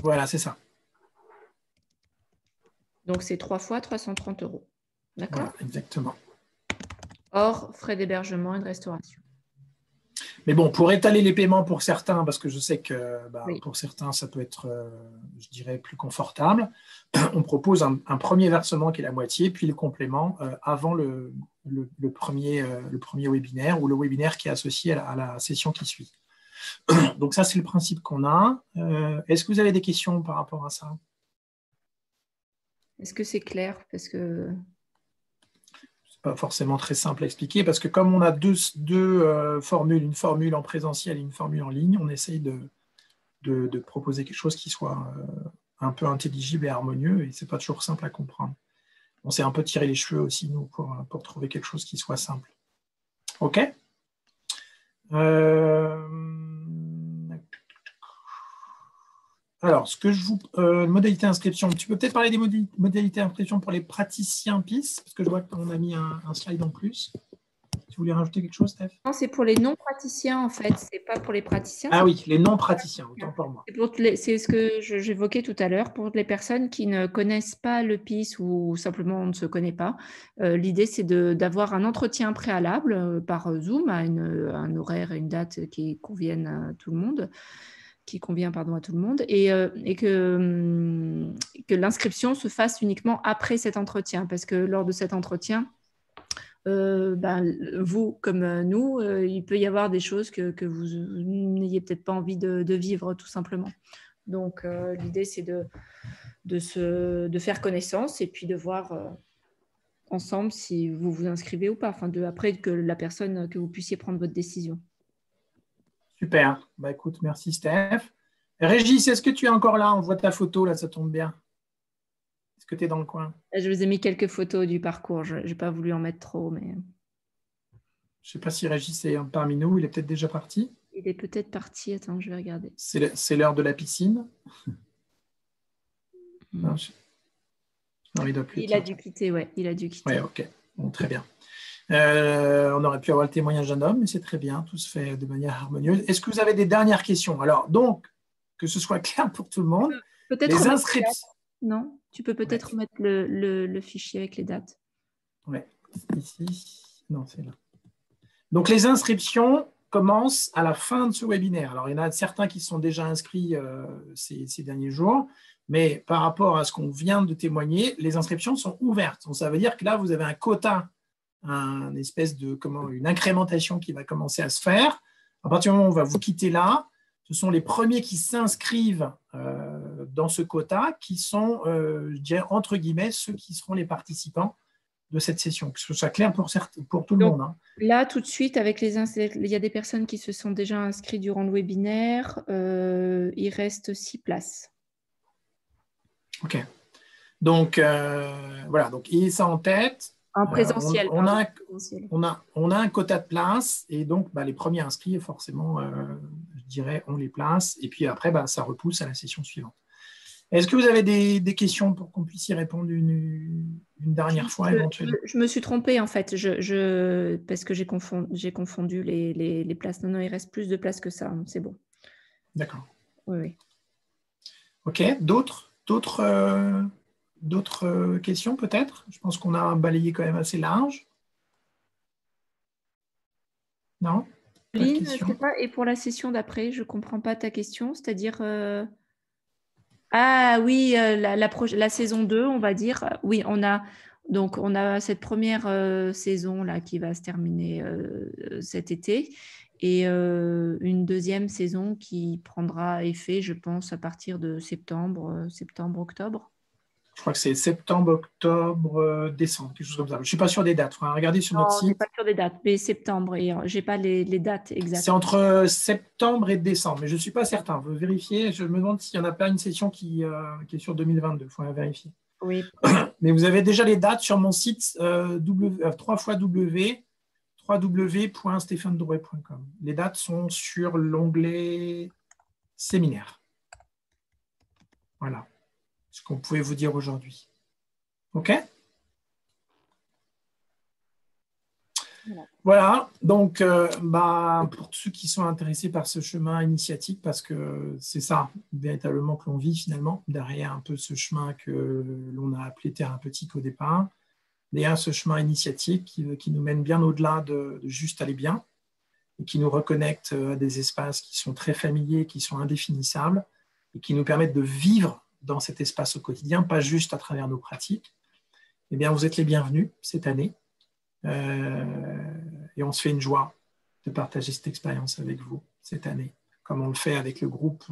Voilà, c'est ça. Donc, c'est 3 fois 330 €. D'accord ? Voilà, exactement. Hors frais d'hébergement et de restauration. Mais bon, pour étaler les paiements pour certains, parce que je sais que Oui. pour certains, ça peut être, je dirais, plus confortable, on propose un premier versement qui est la moitié, puis le complément avant le premier webinaire ou le webinaire qui est associé à la session qui suit. Donc ça, c'est le principe qu'on a. Est-ce que vous avez des questions par rapport à ça? Est-ce que c'est clair? Parce que... Pas forcément très simple à expliquer, parce que comme on a deux formules, une formule en présentiel et une formule en ligne, on essaye de proposer quelque chose qui soit un peu intelligible et harmonieux, et ce n'est pas toujours simple à comprendre. On s'est un peu tiré les cheveux aussi, nous, pour trouver quelque chose qui soit simple. OK. Alors, modalité d'inscription, tu peux peut-être parler des modalités d'inscription pour les praticiens PIS, parce que je vois qu'on a mis un slide en plus. Tu voulais rajouter quelque chose, Steph? Non, c'est pour les non-praticiens, en fait. Ce n'est pas pour les praticiens. Ah oui, les non-praticiens, autant pour moi. C'est ce que j'évoquais tout à l'heure. Pour les personnes qui ne connaissent pas le PIS ou simplement on ne se connaît pas, l'idée, c'est d'avoir un entretien préalable par Zoom à un horaire et une date qui conviennent à tout le monde. Qui convient à tout le monde, et que l'inscription se fasse uniquement après cet entretien, parce que lors de cet entretien, vous comme nous, il peut y avoir des choses que vous n'ayez peut-être pas envie de vivre tout simplement. Donc l'idée, c'est de faire connaissance et puis de voir ensemble si vous vous inscrivez ou pas, après que vous puissiez prendre votre décision. Super. Écoute, merci Steph. Régis, est-ce que tu es encore là? On voit ta photo, là, ça tombe bien. Est-ce que tu es dans le coin? Je vous ai mis quelques photos du parcours. Je n'ai pas voulu en mettre trop, mais... Je ne sais pas si Régis est parmi nous. Il est peut-être déjà parti. Il est peut-être parti. Attends, je vais regarder. C'est l'heure de la piscine. Non, il doit plus. Il a dû quitter, ouais. Il a dû quitter. Oui, ok. Bon, très bien. On aurait pu avoir le témoignage d'un homme, mais c'est très bien, tout se fait de manière harmonieuse. Est-ce que vous avez des dernières questions? Alors, donc, que ce soit clair pour tout le monde, les inscriptions. Non, tu peux peut-être remettre le fichier avec les dates. Oui, ici. Non, c'est là. Donc, les inscriptions commencent à la fin de ce webinaire. Alors, il y en a certains qui sont déjà inscrits ces derniers jours, mais par rapport à ce qu'on vient de témoigner, les inscriptions sont ouvertes. Donc, ça veut dire que là, vous avez un quota, une espèce de une incrémentation qui va commencer à se faire. À partir du moment où on va vous quitter là, ce sont les premiers qui s'inscrivent dans ce quota qui sont, je dirais, entre guillemets, ceux qui seront les participants de cette session. Que ce soit clair pour tout le monde. Hein. Là, tout de suite, il y a des personnes qui se sont déjà inscrites durant le webinaire. Il reste 6 places. OK. Donc, voilà. Donc, ayez ça en tête. En présentiel. On a un quota de places et donc les premiers inscrits, forcément, je dirais, on les place et puis après, ça repousse à la session suivante. Est-ce que vous avez des questions pour qu'on puisse y répondre une dernière fois éventuellement? Je me suis trompée en fait, parce que j'ai confondu les places. Non, non, il reste plus de places que ça, c'est bon. D'accord. Oui, oui. Ok, d'autres questions peut-être? Je pense qu'on a balayé quand même assez large. Non? Pas de Lynn, questions? c'est pas, et pour la session d'après, je ne comprends pas ta question, c'est-à-dire... Ah oui, la saison 2, on va dire. Oui, on a cette première saison là qui va se terminer cet été et une deuxième saison qui prendra effet, je pense, à partir de septembre-octobre. Je crois que c'est septembre, octobre, décembre, quelque chose comme ça. Je ne suis pas sûr des dates. Il faudra regarder sur notre Non, on n'est site. pas sûr des dates, mais septembre, et je n'ai pas les dates exactes. C'est entre septembre et décembre, mais je ne suis pas certain. Vous vérifiez. Je me demande s'il n'y en a pas une session qui est sur 2022. Il faut la vérifier. Oui. Mais vous avez déjà les dates sur mon site www.stéphanedrouet.com. Les dates sont sur l'onglet séminaire. Voilà ce qu'on pouvait vous dire aujourd'hui. OK? Voilà, donc pour ceux qui sont intéressés par ce chemin initiatique, parce que c'est ça véritablement que l'on vit finalement, derrière un peu ce chemin que l'on a appelé thérapeutique au départ, derrière ce chemin initiatique qui nous mène bien au-delà de juste aller bien, et qui nous reconnecte à des espaces qui sont très familiers, qui sont indéfinissables, et qui nous permettent de vivre dans cet espace au quotidien, pas juste à travers nos pratiques. Eh bien, vous êtes les bienvenus cette année. Et on se fait une joie de partager cette expérience avec vous cette année, comme on le fait avec le groupe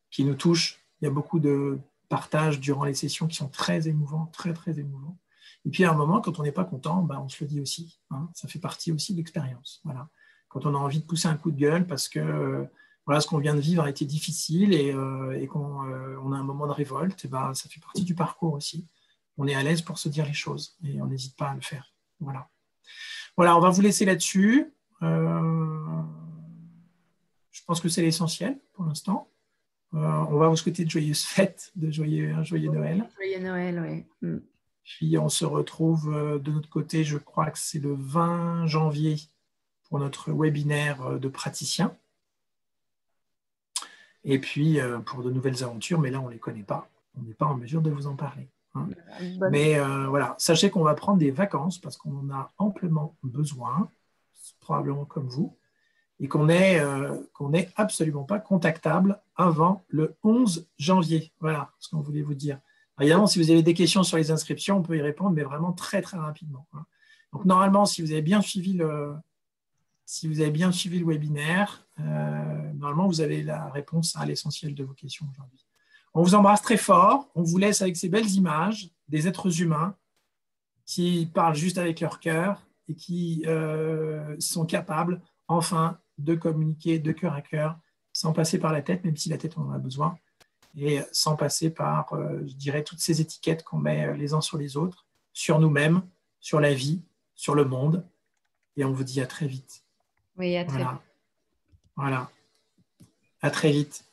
qui nous touche. Il y a beaucoup de partages durant les sessions qui sont très émouvants, très, très émouvants. Et puis à un moment, quand on n'est pas content, on se le dit aussi. Hein, ça fait partie aussi de l'expérience. Voilà. Quand on a envie de pousser un coup de gueule parce que voilà, ce qu'on vient de vivre a été difficile et qu'on on a un moment de révolte, ça fait partie du parcours aussi. On est à l'aise pour se dire les choses et on n'hésite pas à le faire. Voilà. Voilà, on va vous laisser là-dessus. Je pense que c'est l'essentiel pour l'instant. On va vous souhaiter de joyeuses fêtes, un joyeux Noël. Joyeux Noël, oui. Puis on se retrouve de notre côté, je crois que c'est le 20 janvier pour notre webinaire de praticiens. Et puis pour de nouvelles aventures, mais là on ne les connaît pas. On n'est pas en mesure de vous en parler. Hein. Mais voilà, sachez qu'on va prendre des vacances parce qu'on en a amplement besoin, probablement comme vous, et qu'on n'est absolument pas contactable avant le 11 janvier. Voilà ce qu'on voulait vous dire. Alors, évidemment, si vous avez des questions sur les inscriptions, on peut y répondre, mais vraiment très, très rapidement. Hein. Donc, normalement, si vous avez bien suivi le webinaire, normalement, vous avez la réponse à l'essentiel de vos questions aujourd'hui. On vous embrasse très fort. On vous laisse avec ces belles images des êtres humains qui parlent juste avec leur cœur et qui sont capables, enfin, de communiquer de cœur à cœur, sans passer par la tête, même si la tête, on en a besoin, et sans passer par, je dirais, toutes ces étiquettes qu'on met les uns sur les autres, sur nous-mêmes, sur la vie, sur le monde. Et on vous dit à très vite. Oui, à très vite. Voilà. À très vite.